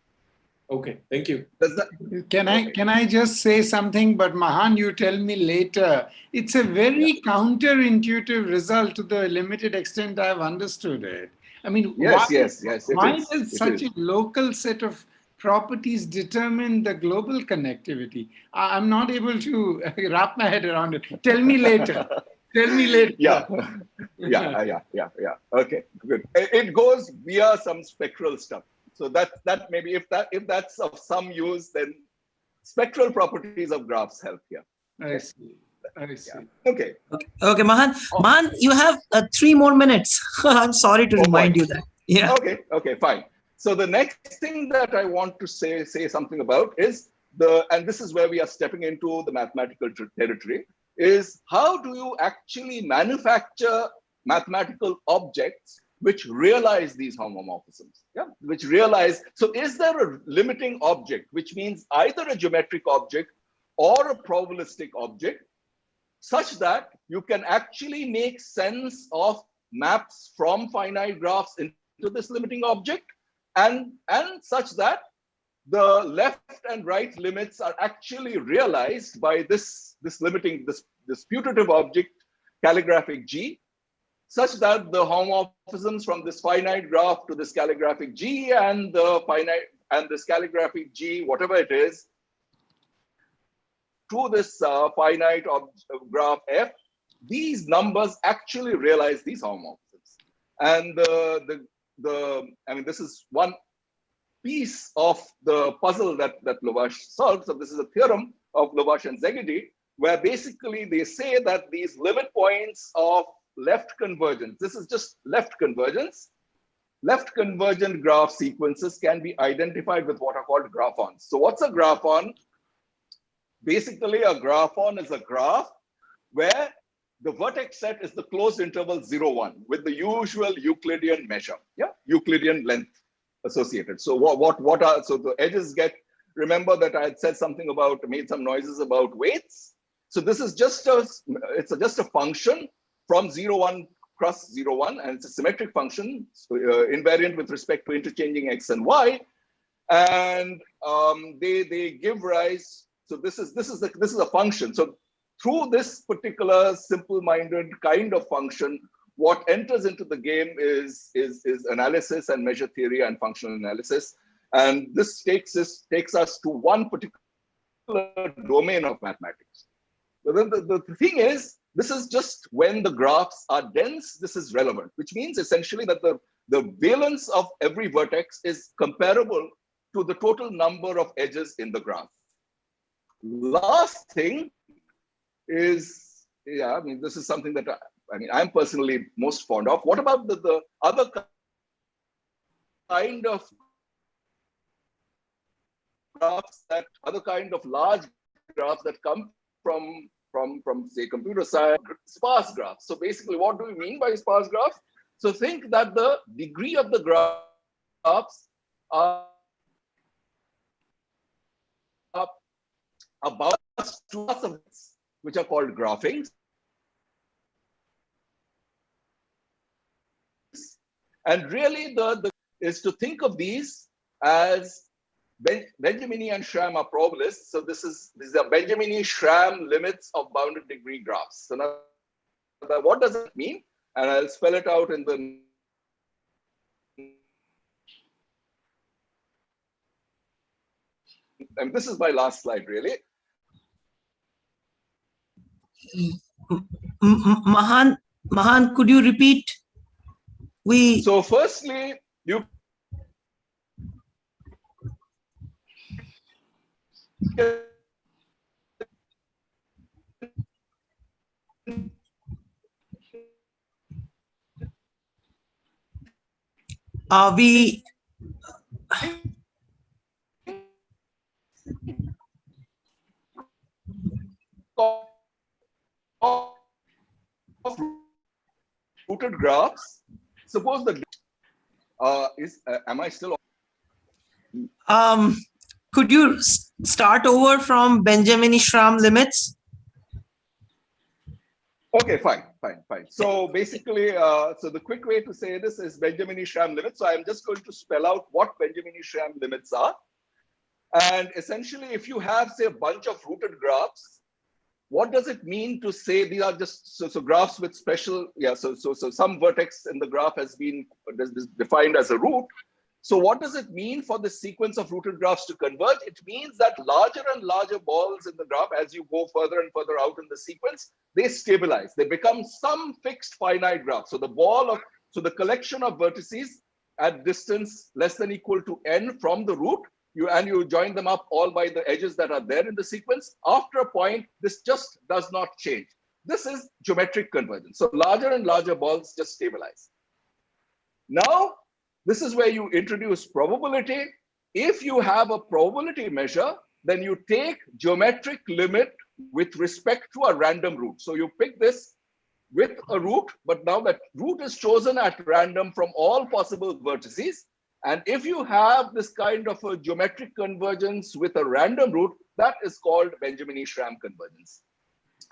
Okay, thank you. Does that, Can I just say something? But Mahan, you tell me later. It's a very counterintuitive result to the limited extent I've understood it. I mean, yes, yes, yes. why does such a local set of properties determine the global connectivity? I'm not able to wrap my head around it. Tell me later. Tell me later. Yeah. Okay, good. It goes via some spectral stuff. So that maybe if that's of some use, then spectral properties of graphs help here. I see. I see. Yeah. Okay. Okay, Mahan. Mahan, you have 3 more minutes. I'm sorry to remind you that. Yeah. Okay, fine. So the next thing that I want to say something about is and this is where we are stepping into the mathematical territory, is how do you actually manufacture mathematical objects which realize these homomorphisms? Yeah, which realize. So is there a limiting object, which means either a geometric object or a probabilistic object, such that you can actually make sense of maps from finite graphs into this limiting object, and such that the left and right limits are actually realized by this putative object, calligraphic G, such that the homomorphisms from this finite graph to this calligraphic G and this calligraphic G, whatever it is, to this finite graph F, these numbers actually realize these homomorphisms. And I mean, this is one piece of the puzzle that Lovash solved. So this is a theorem of Lovash and Szegedy, where basically they say that these limit points of left convergence, this is just left convergence, left convergent graph sequences can be identified with what are called graphons. So what's a graphon? Basically, a graphon is a graph where the vertex set is the closed interval 0, 1 with the usual Euclidean measure, Euclidean length associated. So so the edges remember that I had said something about, made some noises about weights. So this is just a function from 0, 1 cross 0, 1, and it's a symmetric function, so, invariant with respect to interchanging x and y, and they give rise. So this is a function. So through this particular simple-minded kind of function, what enters into the game is analysis and measure theory and functional analysis, and this takes us to one particular domain of mathematics. But then the thing is, this is just when the graphs are dense, this is relevant, which means essentially that the valence of every vertex is comparable to the total number of edges in the graph. Last thing is, I mean, this is something that I'm personally most fond of. What about the other kind of graphs, other kind of large graphs that come from say computer science, sparse graphs? So basically, what do we mean by sparse graphs? So think that the degree of the graphs are about 2 of which are called graphings. And really the is to think of these as Benjamini and Schramm are probabilists. So these are Benjamini-Schramm limits of bounded degree graphs. So now what does it mean? And I'll spell it out in the and this is my last slide, really. Mahan, could you repeat? So firstly, you we rooted graphs. Suppose the am I still? Could you start over from Benjamini-Schramm limits? Okay, fine. So basically, so the quick way to say this is Benjamini-Schramm limits. So I'm just going to spell out what Benjamini-Schramm limits are. And essentially, if you have, say, a bunch of rooted graphs, what does it mean to say these are just so graphs with special, so some vertex in the graph has been defined as a root. So what does it mean for the sequence of rooted graphs to converge? It means that larger and larger balls in the graph, as you go further and further out in the sequence, they stabilize. They become some fixed finite graph. So the collection of vertices at distance less than equal to n from the root, you join them up all by the edges that are there in the sequence. After a point, this just does not change. This is geometric convergence. So larger and larger balls just stabilize. Now, this is where you introduce probability. If you have a probability measure, then you take geometric limit with respect to a random root. So you pick this with a root, but now that root is chosen at random from all possible vertices. And if you have this kind of a geometric convergence with a random root, that is called Benjamini-Schramm convergence.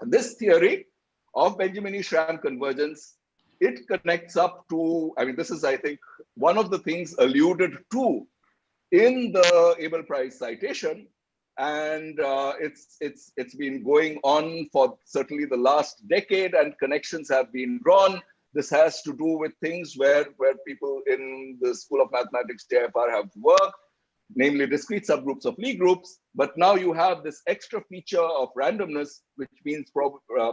And this theory of Benjamini-Schramm convergence, it connects up to, I mean, this is, I think, one of the things alluded to in the Abel Prize citation. And it's been going on for certainly the last decade, and connections have been drawn. This has to do with things where people in the School of Mathematics, TIFR, have worked, namely discrete subgroups of Lie groups. But now you have this extra feature of randomness, which means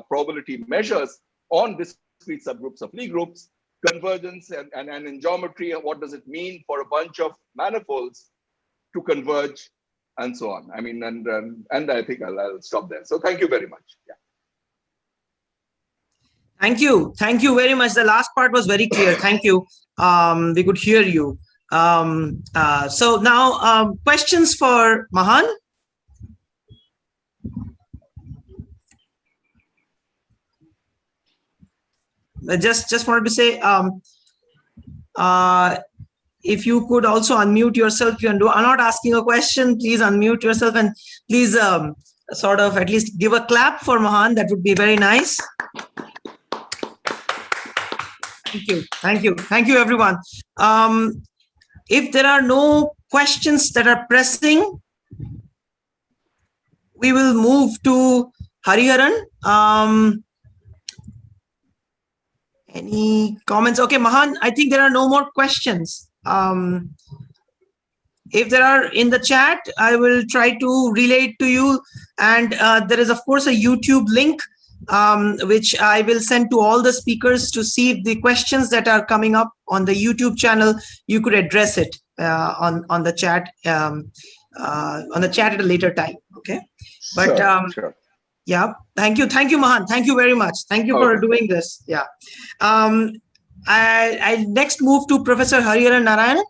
probability measures on discrete subgroups of Lie groups, convergence, and in geometry, what does it mean for a bunch of manifolds to converge, and so on. I mean, and I think I'll stop there. So thank you very much. Yeah. Thank you. Thank you very much. The last part was very clear. Thank you. We could hear you. So now questions for Mahan. I just wanted to say, if you could also unmute yourself, I'm not asking a question, please unmute yourself and please sort of at least give a clap for Mahan. That would be very nice. Thank you. Thank you. Thank you, everyone. If there are no questions that are pressing, we will move to Hariharan. Any comments? Okay, Mahan, I think there are no more questions. If there are in the chat, I will try to relay it to you. And there is, of course, a YouTube link, which I will send to all the speakers to see if the questions that are coming up on the YouTube channel, you could address it on the chat at a later time. Okay, but sure. Yeah, thank you, Mahan. Thank you very much. Thank you for doing this. Yeah, I next move to Professor Hariharan Narayanan.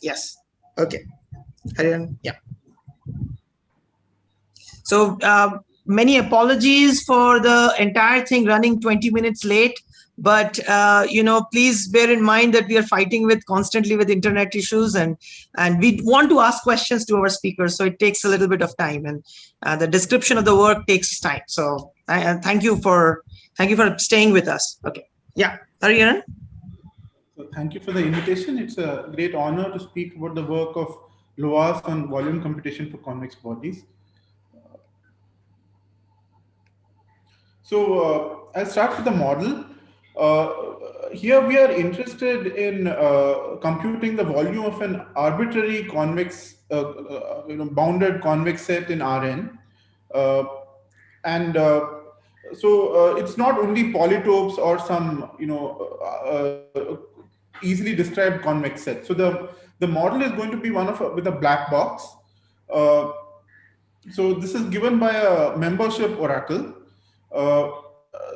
Yes. Okay. Hariharan. Yeah. So many apologies for the entire thing running 20 minutes late, but please bear in mind that we are constantly with internet issues, and we want to ask questions to our speakers, so it takes a little bit of time, and the description of the work takes time. So thank you for staying with us. Okay. Yeah, Hariharan. So thank you for the invitation. It's a great honor to speak about the work of Loas on volume computation for convex bodies. So I'll start with the model. Here we are interested in computing the volume of an arbitrary convex, bounded convex set in Rn. So it's not only polytopes or some easily described convex set. So the model is going to be with a black box. So this is given by a membership oracle.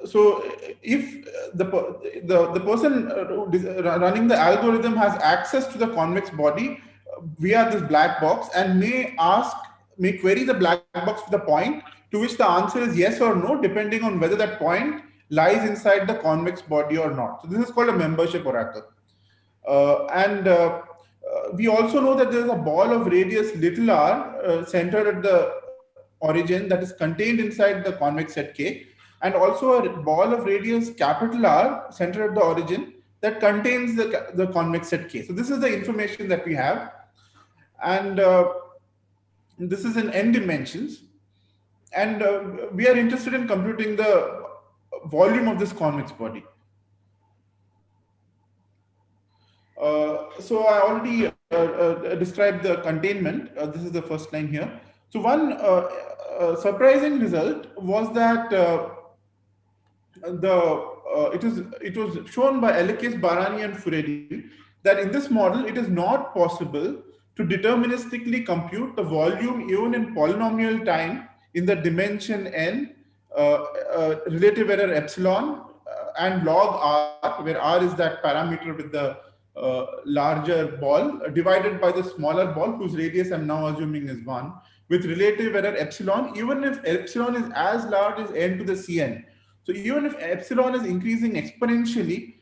So if the person running the algorithm has access to the convex body via this black box and may query the black box with a point to which the answer is yes or no, depending on whether that point lies inside the convex body or not. So this is called a membership oracle. We also know that there is a ball of radius little r centered at the origin that is contained inside the convex set K, and also a ball of radius capital R centered at the origin that contains the convex set K. So this is the information that we have. And this is in n dimensions. And we are interested in computing the volume of this convex body. So I already described the containment. This is the first line here. So one surprising result was that it was shown by Elekes, Barani, and Furedi that in this model it is not possible to deterministically compute the volume even in polynomial time in the dimension n, relative error epsilon, and log r, where r is that parameter with the larger ball, divided by the smaller ball whose radius I'm now assuming is 1, with relative error epsilon, even if epsilon is as large as n to the cn. So even if epsilon is increasing exponentially,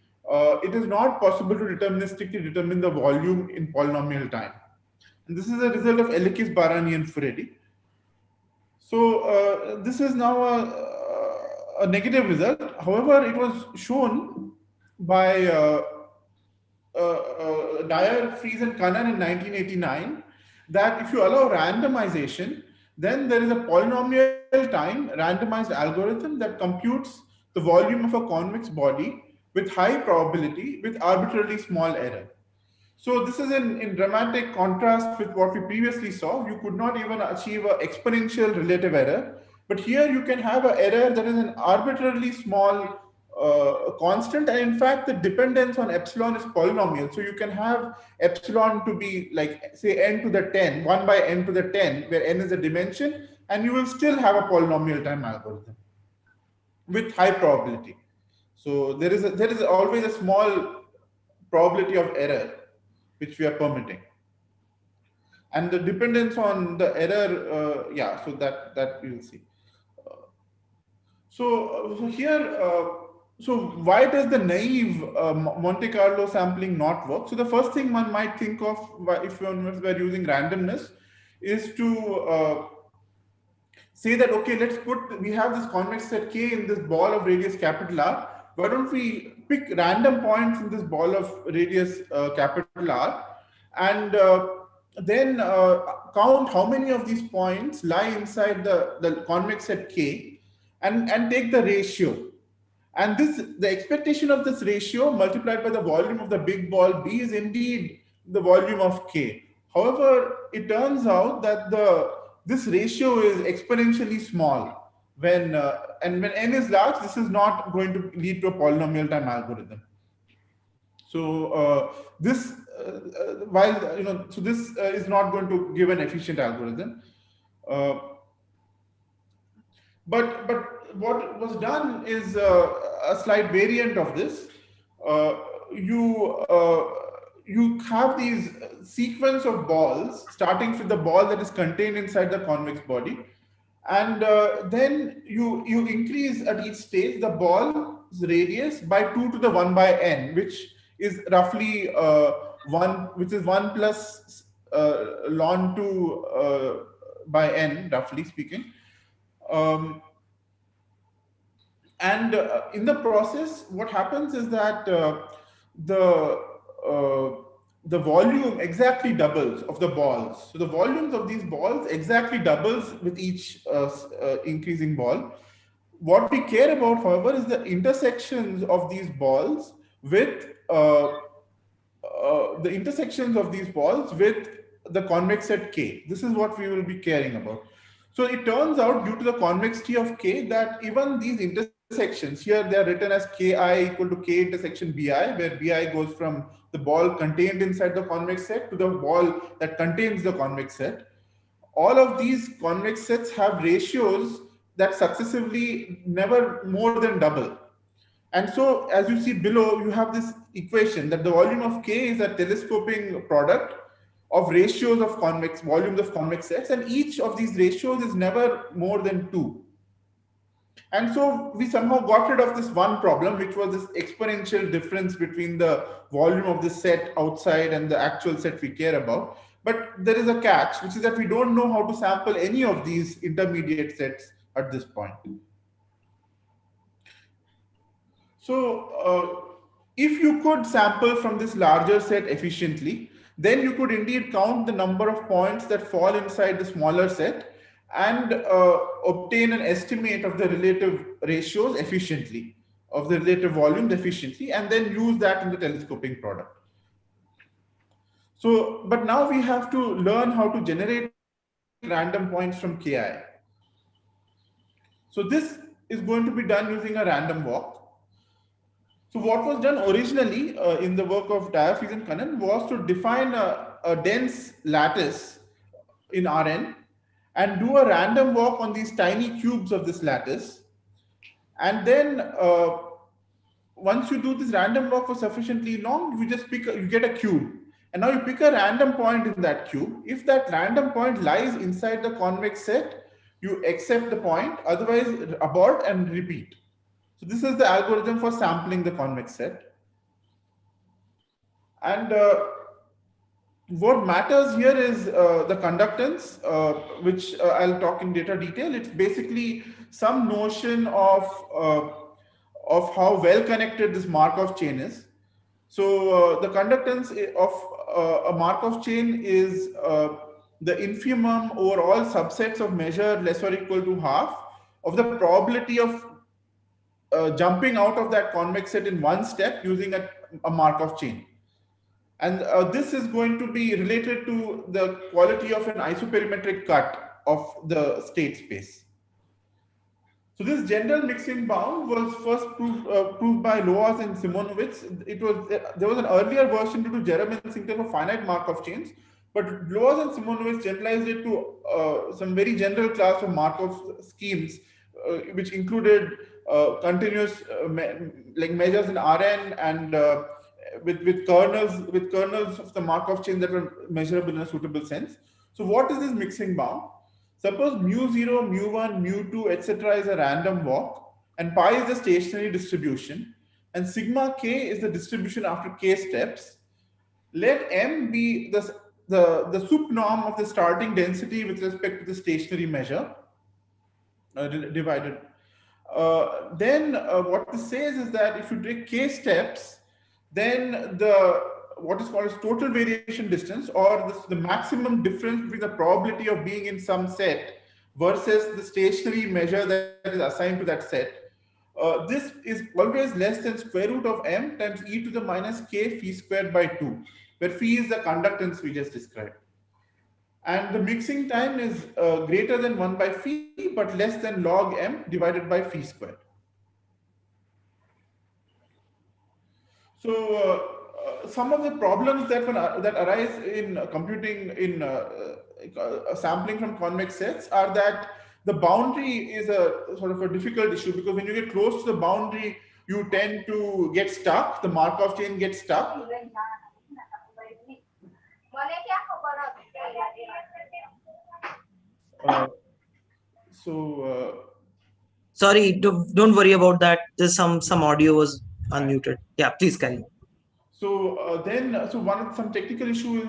it is not possible to deterministically determine the volume in polynomial time. And this is a result of Elekes, Barani, and Furedi. So this is now a negative result. However, it was shown by Dyer, Fries, and Kannan in 1989 that if you allow randomization, then there is a polynomial time randomized algorithm that computes the volume of a convex body with high probability with arbitrarily small error. So this is in dramatic contrast with what we previously saw. You could not even achieve an exponential relative error, but here you can have an error that is an arbitrarily small constant, and in fact the dependence on epsilon is polynomial. So you can have epsilon to be like, say, n to the 10, 1 by n to the 10, where n is a dimension, and you will still have a polynomial time algorithm with high probability. So there is always a small probability of error which we are permitting, and the dependence on the error, yeah, so that we will see. So here, so why does the naive Monte Carlo sampling not work? So the first thing one might think of if one were using randomness is to say that, okay, we have this convex set K in this ball of radius capital R. Why don't we pick random points in this ball of radius capital R, and then count how many of these points lie inside the convex set K, and take the ratio. And the expectation of this ratio multiplied by the volume of the big ball B is indeed the volume of K. However, it turns out that this ratio is exponentially small. When when n is large, this is not going to lead to a polynomial time algorithm. So this so this is not going to give an efficient algorithm. But what was done is a slight variant of this. You have these sequence of balls, starting with the ball that is contained inside the convex body, and then you increase at each stage the ball's radius by 2 to the 1 by n, which is roughly 1, which is 1 plus ln 2 by n, roughly speaking. And in the process, what happens is that the volume exactly doubles of the balls. So the volumes of these balls exactly doubles with each increasing ball. What we care about, however, is the intersections of these balls with the convex set K. This is what we will be caring about. So it turns out, due to the convexity of K, that even these intersections, here they are written as Ki equal to K intersection Bi, where Bi goes from the ball contained inside the convex set to the ball that contains the convex set. All of these convex sets have ratios that successively never more than double. And so, as you see below, you have this equation that the volume of K is a telescoping product of ratios of volumes of convex sets, and each of these ratios is never more than 2. And so we somehow got rid of this one problem, which was this exponential difference between the volume of the set outside and the actual set we care about. But there is a catch, which is that we don't know how to sample any of these intermediate sets at this point. So if you could sample from this larger set efficiently, then you could indeed count the number of points that fall inside the smaller set and obtain an estimate of the relative ratios efficiently, of the relative volumes efficiently, and then use that in the telescoping product. So, but now we have to learn how to generate random points from Ki. So this is going to be done using a random walk. So what was done originally in the work of Diaphyse and Kannan was to define a dense lattice in Rn and do a random walk on these tiny cubes of this lattice. And then once you do this random walk for sufficiently long, you just you get a cube. And now you pick a random point in that cube. If that random point lies inside the convex set, you accept the point, otherwise abort and repeat. So this is the algorithm for sampling the convex set. And what matters here is the conductance, which I'll talk in greater detail. It's basically some notion of how well connected this Markov chain is. So the conductance of a Markov chain is the infimum over all subsets of measure less or equal to half of the probability of jumping out of that convex set in one step using a Markov chain. And this is going to be related to the quality of an isoperimetric cut of the state space. So this general mixing bound was first proved by Loaz and Simonovitz. There was an earlier version due to Jerem and Sinclair for finite Markov chains, but Loaz and Simonovitz generalized it to some very general class of Markov schemes, which included continuous like measures in Rn and with kernels of the Markov chain that were measurable in a suitable sense. So what is this mixing bound? Suppose mu0, mu1, mu2, etc. is a random walk, and pi is the stationary distribution, and sigma k is the distribution after k steps. Let m be the sup norm of the starting density with respect to the stationary measure divided. Then what this says is that if you take k steps, then what is called as total variation distance, or the maximum difference between the probability of being in some set versus the stationary measure that is assigned to that set. This is always less than square root of m times e to the minus k phi squared by 2, where phi is the conductance we just described. And the mixing time is greater than 1 by phi, but less than log m divided by phi squared. So some of the problems that arise in computing in sampling from convex sets are that the boundary is a sort of a difficult issue, because when you get close to the boundary, you tend to get stuck. The Markov chain gets stuck. Sorry, don't worry about that. There's some audio was unmuted. Yeah, please carry on. So some technical issue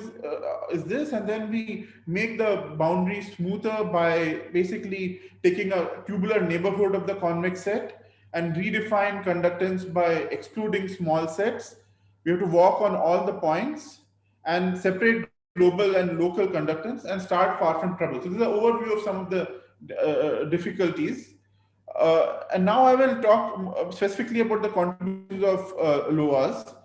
is this, and then we make the boundary smoother by basically taking a tubular neighborhood of the convex set and redefine conductance by excluding small sets. We have to walk on all the points and separate global and local conductance and start far from trouble. So this is an overview of some of the difficulties. And now I will talk specifically about the contributions of Loaz.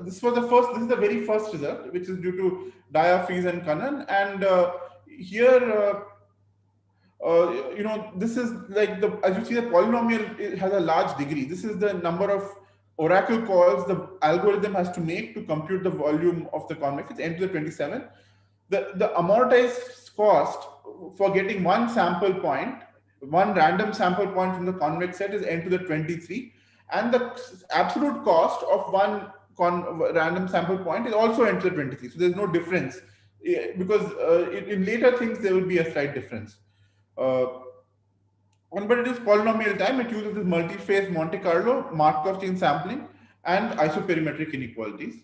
This is the very first result, which is due to Diaphyse and Kannan. And here, this is like as you see, the polynomial has a large degree. This is the number of oracle calls the algorithm has to make to compute the volume of the convex. It's n to the 27. The amortized cost for getting one sample point, one random sample point from the convex set, is n to the 23. And the absolute cost of one random sample point is also n to the 23. So there's no difference, because in later things there will be a slight difference. But it is polynomial time. It uses this multi-phase Monte Carlo, Markov chain sampling, and isoperimetric inequalities.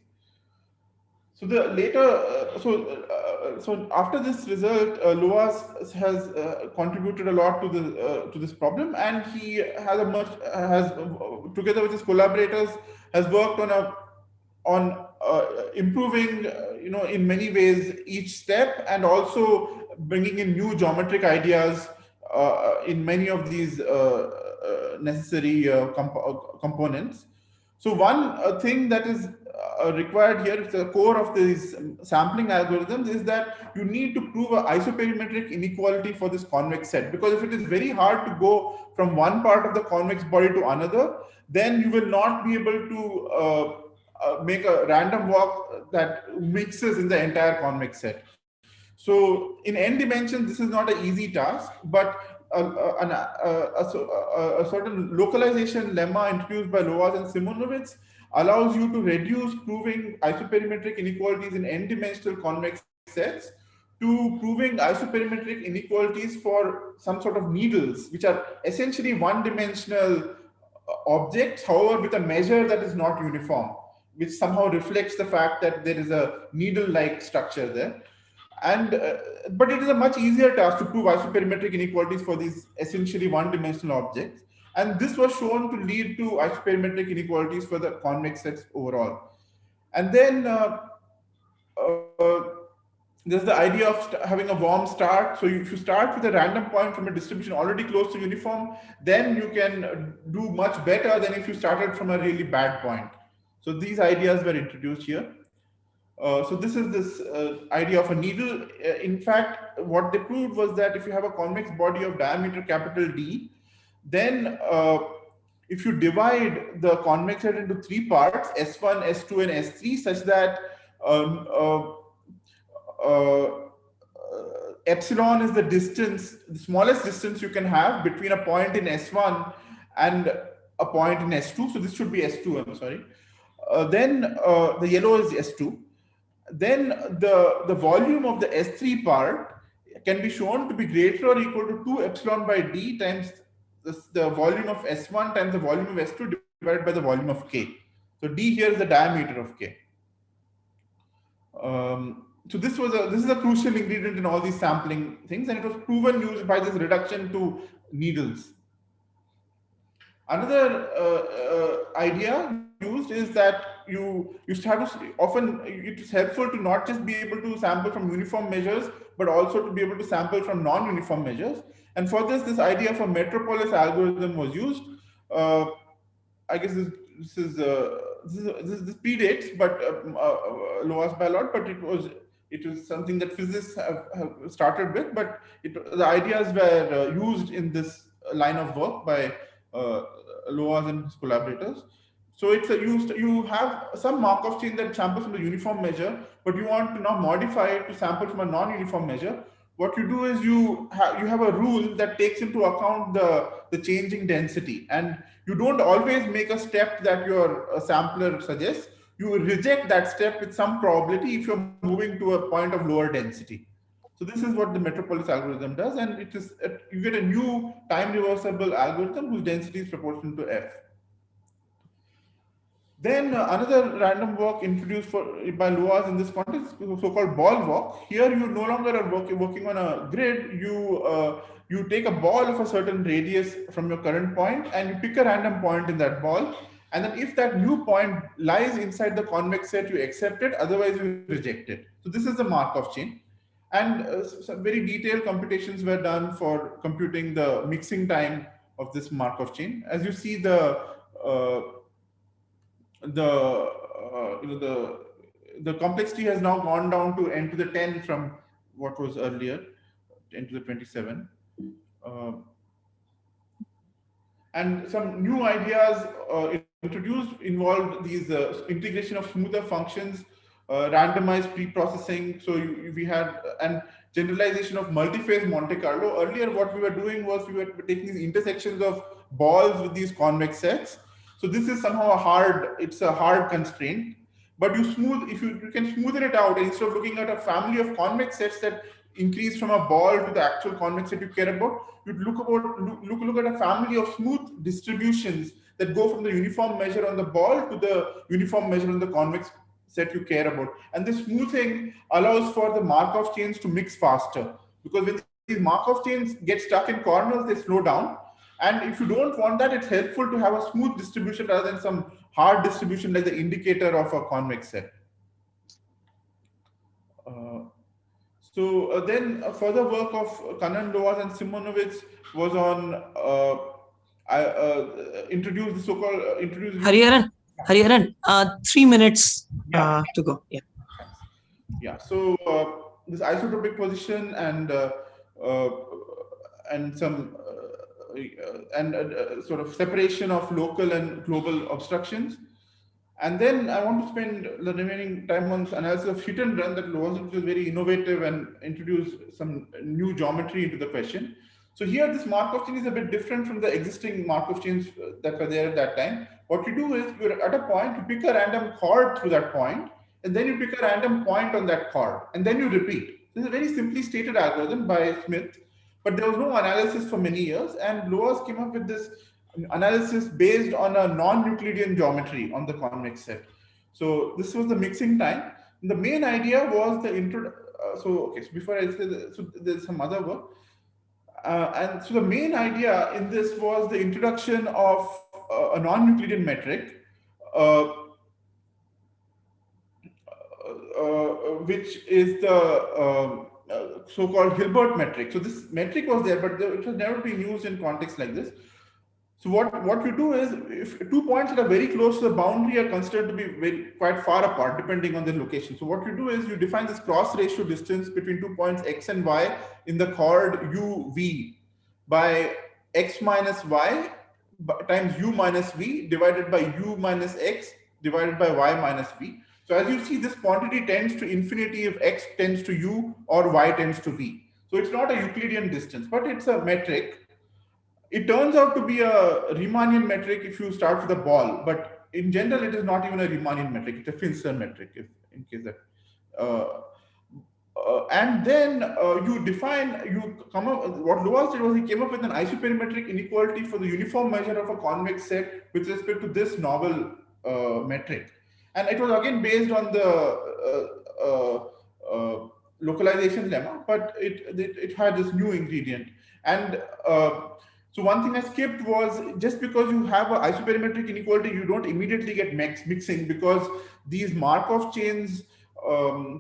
So the later, so after this result, Loaz has contributed a lot to this problem, and he has together with his collaborators has worked on improving in many ways each step, and also bringing in new geometric ideas in many of these necessary components. So one thing that is required here, it's the core of these sampling algorithms, is that you need to prove an isoperimetric inequality for this convex set, because if it is very hard to go from one part of the convex body to another, then you will not be able to make a random walk that mixes in the entire convex set. So in n dimensions, this is not an easy task, but a certain localization lemma introduced by Loaz and Simonovitz allows you to reduce proving isoperimetric inequalities in n-dimensional convex sets to proving isoperimetric inequalities for some sort of needles, which are essentially one-dimensional objects, however, with a measure that is not uniform, which somehow reflects the fact that there is a needle-like structure there. And but it is a much easier task to prove isoperimetric inequalities for these essentially one-dimensional objects. And this was shown to lead to isoperimetric inequalities for the convex sets overall. And then there's the idea of having a warm start. So if you start with a random point from a distribution already close to uniform, then you can do much better than if you started from a really bad point. So these ideas were introduced here. So this is this idea of a needle. In fact, what they proved was that if you have a convex body of diameter capital D, then if you divide the convex set into three parts, S1, S2, and S3, such that epsilon is the distance, the smallest distance you can have between a point in S1 and a point in S2. So this should be S2, I'm sorry. Then the yellow is S2. Then the volume of the S3 part can be shown to be greater or equal to 2 epsilon by D times the volume of S1 times the volume of S2 divided by the volume of K. So D here is the diameter of K. So this is a crucial ingredient in all these sampling things, and it was proven used by this reduction to needles. Another idea used is that you have to often, it is helpful to not just be able to sample from uniform measures, but also to be able to sample from non-uniform measures. And for this idea of a metropolis algorithm was used. I guess this predates, but Loaz by a lot, but it was something that physicists have started with. But the ideas were used in this line of work by Loaz and his collaborators. So it's you have some Markov chain that samples from the uniform measure, but you want to now modify it to sample from a non-uniform measure. What you do is you have a rule that takes into account the changing density, and you don't always make a step that your sampler suggests. You reject that step with some probability if you're moving to a point of lower density. So this is what the metropolis algorithm does, and it is you get a new time reversible algorithm whose density is proportional to F. Then another random walk introduced by Loaz in this context, so-called ball walk. Here you no longer are working on a grid. You take a ball of a certain radius from your current point, and you pick a random point in that ball. And then if that new point lies inside the convex set, you accept it, otherwise you reject it. So this is the Markov chain. And some very detailed computations were done for computing the mixing time of this Markov chain. As you see, the complexity has now gone down to n to the 10 from what was earlier, 10 to the 27. And some new ideas introduced involved these integration of smoother functions, randomized pre-processing. So we had and generalization of multi-phase Monte Carlo. Earlier, what we were doing was we were taking these intersections of balls with these convex sets. So this is somehow it's a hard constraint, but if you can smoothen it out, and instead of looking at a family of convex sets that increase from a ball to the actual convex set you care about, you'd look at a family of smooth distributions that go from the uniform measure on the ball to the uniform measure on the convex set you care about. And this smoothing allows for the Markov chains to mix faster, because when these Markov chains get stuck in corners, they slow down. And if you don't want that, it's helpful to have a smooth distribution rather than some hard distribution like the indicator of a convex set. So then further work of Kannan, Loaz, and Simonovitz was on introduce the so-called Hariharan, 3 minutes to go. Yeah. Yeah. So this isotropic position and some sort of separation of local and global obstructions. And then I want to spend the remaining time on analysis of hit and run that was very innovative and introduced some new geometry into the question. So here this Markov chain is a bit different from the existing Markov chains that were there at that time. What you do is you're at a point, you pick a random chord through that point, and then you pick a random point on that chord, and then you repeat. This is a very simply stated algorithm by Smith, but there was no analysis for many years, and Loaz came up with this analysis based on a non-Euclidean geometry on the convex set. So this was the mixing time. And the main idea was the intro. So before I say that, so there's some other work. And so the main idea in this was the introduction of a non-Euclidean metric, which is the so-called Hilbert metric. So this metric was there, but it has never been used in context like this. So what you do is, if 2 points that are very close to the boundary are considered to be quite far apart, depending on the location. So what you do is you define this cross ratio distance between 2 points x and y in the chord uv by x minus y times u minus v divided by u minus x divided by y minus v. So as you see, this quantity tends to infinity if x tends to u or y tends to v. So it's not a Euclidean distance, but it's a metric. It turns out to be a Riemannian metric if you start with a ball, but in general, it is not even a Riemannian metric. It's a Finster metric, if in case that. And then you come up. What Loaz did was he came up with an isoperimetric inequality for the uniform measure of a convex set with respect to this novel metric, and it was again based on the localization lemma, but it had this new ingredient. And so one thing I skipped was, just because you have an isoperimetric inequality, you don't immediately get mixing, because these Markov chains,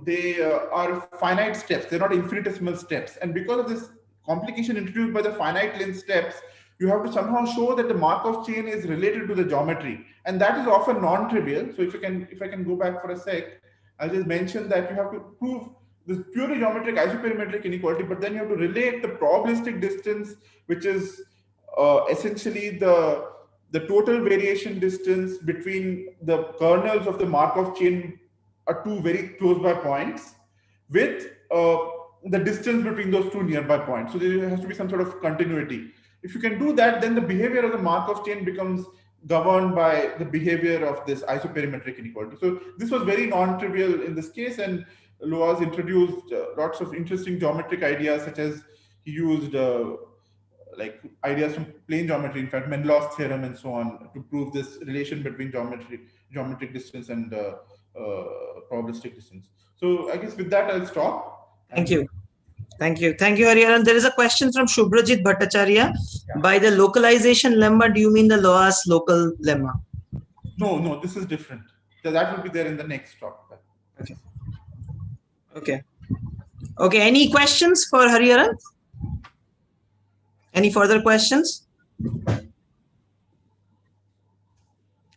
they are finite steps. They're not infinitesimal steps. And because of this complication introduced by the finite length steps, you have to somehow show that the Markov chain is related to the geometry. And that is often non-trivial. So if I can go back for a sec, I'll just mention that you have to prove this purely geometric isoperimetric inequality, but then you have to relate the probabilistic distance, which is essentially the total variation distance between the kernels of the Markov chain are two very close by points, with the distance between those two nearby points. So there has to be some sort of continuity. If you can do that, then the behavior of the Markov chain becomes governed by the behavior of this isoperimetric inequality. So this was very non-trivial in this case, and Loaz introduced lots of interesting geometric ideas, such as he used like ideas from plane geometry, in fact, Mendelow's theorem and so on, to prove this relation between geometric distance and probabilistic distance. So I guess with that, I'll stop. Thank you. Thank you. Thank you, Hariharan. There is a question from Shubhrajit Bhattacharya. Yeah. By the localization lemma, do you mean the Loaz local lemma? No, this is different. That will be there in the next talk. Okay. Okay. Any questions for Hariharan? Any further questions?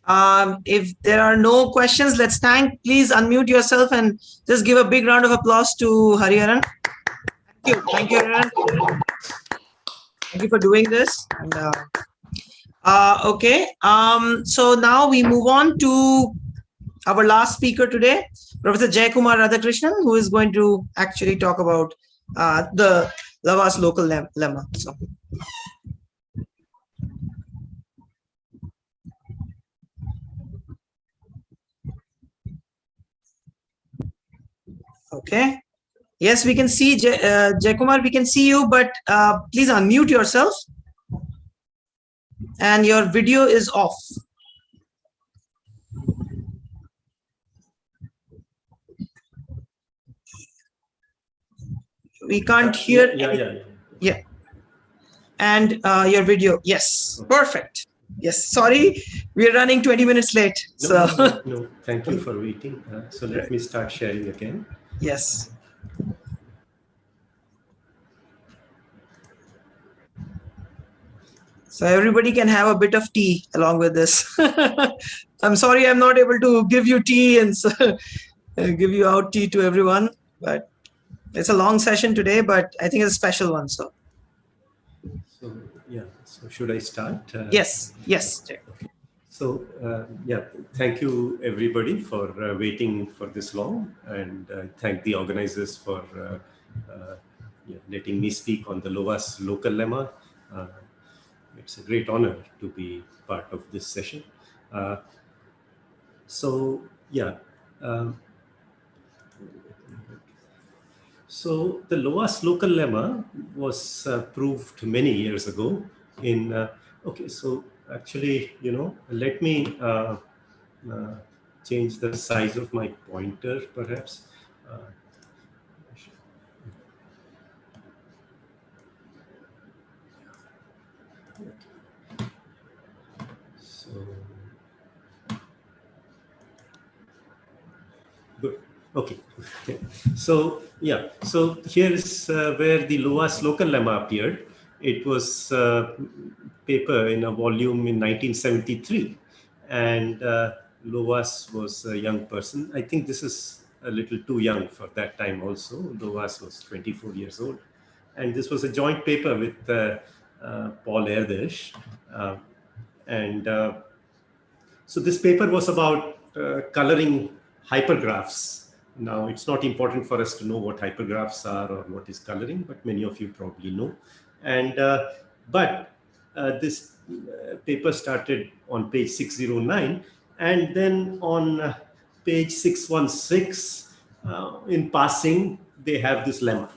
If there are no questions, please unmute yourself and just give a big round of applause to Hariharan. Thank you. Thank you, Hariharan. Thank you for doing this. And, okay. So now we move on to our last speaker today, Professor Jaikumar Radhakrishnan, who is going to actually talk about the Loaz local lemma. So. Okay. Yes, we can see Jaikumar, we can see you, but please unmute yourself. And your video is off. We can't hear. Yeah. And your video. Yes. Perfect. Yes. Sorry, we're running 20 minutes late. No. Thank you for waiting. So let me start sharing again. Yes. So everybody can have a bit of tea along with this. I'm sorry I'm not able to give you tea and give you out tea to everyone, but it's a long session today, but I think it's a special one. So yeah, so should I start? Yes, yes. So yeah, thank you everybody for waiting for this long, and thank the organizers for letting me speak on the LOAS local lemma. It's a great honor to be part of this session. So yeah, so the LOAS local lemma was proved many years ago in, okay, so actually, let me change the size of my pointer perhaps. So, good. Okay. So yeah, so here is where the LOAS local lemma appeared. It was a paper in a volume in 1973, and LOAS was a young person. I think this is a little too young for that time also. LOAS was 24 years old. And this was a joint paper with Paul Erdős. So this paper was about coloring hypergraphs. Now, it's not important for us to know what hypergraphs are or what is coloring, but many of you probably know. And this paper started on page 609, and then on page 616, in passing, they have this lemma.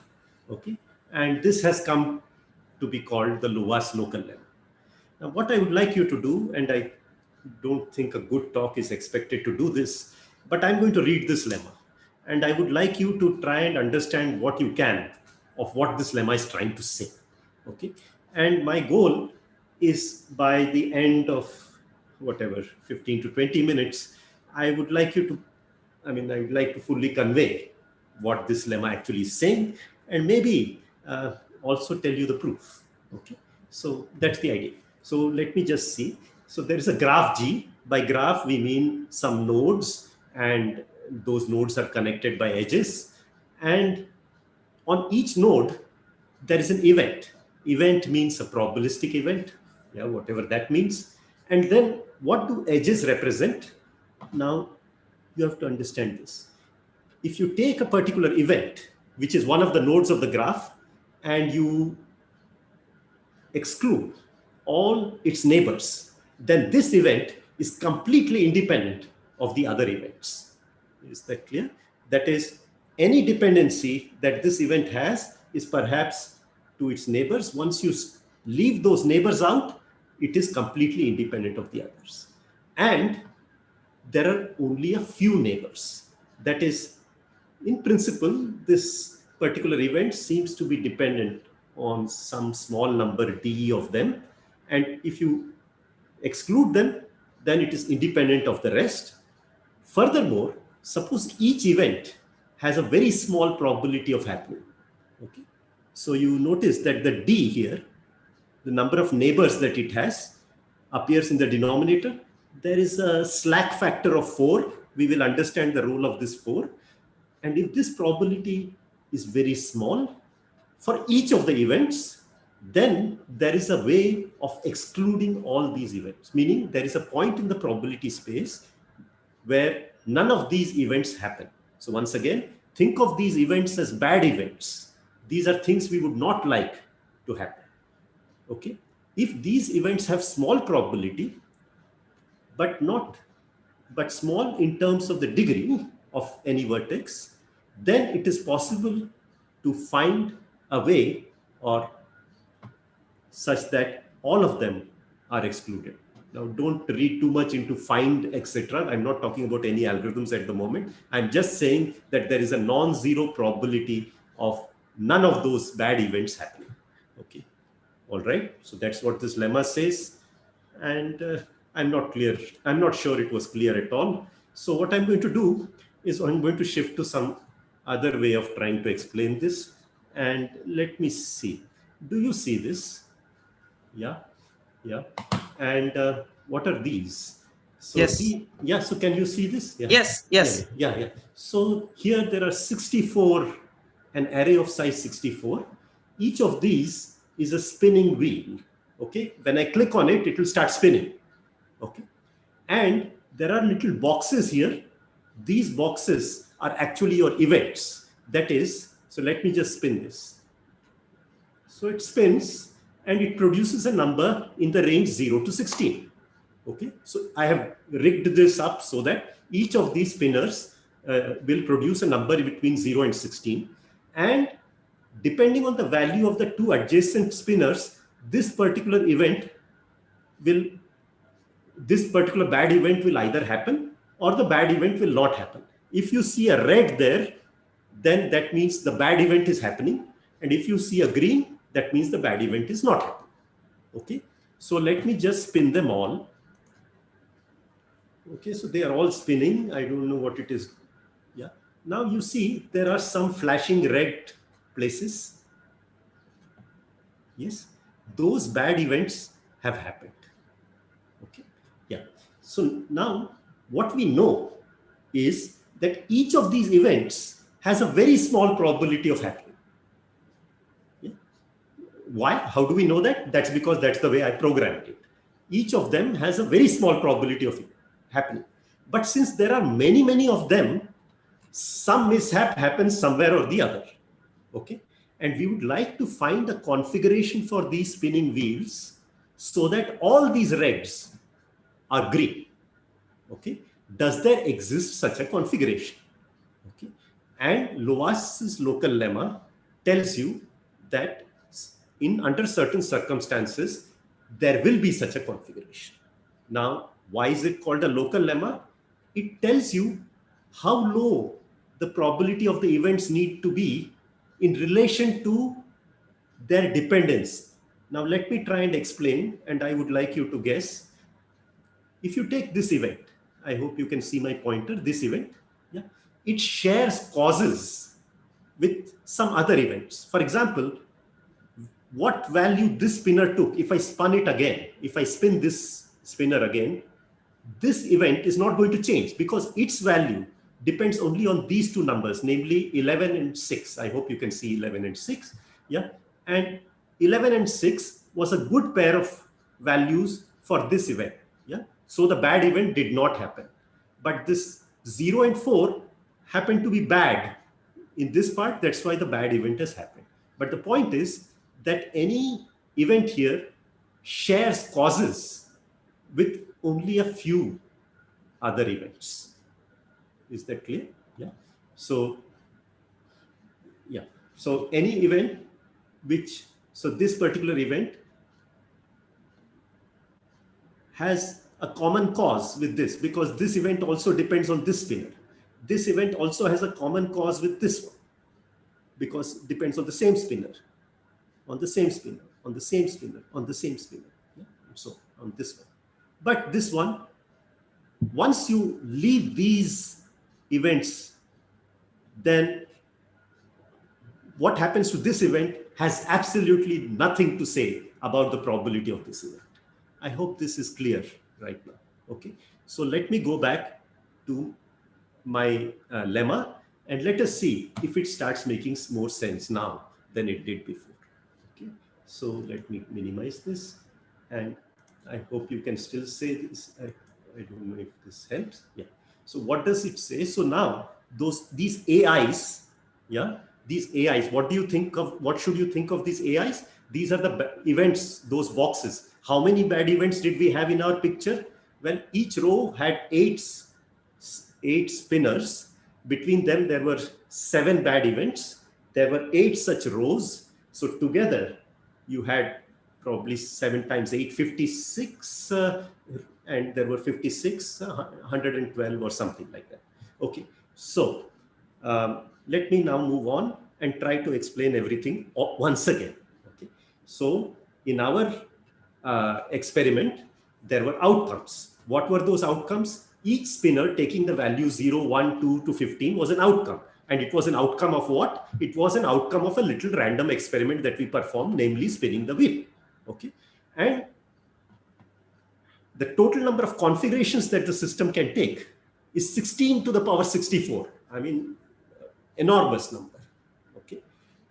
Okay, and this has come to be called the LOAS local lemma. Now, what I would like you to do, and I don't think a good talk is expected to do this, but I'm going to read this lemma. And I would like you to try and understand what you can of what this lemma is trying to say. Okay. And my goal is by the end of whatever, 15 to 20 minutes, I would like you to, I would like to fully convey what this lemma actually is saying, and maybe also tell you the proof. Okay. So that's the idea. So let me just see. So there is a graph G. By graph, we mean some nodes, and those nodes are connected by edges. And on each node, there is an event. Event means a probabilistic event, yeah, whatever that means. And then what do edges represent? Now, you have to understand this. If you take a particular event, which is one of the nodes of the graph, and you exclude all its neighbors, then this event is completely independent of the other events. Is that clear? That is, any dependency that this event has is perhaps to its neighbors. Once you leave those neighbors out, it is completely independent of the others. And there are only a few neighbors. That is, in principle, this particular event seems to be dependent on some small number d of them. And if you exclude them, then it is independent of the rest. Furthermore, suppose each event has a very small probability of happening. Okay. So you notice that the d here, the number of neighbors that it has, appears in the denominator. There is a slack factor of 4. We will understand the role of this 4. And if this probability is very small for each of the events, then there is a way of excluding all these events, meaning there is a point in the probability space where none of these events happen. So once again, think of these events as bad events. These are things we would not like to happen. Okay. If these events have small probability, but small in terms of the degree of any vertex, then it is possible to find a way or such that all of them are excluded. Now, don't read too much into find, etc. I'm not talking about any algorithms at the moment. I'm just saying that there is a non-zero probability of none of those bad events happening. Okay. All right. So that's what this lemma says. And I'm not sure it was clear at all. So what I'm going to do is I'm going to shift to some other way of trying to explain this. And let me see. Do you see this? Yeah. Yeah. And what are these? So Yes. so can you see this? Yeah. Yes. Yes. Yeah. So here there are 64, an array of size 64. Each of these is a spinning wheel. Okay. When I click on it, it will start spinning. Okay. And there are little boxes here. These boxes are actually your events. That is, so let me just spin this. So it spins and it produces a number in the range 0 to 16. Okay, so I have rigged this up so that each of these spinners will produce a number between 0 and 16. And depending on the value of the two adjacent spinners, this particular bad event will either happen or the bad event will not happen. If you see a red there, then that means the bad event is happening. And if you see a green, that means the bad event is not happening. Okay, so let me just spin them all. Okay, so they are all spinning. I don't know what it is. Yeah. Now you see there are some flashing red places. Yes, those bad events have happened. Okay. Yeah. So now what we know is that each of these events has a very small probability of happening. Yeah. Why? How do we know that? That's because that's the way I programmed it. Each of them has a very small probability of happening. But since there are many, many of them, some mishap happens somewhere or the other. Okay. And we would like to find a configuration for these spinning wheels so that all these reds are green. Okay. Does there exist such a configuration? Okay. And Lois's local lemma tells you that under certain circumstances, there will be such a configuration. Now, why is it called a local lemma? It tells you how low the probability of the events need to be in relation to their dependence. Now, let me try and explain, and I would like you to guess. If you take this event, I hope you can see my pointer, this event, yeah, it shares causes with some other events. For example, what value this spinner took, if I spun it again, if I spin this spinner again, this event is not going to change because its value depends only on these two numbers, namely 11 and 6. I hope you can see 11 and 6. Yeah. And 11 and 6 was a good pair of values for this event. Yeah. So the bad event did not happen. But this 0 and 4 happened to be bad in this part. That's why the bad event has happened. But the point is that any event here shares causes with only a few other events. Is that clear? Yeah. So, yeah. So any event so this particular event has a common cause with this because this event also depends on this spinner. This event also has a common cause with this one because it depends on the same spinner, on the same spinner, on the same spinner, on the same spinner. Yeah? So on this one. But this one, once you leave these events, then what happens to this event has absolutely nothing to say about the probability of this event. I hope this is clear right now. Okay. So let me go back to my lemma and let us see if it starts making more sense now than it did before. Okay. So let me minimize this and I hope you can still say this. I don't know if this helps. Yeah. So what does it say? So now these AIs, yeah, these AIs, what should you think of these AIs? These are the events, those boxes. How many bad events did we have in our picture? Well, each row had eight spinners. Between them, there were 7 bad events. There were 8 such rows. So together, you had probably 7 times 8, 56, and there were 56, 112 or something like that. Okay, so let me now move on and try to explain everything once again. Okay, so in our experiment, there were outcomes. What were those outcomes? Each spinner taking the value 0, 1, 2 to 15 was an outcome. And it was an outcome of what? It was an outcome of a little random experiment that we performed, namely spinning the wheel. Okay. And the total number of configurations that the system can take is 16 to the power 64. I mean, enormous number. Okay.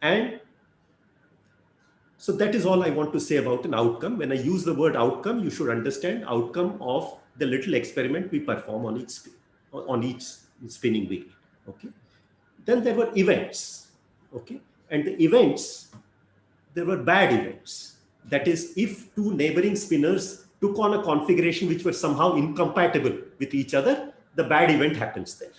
And so that is all I want to say about an outcome. When I use the word outcome, you should understand outcome of the little experiment we perform on each spinning wheel. Okay. Then there were events. Okay. And the events, there were bad events. That is, if two neighboring spinners took on a configuration which were somehow incompatible with each other, the bad event happens there.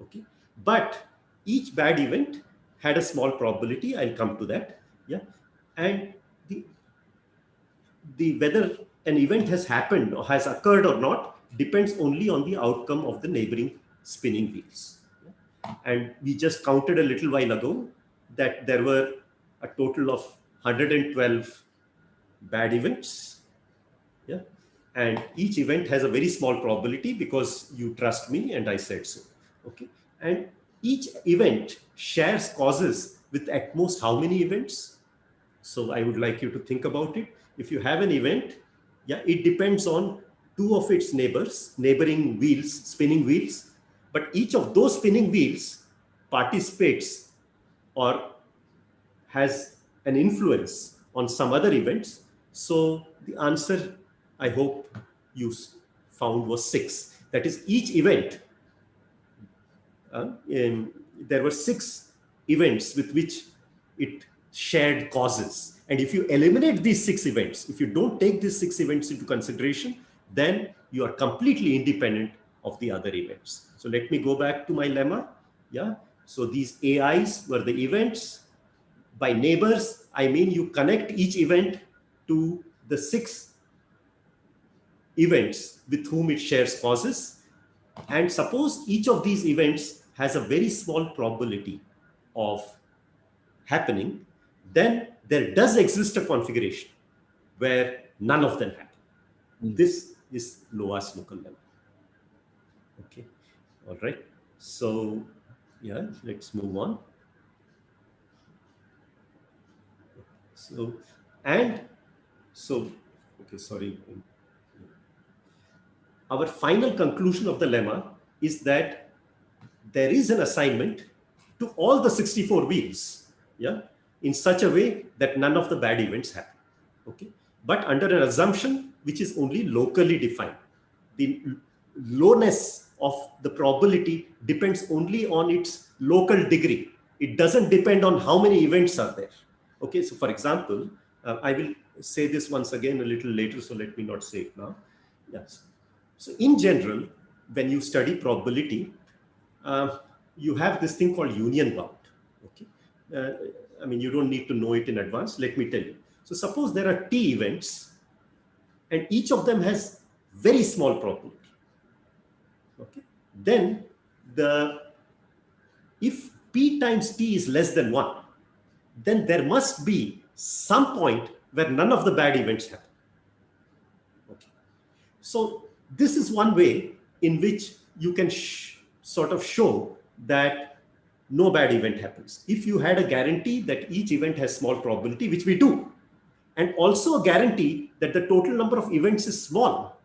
Okay. But each bad event had a small probability. I'll come to that. Yeah. And the whether an event has happened or has occurred or not depends only on the outcome of the neighboring spinning wheels. And we just counted a little while ago that there were a total of 112 bad events. Yeah. And each event has a very small probability because you trust me and I said so. Okay. And each event shares causes with at most how many events? So I would like you to think about it. If you have an event, yeah, it depends on two of its neighboring wheels, spinning wheels, but each of those spinning wheels participates or has an influence on some other events. So the answer, I hope you found, was 6. That is, each event, there were 6 events with which it shared causes. And if you eliminate these 6 events, if you don't take these 6 events into consideration, then you are completely independent of the other events. So let me go back to my lemma. Yeah. So these AIs were the events. By neighbors, I mean you connect each event to the 6 events with whom it shares causes. And suppose each of these events has a very small probability of happening, then there does exist a configuration where none of them happen. This is lowest local lemma. Okay. All right. So yeah, let's move on. So, okay, sorry. Our final conclusion of the lemma is that there is an assignment to all the 64 wheels, yeah, in such a way that none of the bad events happen. Okay, but under an assumption which is only locally defined. The lowness of the probability depends only on its local degree. It doesn't depend on how many events are there. Okay, so for example, I will say this once again a little later, so let me not say it now. Yes. So in general, when you study probability, you have this thing called union bound. Okay, I mean, you don't need to know it in advance. Let me tell you. So suppose there are T events, and each of them has very small probability. Okay, then if P times T is less than 1, then there must be some point where none of the bad events happen. Okay. So this is one way in which you can sort of show that no bad event happens. If you had a guarantee that each event has small probability, which we do, and also a guarantee that the total number of events is small,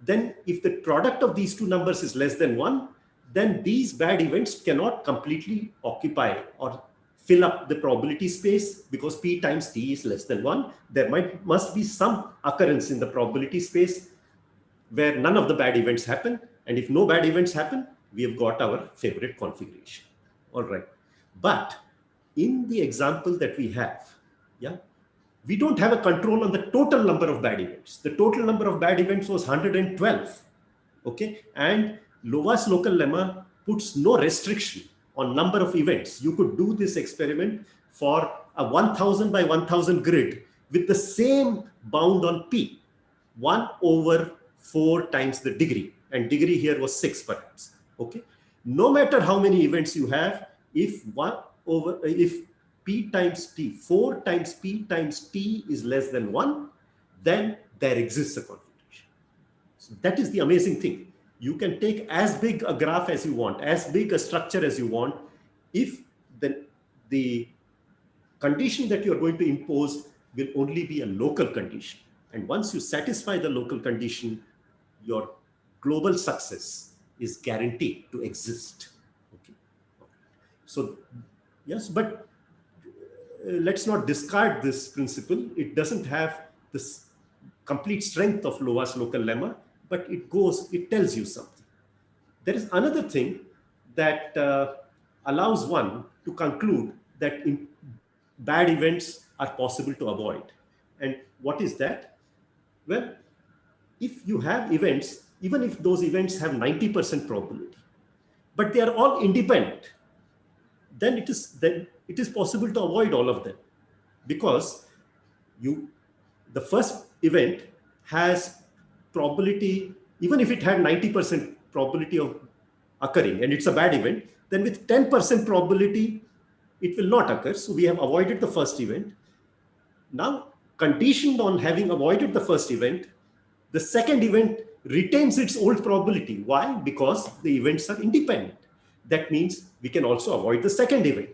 then if the product of these two numbers is less than 1, then these bad events cannot completely occupy or fill up the probability space, because P times T is less than 1. There must be some occurrence in the probability space where none of the bad events happen. And if no bad events happen, we have got our favorite configuration. All right. But in the example that we have, yeah, we don't have a control on the total number of bad events. The total number of bad events was 112. Okay. And lowest local lemma puts no restriction on number of events. You could do this experiment for a 1000 by 1000 grid with the same bound on P, 1/4 times the degree, and degree here was 6 perhaps. Okay, no matter how many events you have, if P times T, 4 times P times T is less than 1, then there exists a configuration. So that is the amazing thing. You can take as big a graph as you want, as big a structure as you want, if the condition that you're going to impose will only be a local condition. And once you satisfy the local condition, your global success is guaranteed to exist. Okay. So yes, but let's not discard this principle. It doesn't have this complete strength of Lowa's local lemma, but it tells you something. There is another thing that allows one to conclude that bad events are possible to avoid. And what is that? Well, if you have events, even if those events have 90% probability, but they are all independent, then it is possible to avoid all of them, because the first event has probability, even if it had 90% probability of occurring and it's a bad event, then with 10% probability it will not occur. So we have avoided the first event. Now, conditioned on having avoided the first event, the second event retains its old probability. Why? Because the events are independent. That means we can also avoid the second event.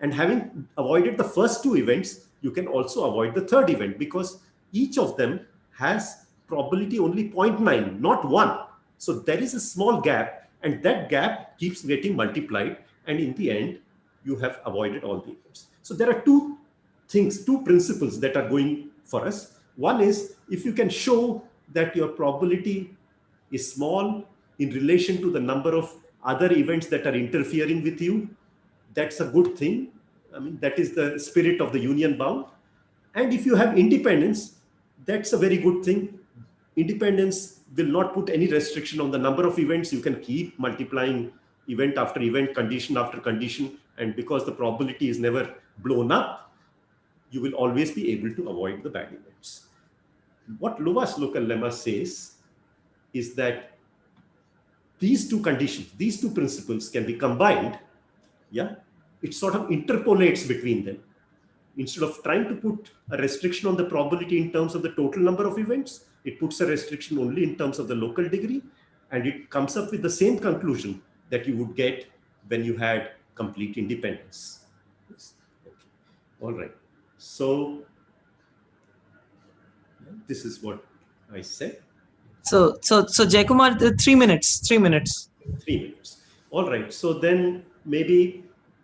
And having avoided the first two events, you can also avoid the third event, because each of them has probability only 0.9, not 1. So there is a small gap, and that gap keeps getting multiplied. And in the end, you have avoided all the events. So there are two principles that are going for us. One is, if you can show that your probability is small in relation to the number of other events that are interfering with you, that's a good thing. I mean, that is the spirit of the union bound. And if you have independence, that's a very good thing. Independence will not put any restriction on the number of events. You can keep multiplying event after event, condition after condition. And because the probability is never blown up, you will always be able to avoid the bad events. What Lowa's local lemma says is that these two conditions, these two principles can be combined. Yeah, it sort of interpolates between them. Instead of trying to put a restriction on the probability in terms of the total number of events, it puts a restriction only in terms of the local degree, and it comes up with the same conclusion that you would get when you had complete independence. Yes. Okay. All right. So this is what I said. So Jaikumar, 3 minutes. 3 minutes. 3 minutes. All right. So then maybe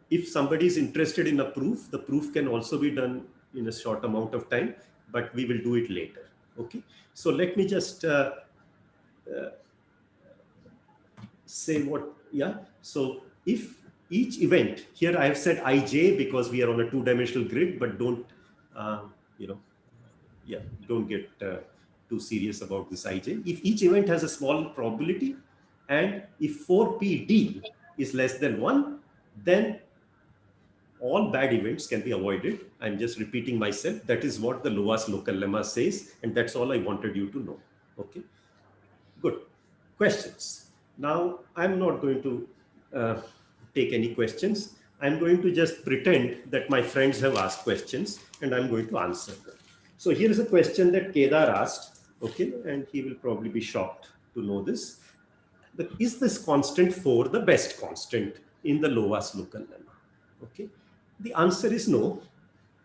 if somebody is interested in a proof, the proof can also be done in a short amount of time, but we will do it later. Okay. So let me just say what, yeah. So if each event, here I have said ij because we are on a two-dimensional grid, but don't, don't get too serious about this ij. If each event has a small probability, and if 4pd is less than 1, then all bad events can be avoided. I'm just repeating myself. That is what the Lowa's local lemma says, and that's all I wanted you to know. Okay, good. Questions? Now, I'm not going to take any questions. I'm going to just pretend that my friends have asked questions, and I'm going to answer them. So here is a question that Kedar asked, okay, and he will probably be shocked to know this. Is this constant 4 the best constant in the Lowa's local lemma? Okay, the answer is no.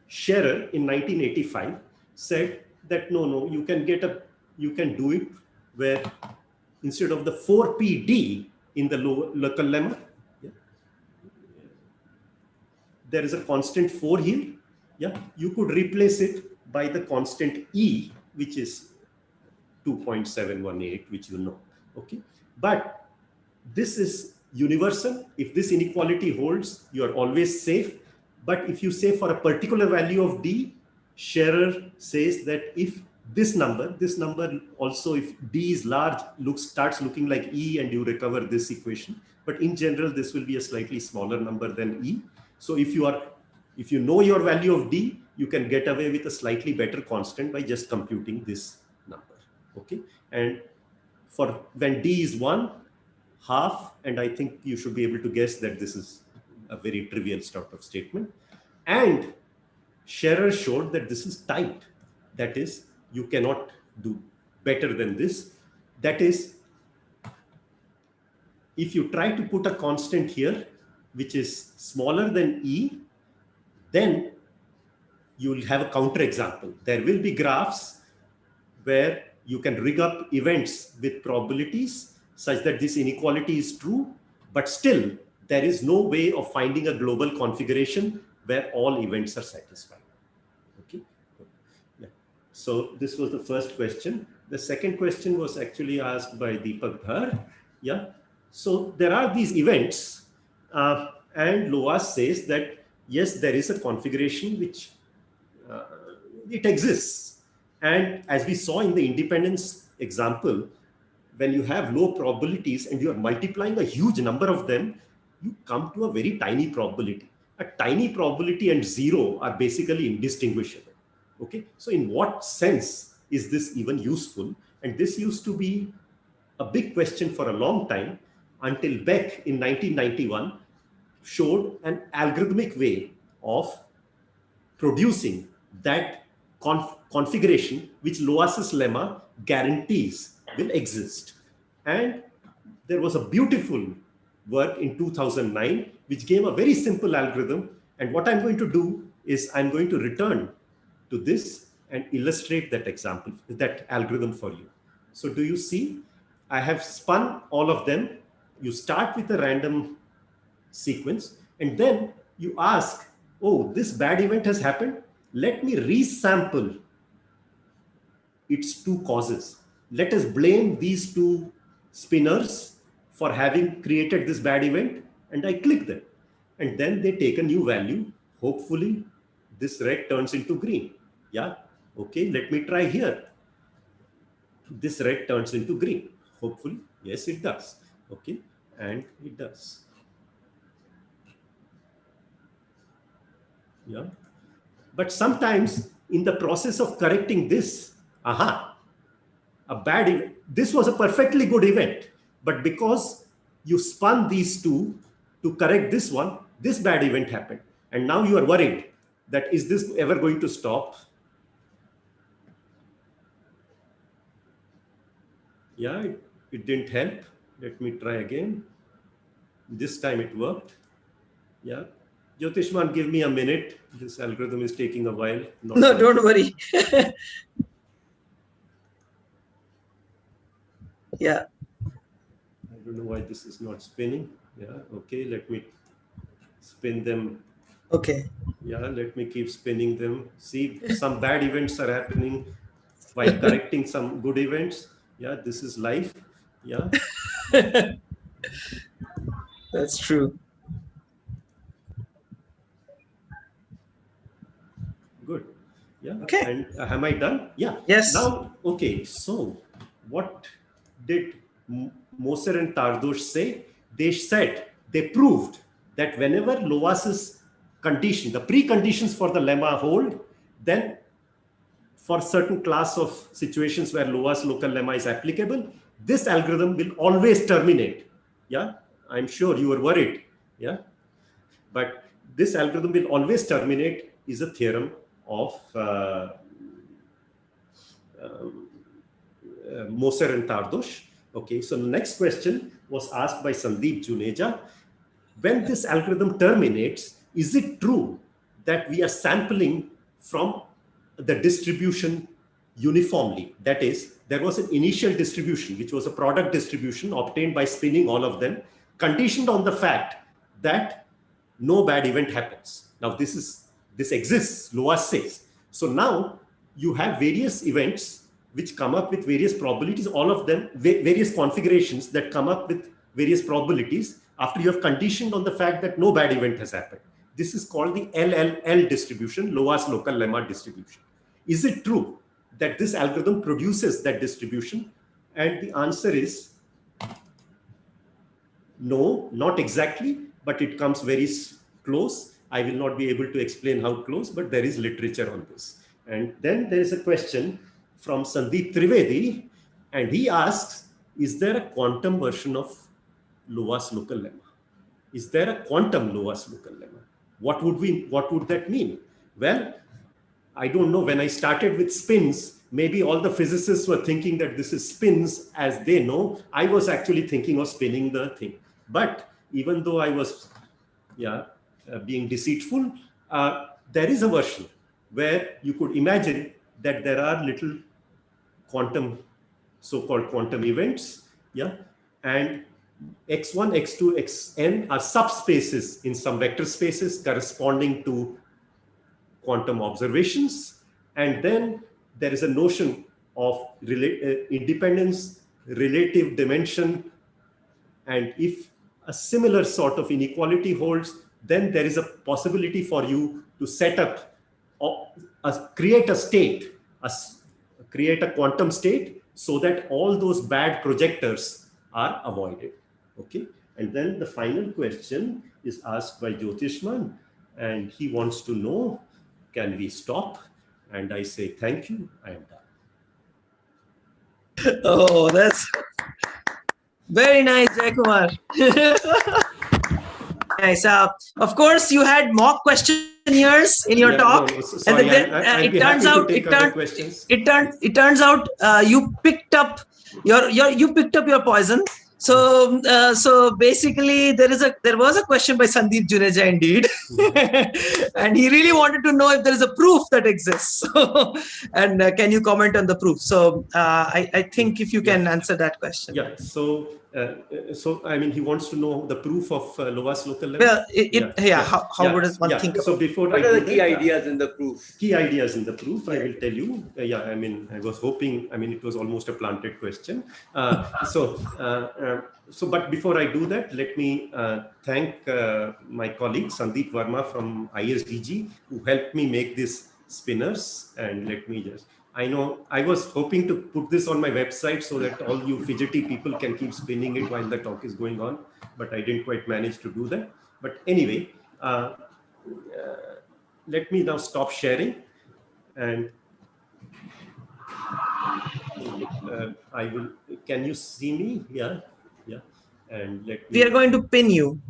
Scherer in 1985 said that no, you can do it where instead of the 4pd in the local lemma, there is a constant 4 here. Yeah, you could replace it by the constant e, which is 2.718, which you know. Okay, but this is universal. If this inequality holds, you are always safe. But if you say for a particular value of d, Scherer says that if this number also, if d is large, starts looking like e, and you recover this equation. But in general, this will be a slightly smaller number than e. So if you know your value of d, you can get away with a slightly better constant by just computing this number. Okay, and for when d is 1, half, and I think you should be able to guess that this is a very trivial sort of statement. And Scherer showed that this is tight. That is, you cannot do better than this. That is, if you try to put a constant here, which is smaller than e, then you will have a counterexample. There will be graphs where you can rig up events with probabilities such that this inequality is true, but still there is no way of finding a global configuration where all events are satisfied. Okay. Yeah. So this was the first question. The second question was actually asked by Deepak Dhar. Yeah. So there are these events, and Loas says that yes, there is a configuration which it exists. And as we saw in the independence example, when you have low probabilities and you are multiplying a huge number of them, you come to a very tiny probability. A tiny probability and zero are basically indistinguishable. Okay, so in what sense is this even useful? And this used to be a big question for a long time, until Beck in 1991 showed an algorithmic way of producing that configuration which Loas's lemma guarantees will exist. And there was a beautiful work in 2009 which gave a very simple algorithm. And what I'm going to do is I'm going to return to this and illustrate that example, that algorithm for you. So do you see? I have spun all of them. You start with a random sequence and then you ask, oh, this bad event has happened. Let me resample its two causes. Let us blame these two spinners for having created this bad event, and I click them. And then they take a new value. Hopefully, this red turns into green. Yeah, okay, let me try here. This red turns into green. Hopefully, yes, it does. Okay, and it does. Yeah. But sometimes in the process of correcting this, this was a perfectly good event. But because you spun these two to correct this one, this bad event happened. And now you are worried that is this ever going to stop? Yeah, it didn't help. Let me try again. This time it worked. Yeah. Jyotishman, give me a minute. This algorithm is taking a while. No, don't worry. Yeah. I don't know why this is not spinning. Yeah. Okay. Let me spin them. Okay. Yeah. Let me keep spinning them. See, some bad events are happening while correcting some good events. Yeah. This is life. Yeah. That's true. Good. Yeah. Okay. And am I done? Yeah. Yes. Now, okay. So what did Moser and Tardosh say? They proved that whenever Loas's condition, the preconditions for the lemma hold, then for certain class of situations where Loas local lemma is applicable, this algorithm will always terminate. Yeah. I'm sure you were worried. Yeah. But this algorithm will always terminate is a theorem of Moser and Tardosh. Okay, so the next question was asked by Sandeep Juneja. When this algorithm terminates, is it true that we are sampling from the distribution uniformly? That is, there was an initial distribution, which was a product distribution obtained by spinning all of them, conditioned on the fact that no bad event happens. Now, this exists, Loas says. So now you have various events which come up with various probabilities, all of them, various configurations that come up with various probabilities after you have conditioned on the fact that no bad event has happened. This is called the LLL distribution, Loas local lemma distribution. Is it true that this algorithm produces that distribution? And the answer is no, not exactly, but it comes very close. I will not be able to explain how close, but there is literature on this. And then there is a question from Sandeep Trivedi, and he asks, is there a quantum version of Loas local lemma? Is there a quantum Loas local lemma? What would that mean? Well, I don't know. When I started with spins, maybe all the physicists were thinking that this is spins as they know. I was actually thinking of spinning the thing. But even though I was being deceitful, there is a version where you could imagine that there are little quantum so-called quantum events. Yeah. And x1, x2, xn are subspaces in some vector spaces corresponding to quantum observations. And then there is a notion of independence, relative dimension. And if a similar sort of inequality holds, then there is a possibility for you to set up, create a state, create a quantum state so that all those bad projectors are avoided. Okay. And then the final question is asked by Jyotishman, and he wants to know, can we stop? And I say, thank you, I am done. Oh, that's very nice, Jaikumar. Nice. Of course, you had mock questionnaires in your talk. No, sorry, It turns out you picked up your poison. So so basically there was a question by Sandeep Juneja indeed. And he really wanted to know if there is a proof that exists. And can you comment on the proof? So I think if you can answer that question. Yeah. So I mean, he wants to know the proof of lowest local level. Well, how would one think about? So before what are the key ideas in the proof? Key ideas in the proof, I will tell you. I mean, I was hoping. I mean, it was almost a planted question. But before I do that, let me thank my colleague Sandeep Verma from ISDG, who helped me make these spinners. And let me just, I know I was hoping to put this on my website so that all you fidgety people can keep spinning it while the talk is going on, but I didn't quite manage to do that. But anyway, let me now stop sharing, and I will. Can you see me? Yeah. And let me. We are going to pin you.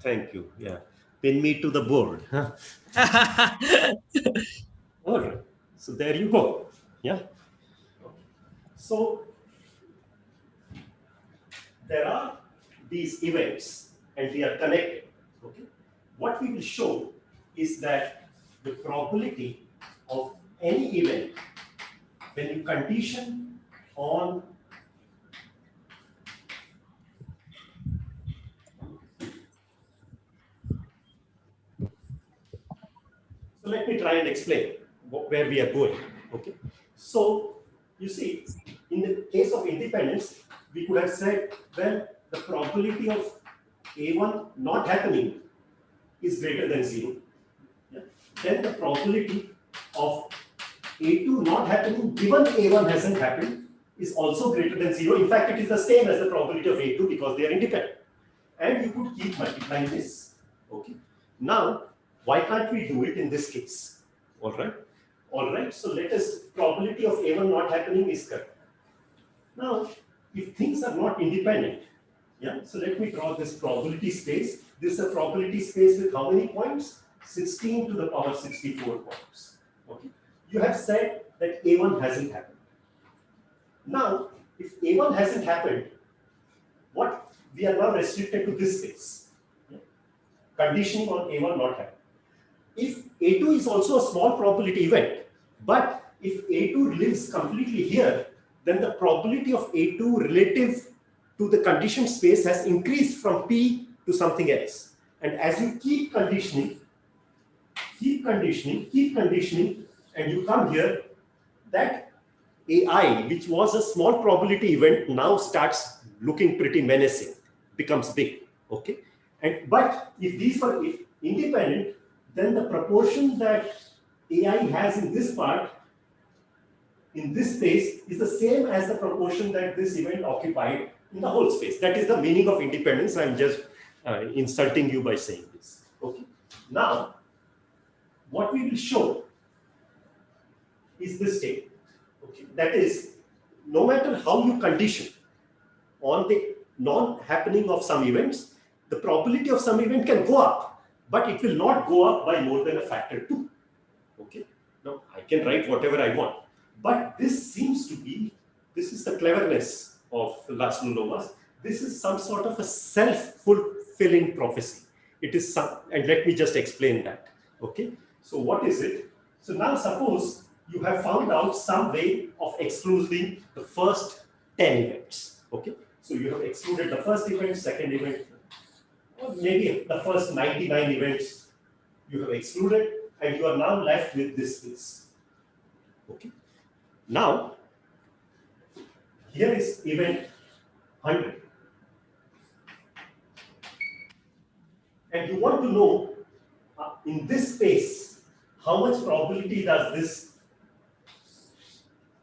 Thank you. Yeah, pin me to the board. All right. So there you go. Yeah. So there are these events, and they are connected. Okay. What we will show is that the probability of any event, when you condition on so let me try and explain where we are going. Okay. So you see, in the case of independence, we could have said, well, the probability of A1 not happening is greater than 0. Yeah. Then the probability of A2 not happening, given A1 hasn't happened, is also greater than 0. In fact, it is the same as the probability of A2 because they are independent. And you could keep multiplying this. Okay. Now, why can't we do it in this case? All right. All right. So let us, probability of A1 not happening is correct. Now, if things are not independent, yeah. So let me draw this probability space. This is a probability space with how many points? 16 to the power 64 points. Okay. You have said that A1 hasn't happened. Now, if A1 hasn't happened, what we are now restricted to this space. Yeah. Conditioning on A1 not happening. If A2 is also a small probability event, but if A2 lives completely here, then the probability of A2 relative to the conditioned space has increased from P to something else. And as you keep conditioning, and you come here, that AI, which was a small probability event, now starts looking pretty menacing, becomes big. Okay. But if these were independent, then the proportion that AI has in this part, in this space, is the same as the proportion that this event occupied in the whole space. That is the meaning of independence. I'm just insulting you by saying this. Okay. Now, what we will show is this statement. Okay. That is, no matter how you condition on the non-happening of some events, the probability of some event can go up, but it will not go up by more than a factor 2. Okay. Now, I can write whatever I want, but this seems to be, this is the cleverness of Laszlo Lomas. This is some sort of a self-fulfilling prophecy. It is some, and let me just explain that. Okay. So what is it? So now suppose you have found out some way of excluding the first 10 events. Okay, so you have excluded the first event, second event, or maybe the first 99 events you have excluded, and you are now left with this list. Okay, now here is event 100, and you want to know in this space how much probability does this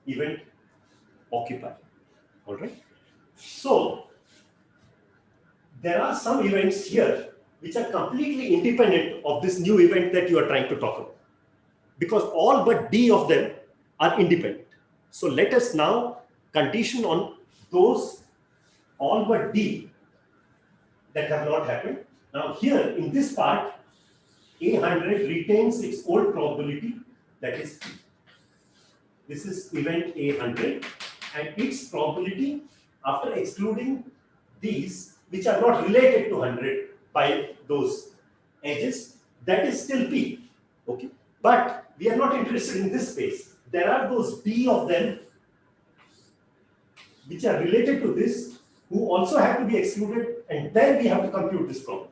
event occupy. All right, so there are some events here which are completely independent of this new event that you are trying to talk about, because all but D of them are independent. So let us now condition on those all but D that have not happened. Now here in this part, A100 retains its old probability, that is P. This is event A100, and its probability after excluding these which are not related to 100 by those edges, that is still P. Okay, but we are not interested in this space. There are those D of them which are related to this, who also have to be excluded, and then we have to compute this problem.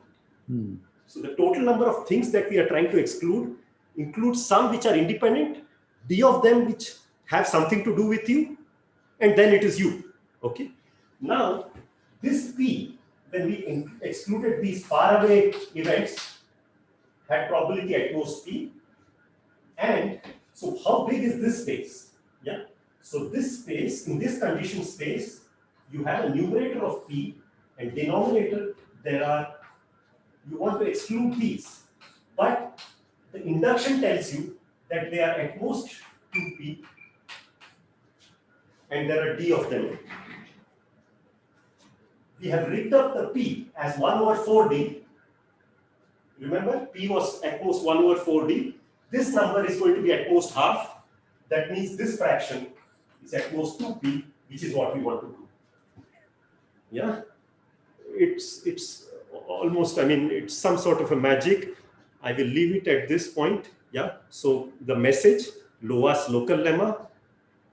So the total number of things that we are trying to exclude includes some which are independent, D of them which have something to do with you, and then it is you. Okay. Now this P, when we excluded these faraway events, had probability at most P. And so how big is this space? Yeah. So this space, in this condition space, you have a numerator of P, and denominator there are, you want to exclude these, but the induction tells you that they are at most 2P, and there are D of them. We have rigged up the P as 1 over 4D. Remember, P was at most 1 over 4D. This number is going to be at most half. That means this fraction is at most 2P, which is what we want to do. Yeah, it's almost, I mean, it's some sort of a magic. I will leave it at this point. Yeah, so the message, Loa's local lemma.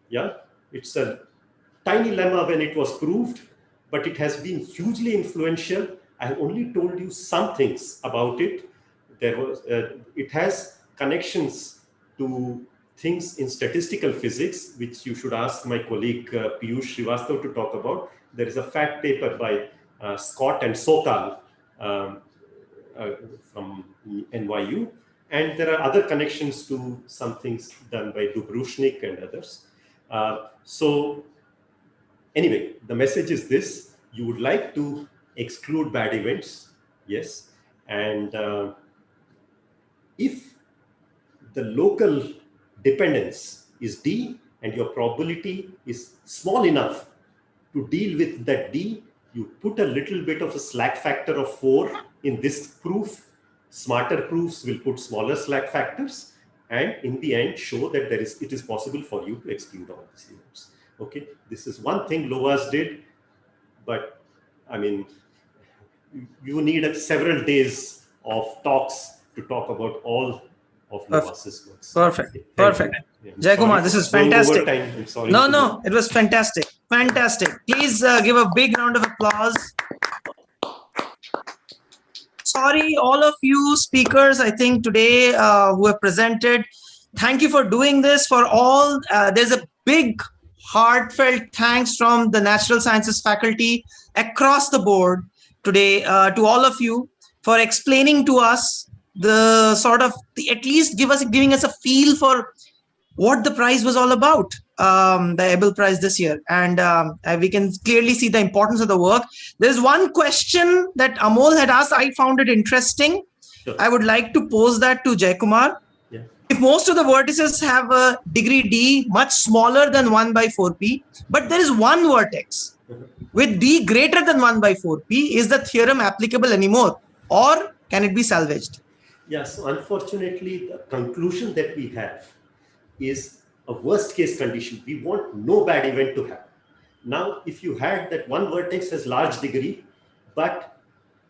Yeah, it's a tiny lemma when it was proved, but it has been hugely influential. I have only told you some things about it. There was, it has connections to things in statistical physics, which you should ask my colleague Piyush Srivastav to talk about. There is a fat paper by Scott and Sokal from NYU, and there are other connections to some things done by Dubrushnik and others. So anyway, the message is this: you would like to exclude bad events, yes, and if the local dependence is D and your probability is small enough to deal with that D, you put a little bit of a slack factor of 4 in this proof. Smarter proofs will put smaller slack factors, and in the end show that it is possible for you to exclude all these events. Okay, this is one thing Loas did, but I mean, you need several days of talks to talk about all of Loas's works. Perfect. Perfect. Jaikumar, this is fantastic. No, it was fantastic. Fantastic. Please give a big round of applause. Sorry, all of you speakers, I think today who have presented, thank you for doing this. For all, there's a big heartfelt thanks from the natural sciences faculty across the board today to all of you for explaining to us the sort of, at least giving us a feel for what the prize was all about, the Abel Prize this year. And we can clearly see the importance of the work. There's one question that Amol had asked. I found it interesting. Sure. I would like to pose that to Jaikumar. Yeah. If most of the vertices have a degree D much smaller than 1 by 4p, but there is one vertex with D greater than 1 by 4p, is the theorem applicable anymore, or can it be salvaged? Yes, so unfortunately, the conclusion that we have is a worst case condition. We want no bad event to happen. Now, if you had that one vertex has large degree, but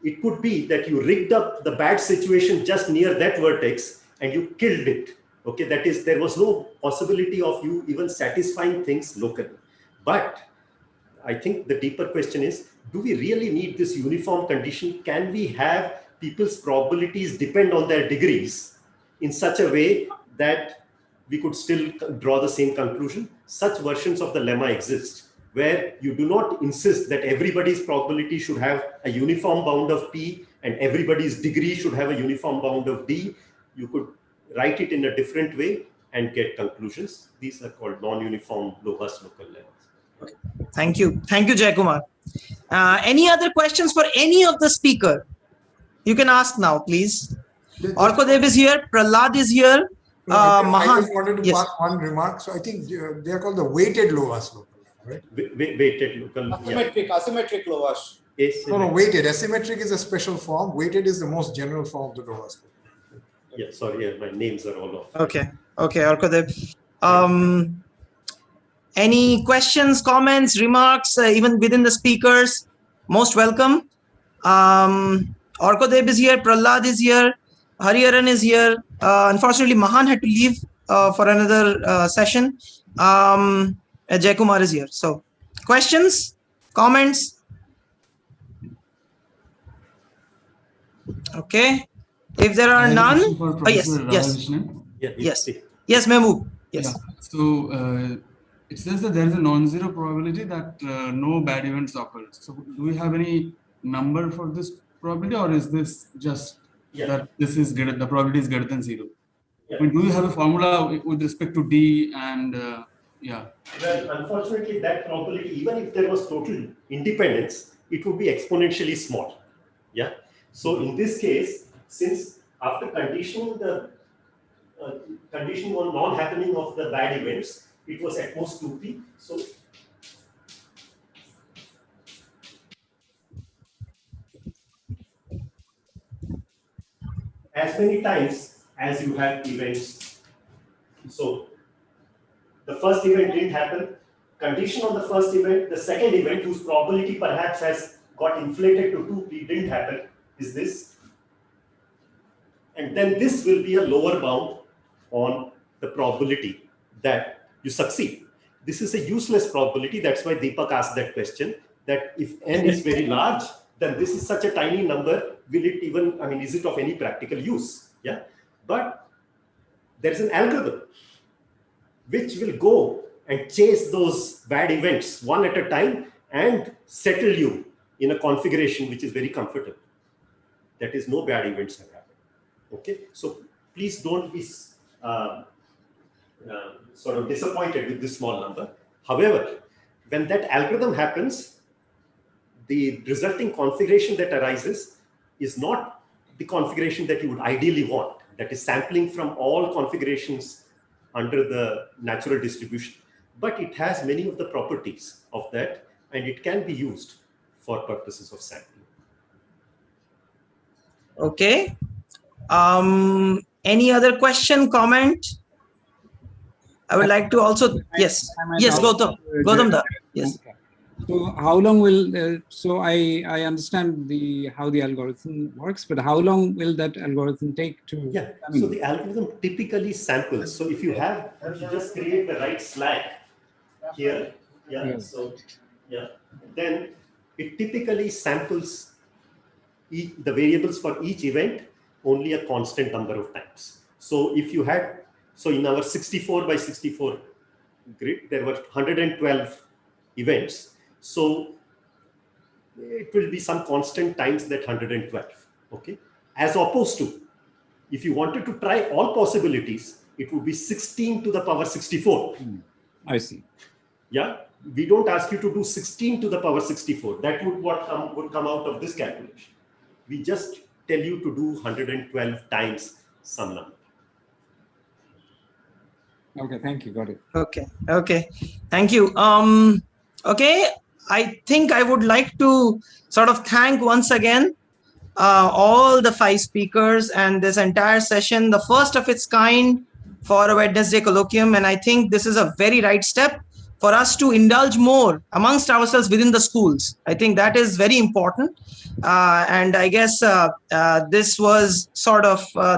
it could be that you rigged up the bad situation just near that vertex and you killed it. Okay, that is, there was no possibility of you even satisfying things locally. But I think the deeper question is, do we really need this uniform condition? Can we have people's probabilities depend on their degrees in such a way that we could still draw the same conclusion? Such versions of the lemma exist, where you do not insist that everybody's probability should have a uniform bound of P and everybody's degree should have a uniform bound of D. You could write it in a different way and get conclusions. These are called non-uniform low-Hurst local lemmas. Okay. Thank you. Thank you, Jaikumar. Any other questions for any of the speaker? You can ask now, please. Arkadev is here. Prahlad is here. Mahan. I just wanted to pass one remark. So I think they are called the weighted low-Hurst local, right? Weighted local. Asymmetric low-Hurst. No, weighted. Asymmetric is a special form. Weighted is the most general form of the low-Hurst local. Yeah, sorry, my names are all off. Okay, Arkadev. Any questions, comments, remarks, even within the speakers? Most welcome. Arkadev is here, Prahlad is here, Hariharan is here. Unfortunately, Mahan had to leave for another session. Jaikumar is here. So, questions, comments? Okay. If there are none, yes, Mehboob. Yes. Yeah. So it says that there is a non-zero probability that no bad events occur. So do we have any number for this probability, or is this just that this is greater, the probability is greater than zero? I mean, do you have a formula with respect to D and Well, unfortunately, that probability, even if there was total independence, it would be exponentially small. Yeah. So in this case, since after conditioning the conditioning on non-happening of the bad events, it was at most 2p. So as many times as you have events. So the first event didn't happen. Condition on the first event, the second event whose probability perhaps has got inflated to 2p didn't happen is this. And then this will be a lower bound on the probability that you succeed. This is a useless probability. That's why Deepak asked that question, that if n is very large, then this is such a tiny number. Will it even, I mean, is it of any practical use? Yeah. But there is an algorithm which will go and chase those bad events one at a time and settle you in a configuration which is very comfortable. That is, no bad events have happened. Okay, so please don't be sort of disappointed with this small number. However, when that algorithm happens, the resulting configuration that arises is not the configuration that you would ideally want. That is sampling from all configurations under the natural distribution. But it has many of the properties of that, and it can be used for purposes of sampling. Okay. Any other question, comment? I would like to also, yes, Gautam, yes. So how long will, so I understand how the algorithm works, but how long will that algorithm take to? Yeah, so the algorithm typically samples. So if you just create the right slack here, so then it typically samples the variables for each event only a constant number of times. So if you had, so in our 64 by 64 grid, there were 112 events. So it will be some constant times that 112, okay? As opposed to, if you wanted to try all possibilities, it would be 16 to the power 64. I see. Yeah, we don't ask you to do 16 to the power 64. That would come out of this calculation. We just tell you to do 112 times some number. Okay, thank you. Got it. Okay, thank you. Okay, I think I would like to sort of thank once again all the 5 speakers and this entire session, the first of its kind for a Wednesday colloquium. And I think this is a very right step for us to indulge more amongst ourselves within the schools. I think that is very important. And I guess this was sort of a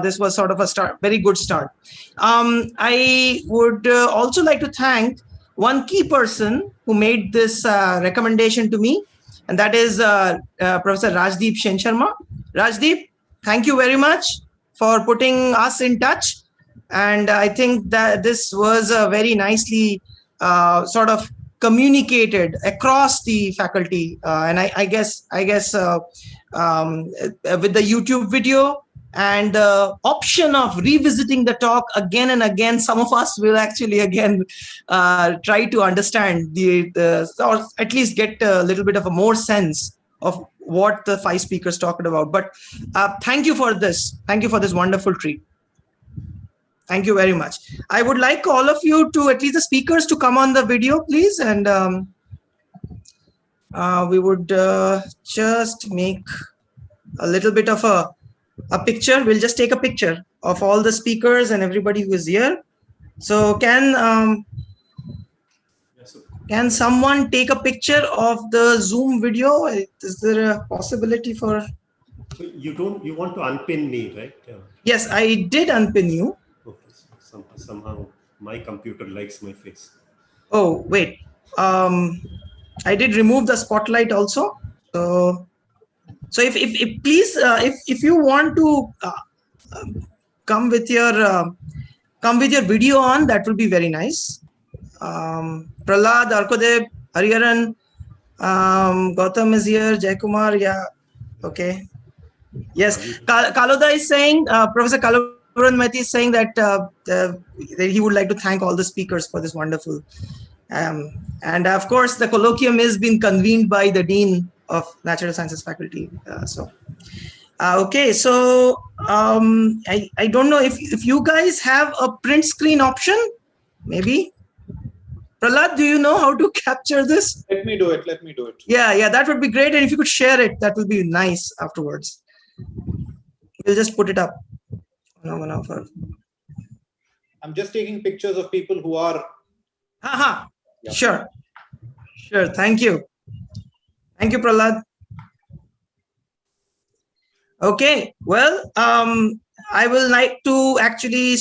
very good start. I would also like to thank one key person who made this recommendation to me, and that is Professor Rajdeep Sharma. Rajdeep, thank you very much for putting us in touch. And I think that this was very nicely sort of communicated across the faculty. And I guess with the YouTube video and the option of revisiting the talk again and again, some of us will actually again try to understand or at least get a little bit of a more sense of what the 5 speakers talked about. But thank you for this. Thank you for this wonderful treat. Thank you very much. I would like all of you to, at least the speakers, to come on the video, please. And we would just make a little bit of a picture. We'll just take a picture of all the speakers and everybody who is here. So can someone take a picture of the Zoom video? Is there a possibility for? So you want to unpin me, right? Yes, I did unpin you. Okay, so somehow my computer likes my face. Oh, wait. I did remove the spotlight also. So if please, if you want to come with your video on, that will be very nice. Prahlad, Arkadev, Hariharan, Gautam is here, Jaikumar, yeah, okay. Yes, Kaloda is saying, Professor Kalodan is saying that he would like to thank all the speakers for this wonderful. And of course, the colloquium is being convened by the Dean of Natural Sciences faculty. Okay, so I don't know if you guys have a print screen option, maybe. Prahlad, do you know how to capture this? Let me do it. Let me do it. Yeah, that would be great. And if you could share it, that would be nice afterwards. We'll just put it up. I'm just taking pictures of people who are. Yeah. Sure. Thank you. Thank you, Prahlad. Okay. Well, I will like to actually